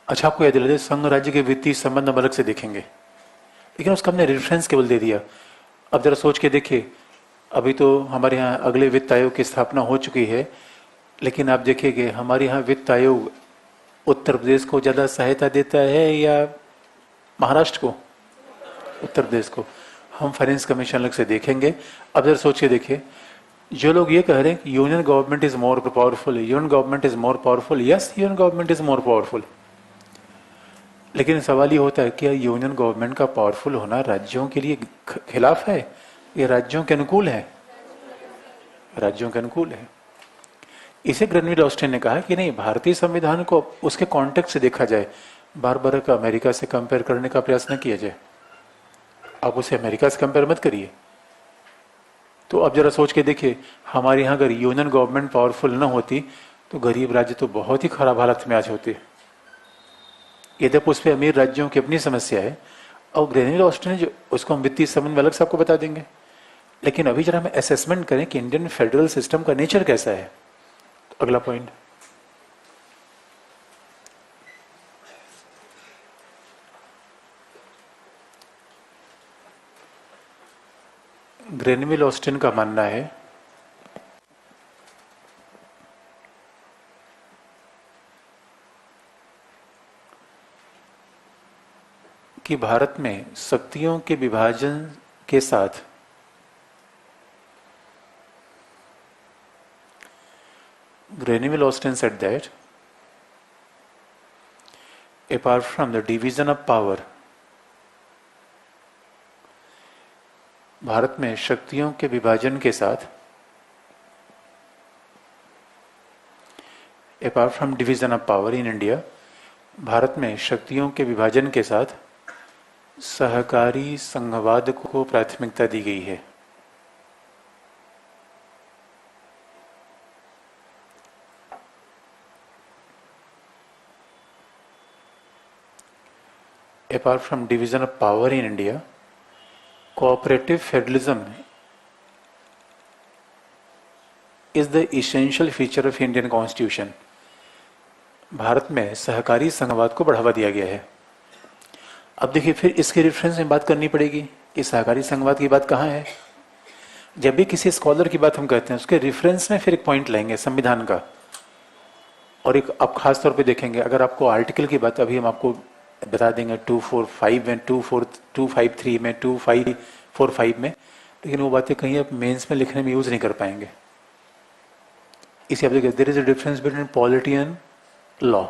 अच्छा, आपको याद दिला दे, संघ राज्य के वित्तीय संबंध हम अलग से देखेंगे, लेकिन उसका हमने रेफरेंस केवल दे दिया। अब जरा सोच के देखिए, अभी तो हमारे यहाँ अगले वित्त आयोग की स्थापना हो चुकी है, लेकिन आप देखेंगे हमारे यहाँ वित्त आयोग उत्तर प्रदेश को ज्यादा सहायता देता है या महाराष्ट्र को? उत्तर प्रदेश को। हम फाइनेंस कमीशन अलग से देखेंगे। अब जरा सोच के देखिए, जो लोग ये कह रहे हैं union government is more powerful, union government is more powerful, yes union government is more powerful, लेकिन सवाल ये होता है कि यूनियन गवर्नमेंट का पावरफुल होना राज्यों के लिए खिलाफ है या राज्यों के अनुकूल है? राज्यों के अनुकूल है। इसे ग्रेनेविल ऑस्टिन ने कहा कि नहीं, भारतीय संविधान को उसके कॉन्टेक्स्ट से देखा जाए, बार बार का अमेरिका से कंपेयर करने का प्रयास न किया जाए। आप उसे अमेरिका से कंपेयर मत करिए। तो अब जरा सोच के देखिए, हमारे यहाँ अगर यूनियन गवर्नमेंट पावरफुल न होती तो गरीब राज्य तो बहुत ही खराब हालत में आज होते। यद्यपि उस पर अमीर राज्यों की अपनी समस्या है, और ग्रेन्यूल ऑस्टिन जो उसको हम वित्तीय संबंध अलग से आपको बता देंगे, लेकिन अभी जरा हम असेसमेंट करें कि इंडियन फेडरल सिस्टम का नेचर कैसा है। तो अगला पॉइंट, ग्रेन्यूल ऑस्टिन का मानना है कि भारत में शक्तियों के विभाजन के साथ Grenville Austin said that apart from the division of power, Bharat में शक्तियों के विभाजन के साथ, apart from division of power in India, Bharat में शक्तियों के विभाजन के साथ सहकारी संघवाद को प्राथमिकता दी गई है। Apart from division of power in India, cooperative federalism is the essential feature of Indian Constitution. Bharat में सहकारी संघवाद को बढ़ावा दिया गया है। अब देखिए, फिर इसके रेफरेंस में बात करनी पड़ेगी कि सहकारी संघवाद की बात कहाँ है। जब भी किसी स्कॉलर की बात हम कहते हैं, उसके रेफरेंस में फिर एक पॉइंट लेंगे संविधान का, और एक अब खास तौर पे देखेंगे, अगर आपको आर्टिकल की बात अभी हम आपको बता देंगे 245 में, 253 में, 2545 में, लेकिन वो बातें कहीं आप मेंस में लिखने में यूज नहीं कर पाएंगे। इसे आप देखिए, there is a difference between polity and law.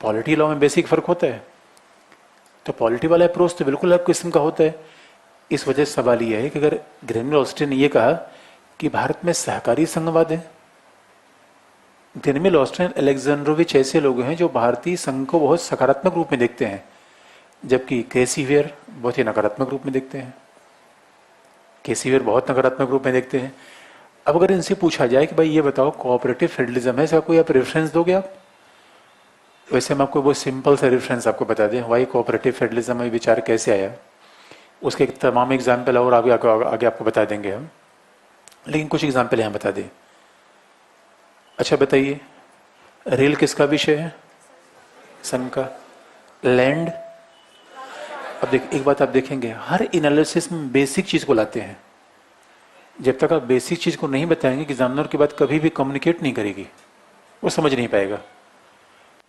Polity law में बेसिक फर्क होता है, तो पॉलिटी वाला अप्रोच तो बिल्कुल अलग किस्म का होता है। इस वजह से सवाल यह है कि अगर ग्रेन्यूल ऑस्टिन ने यह कहा कि भारत में सहकारी संघवाद है, ग्रेन्यूल ऑस्टिन, अलेक्जेंड्रोविच ऐसे लोग हैं जो भारतीय संघ को बहुत सकारात्मक रूप में देखते हैं, जबकि केसीवेयर बहुत ही नकारात्मक रूप में देखते हैं। केसीवेयर बहुत नकारात्मक रूप में देखते हैं। अब अगर इनसे पूछा जाए कि भाई ये बताओ कोऑपरेटिव फेडरलिज्म है, इसका कोई आप रेफरेंस दोगे आप? वैसे हम आपको वो सिंपल सा रेफरेंस आपको बता दें, वाई कोऑपरेटिव फेडरलिज्म में विचार कैसे आया, उसके तमाम एग्जाम्पल और आगे आपको बता देंगे हम, लेकिन कुछ एग्जाम्पल यहाँ बता दें। अच्छा बताइए, रेल किसका विषय है? संघ का। लैंड, अब एक बात आप देखेंगे, हर एनालिसिस में बेसिक चीज को लाते हैं। जब तक आप बेसिक चीज को नहीं बताएंगे, एग्जामिनर की बात कभी भी कम्युनिकेट नहीं करेगी, वो समझ नहीं पाएगा।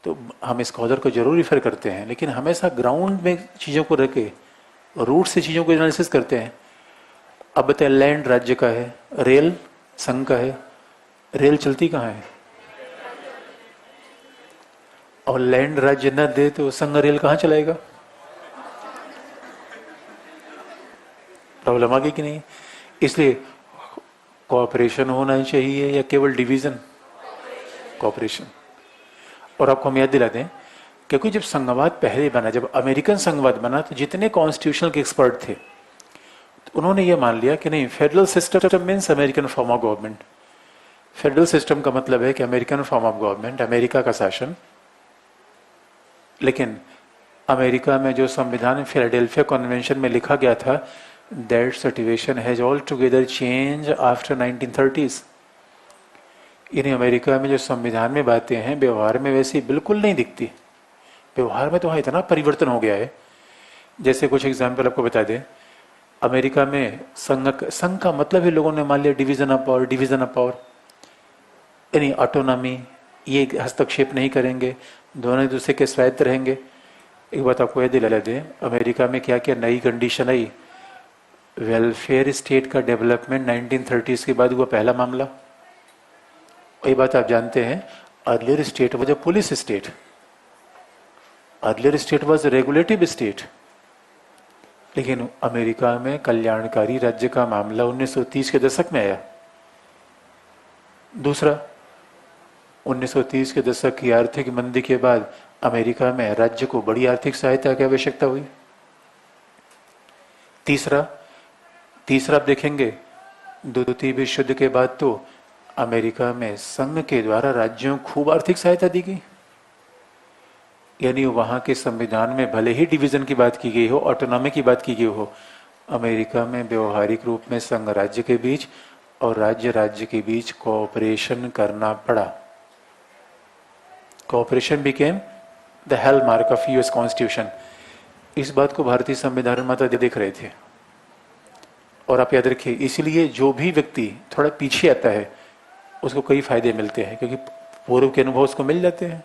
तो हम स्कॉलर को जरूर रिफर करते हैं, लेकिन हमेशा ग्राउंड में चीजों को रखे, रूट से चीजों को एनालिसिस करते हैं। अब बताए, लैंड राज्य का है, रेल संघ का है, रेल चलती कहाँ है? और लैंड राज्य न दे तो संघ रेल कहाँ चलाएगा? प्रॉब्लम आ गई कि नहीं? इसलिए कोऑपरेशन होना चाहिए या केवल डिवीजन? कोऑपरेशन। और आपको हम याद दिला दें, क्योंकि जब संघवाद पहले बना, जब अमेरिकन संघवाद बना, तो जितने कॉन्स्टिट्यूशनल के एक्सपर्ट थे, तो उन्होंने ये मान लिया कि नहीं, federal system means American form of government. Federal system का मतलब है कि American form of government, America का शासन। लेकिन अमेरिका में जो संविधान फिलाडेल्फिया कन्वेंशन में लिखा गया था, that situation has all together change after 1930s। यानी अमेरिका में जो संविधान में बातें हैं, व्यवहार में वैसी बिल्कुल नहीं दिखती। व्यवहार में तो वहाँ इतना परिवर्तन हो गया है। जैसे कुछ एग्जाम्पल आपको बता दें, अमेरिका में संघ का मतलब ही लोगों ने मान लिया division of power, division of power, यानी ऑटोनॉमी, ये हस्तक्षेप नहीं करेंगे, दोनों एक दूसरे के स्वायत्त रहेंगे। एक बात आपको यह दिला दें, अमेरिका में क्या क्या नई कंडीशन आई। वेलफेयर स्टेट का डेवलपमेंट 1930s के बाद हुआ पहला मामला। ये बात आप जानते हैं, earlier state was a police state, earlier state was regulative state. लेकिन अमेरिका में कल्याणकारी राज्य का मामला 1930 के दशक में आया। दूसरा, 1930 के दशक की आर्थिक मंदी के बाद अमेरिका में राज्य को बड़ी आर्थिक सहायता की आवश्यकता हुई। तीसरा आप देखेंगे, द्वितीय विश्व युद्ध के बाद तो अमेरिका में संघ के द्वारा राज्यों को खूब आर्थिक सहायता दी गई। यानी वहाँ के संविधान में भले ही डिवीजन की बात की गई हो, ऑटोनॉमी की बात की गई हो, अमेरिका में व्यवहारिक रूप में संघ राज्य के बीच और राज्य राज्य के बीच कोऑपरेशन करना पड़ा। Cooperation became the hallmark of US constitution. इस बात को भारतीय संविधान निर्माता देख रहे थे। और आप याद रखिए, इसलिए जो भी व्यक्ति थोड़ा पीछे आता है उसको कई फायदे मिलते हैं, क्योंकि पूर्व के अनुभव उसको मिल जाते हैं।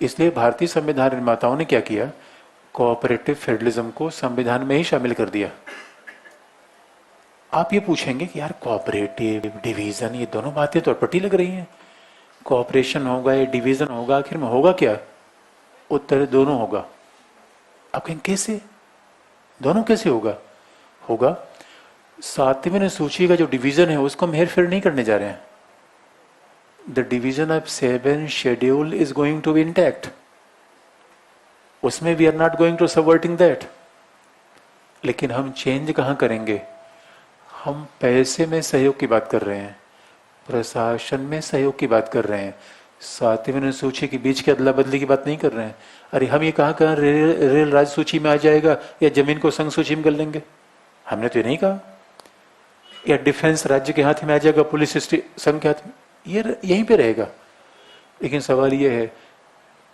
इसलिए भारतीय संविधान निर्माताओं ने क्या किया, कोऑपरेटिव फेडरलिज्म को संविधान में ही शामिल कर दिया। आप ये पूछेंगे कि यार कोऑपरेटिव, डिवीजन, ये दोनों बातें तो अटपटी लग रही हैं। कोऑपरेशन होगा या डिवीजन होगा, आखिर में होगा क्या? उत्तर दोनों होगा। आप कहेंगे कैसे? दोनों कैसे होगा? होगा 7वीं अनुसूची का जो डिवीजन है उसको हम हेर फेर नहीं करने जा रहे हैं। The division of 7 schedule is going to be intact. उसमें we are not going to subverting that. लेकिन हम चेंज कहां करेंगे? हम पैसे में सहयोग की बात कर रहे हैं, प्रशासन में सहयोग की बात कर रहे हैं, 7वीं अनुसूची के बीच की अदला बदली की बात नहीं कर रहे हैं। अरे हम ये कहाँ रेल राज्य सूची में आ जाएगा या जमीन को संघ सूची में कर लेंगे? हमने तो ये नहीं कहा। या डिफेंस राज्य के हाथ में आ जाएगा, पुलिस संघ के हाथ में, ये यहीं पे रहेगा। लेकिन सवाल ये है,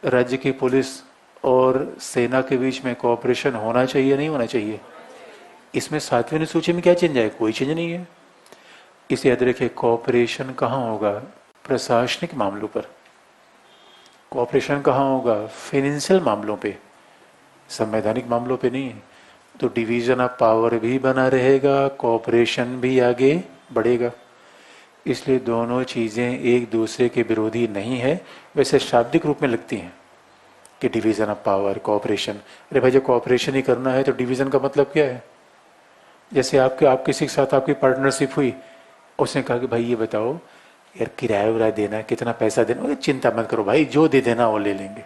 राज्य की पुलिस और सेना के बीच में कोऑपरेशन होना चाहिए नहीं होना चाहिए? इसमें 7वीं अनुसूची में क्या चेंज आए? कोई चेंज नहीं है। इसे याद रखिए, कोऑपरेशन कहाँ होगा? प्रशासनिक मामलों पर। कोऑपरेशन कहाँ होगा? फाइनेंशियल मामलों पे, संवैधानिक मामलों पे नहीं। तो डिवीजन ऑफ पावर भी बना रहेगा, कोऑपरेशन भी आगे बढ़ेगा। इसलिए दोनों चीजें एक दूसरे के विरोधी नहीं है। वैसे शाब्दिक रूप में लगती हैं कि डिवीजन ऑफ पावर, कोऑपरेशन। अरे भाई, जो कोऑपरेशन ही करना है तो डिवीजन का मतलब क्या है? जैसे आप किसी के साथ आपकी पार्टनरशिप हुई, उसने कहा कि भाई ये बताओ यार, किराया विराया देना है, कितना पैसा देना? अरे चिंता मत करो भाई, जो दे देना वो ले लेंगे।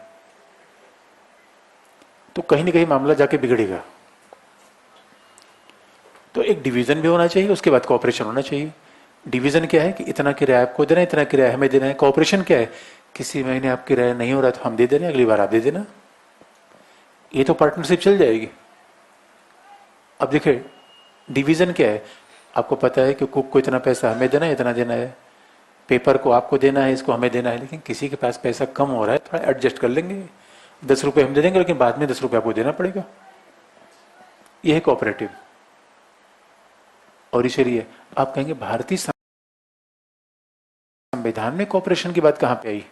तो कहीं ना कहीं मामला जाके बिगड़ेगा। तो एक डिवीजन भी होना चाहिए, उसके बाद कोऑपरेशन होना चाहिए। डिवीजन क्या है कि इतना किराया आपको देना है, इतना किराया हमें देना है। कोऑपरेशन क्या है? किसी महीने आप किराया नहीं हो रहा तो हम दे देना, अगली बार आप दे देना। ये तो पार्टनरशिप चल जाएगी। अब देखिए, डिवीजन क्या है? आपको पता है कि कुक को इतना पैसा हमें देना है, इतना देना है, पेपर को आपको देना है, इसको हमें देना है। लेकिन किसी के पास पैसा कम हो रहा है, थोड़ा एडजस्ट कर लेंगे, 10 रुपये हम दे देंगे, लेकिन बाद में 10 रुपये आपको देना पड़ेगा। यह है कोऑपरेटिव। और इसलिए आप कहेंगे भारतीय संविधान में कोऑपरेशन की बात कहां पे आई?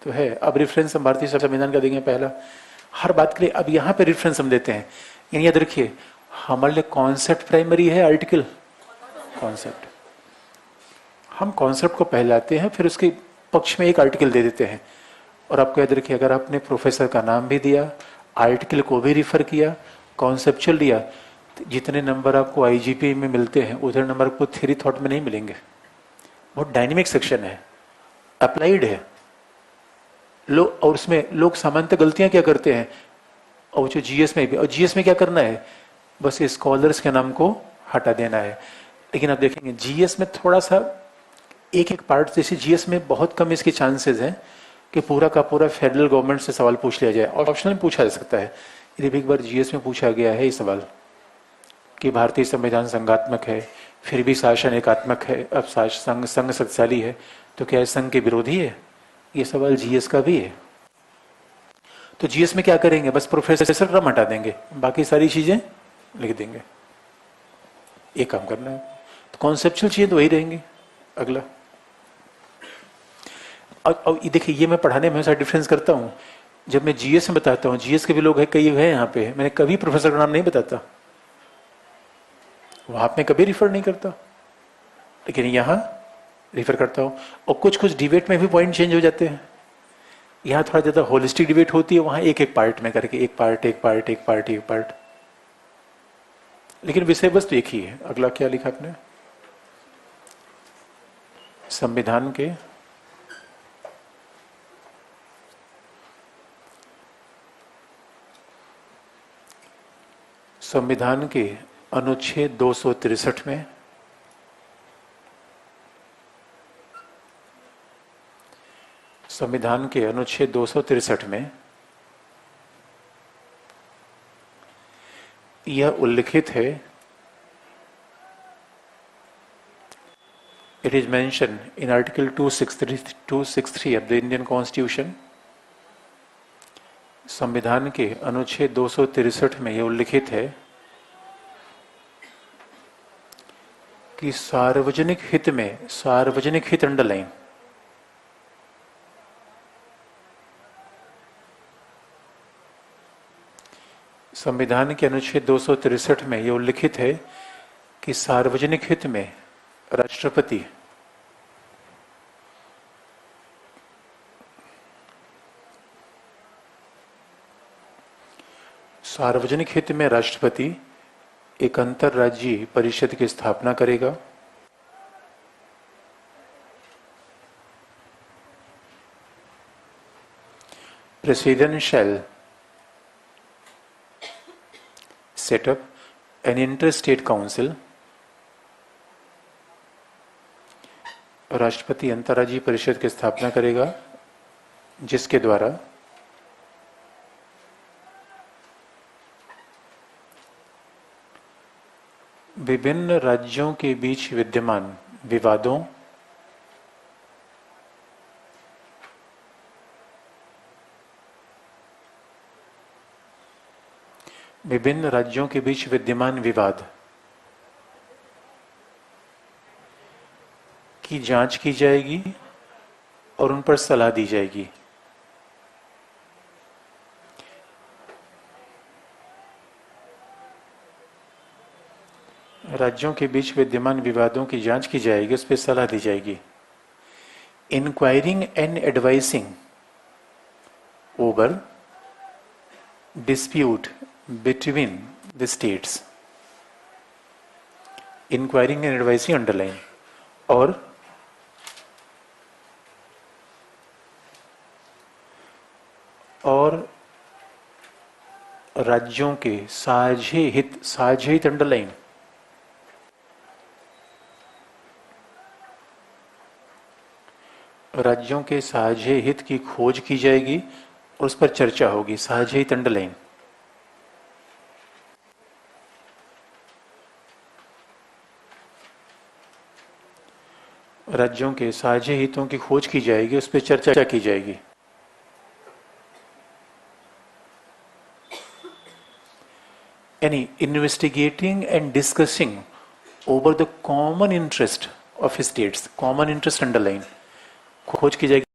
तो है। अब रेफरेंस हम भारतीय संविधान का देंगे पहला, हर बात के लिए। अब यहां पे रेफरेंस हम देते हैं। यानी याद रखिए, हमारे लिए कॉन्सेप्ट प्राइमरी है, आर्टिकल कॉन्सेप्ट। हम कॉन्सेप्ट को पहलाते हैं, फिर उसके पक्ष में एक आर्टिकल दे देते हैं। और आपको याद रखिए, अगर आपने प्रोफेसर का नाम भी दिया, आर्टिकल को भी रिफर किया, कॉन्सेप्चुअल दिया, तो जितने नंबर आपको आईजीपी में मिलते हैं उतने नंबर आपको थ्योरी थॉट में नहीं मिलेंगे। बहुत डायनेमिक सेक्शन है, अप्लाइड है। लोग, और उसमें लोग सामान्यतः गलतियां क्या करते हैं, और जो जीएस में भी, और जीएस में क्या करना है, बस स्कॉलर्स के नाम को हटा देना है। लेकिन आप देखेंगे जीएस में थोड़ा सा एक एक पार्ट, जैसे जीएस में बहुत कम इसके चांसेस हैं कि पूरा का पूरा फेडरल गवर्नमेंट से सवाल पूछ लिया जाए। और ऑप्शनल में पूछा जा सकता है। यदि एक बार जीएस में पूछा गया है ये सवाल कि भारतीय संविधान संघात्मक है, फिर भी शासन एकात्मक है, अब संघ शक्तिशाली है, तो क्या संघ के विरोधी है? ये सवाल जीएस का भी है। तो जीएस में क्या करेंगे, बस प्रोफेसर का नाम हटा देंगे, बाकी सारी चीजें लिख देंगे। ये काम करना है। तो कॉन्सेप्चुअल चीजें तो वही रहेंगी। अगला, और देखिए, ये मैं पढ़ाने में हमेशा डिफरेंस करता हूं। जब मैं जीएस में बताता हूं, जीएस के भी लोग हैं, कई है यहाँ पे, मैंने कभी प्रोफेसर का नाम नहीं बताता, वहां पे कभी रिफर नहीं करता, लेकिन यहां रिफर करता हूं। और कुछ कुछ डिबेट में भी पॉइंट चेंज हो जाते हैं। यहां थोड़ा ज्यादा होलिस्टिक डिबेट होती है, वहां एक एक पार्ट में करके, एक पार्ट एक पार्ट एक पार्ट एक पार्ट, लेकिन विषय वस्तु एक ही है। अगला क्या लिखा आपने? संविधान के अनुच्छेद 263 में संविधान के अनुच्छेद 263 में यह उल्लिखित है, it is mentioned in Article 263 of the Indian Constitution, संविधान के अनुच्छेद 263 में यह उल्लिखित है कि सार्वजनिक हित में, सार्वजनिक हित अंडरलाइन, संविधान के अनुच्छेद 263 में यह उल्लिखित है कि सार्वजनिक हित में राष्ट्रपति सार्वजनिक हित में राष्ट्रपति एक अंतरराज्यीय परिषद की स्थापना करेगा। President shall set up an interstate council, राष्ट्रपति अंतरराज्यीय परिषद की स्थापना करेगा जिसके द्वारा विभिन्न राज्यों के बीच विद्यमान विवादों, विभिन्न राज्यों के बीच विद्यमान विवाद की जांच की जाएगी और उन पर सलाह दी जाएगी। राज्यों के बीच विद्यमान विवादों की जांच की जाएगी, उस पर सलाह दी जाएगी। Enquiring and advising over dispute between the states, enquiring and advising underline, और राज्यों के साझे हित अंडरलाइन, राज्यों के साझे हित की खोज की जाएगी और उस पर चर्चा होगी। साझे हित अंडरलाइन, राज्यों के साझे हितों की खोज की जाएगी, उस पर चर्चा की जाएगी। यानी investigating and discussing over the common interest of states, common interest underline, खोज की जाएगी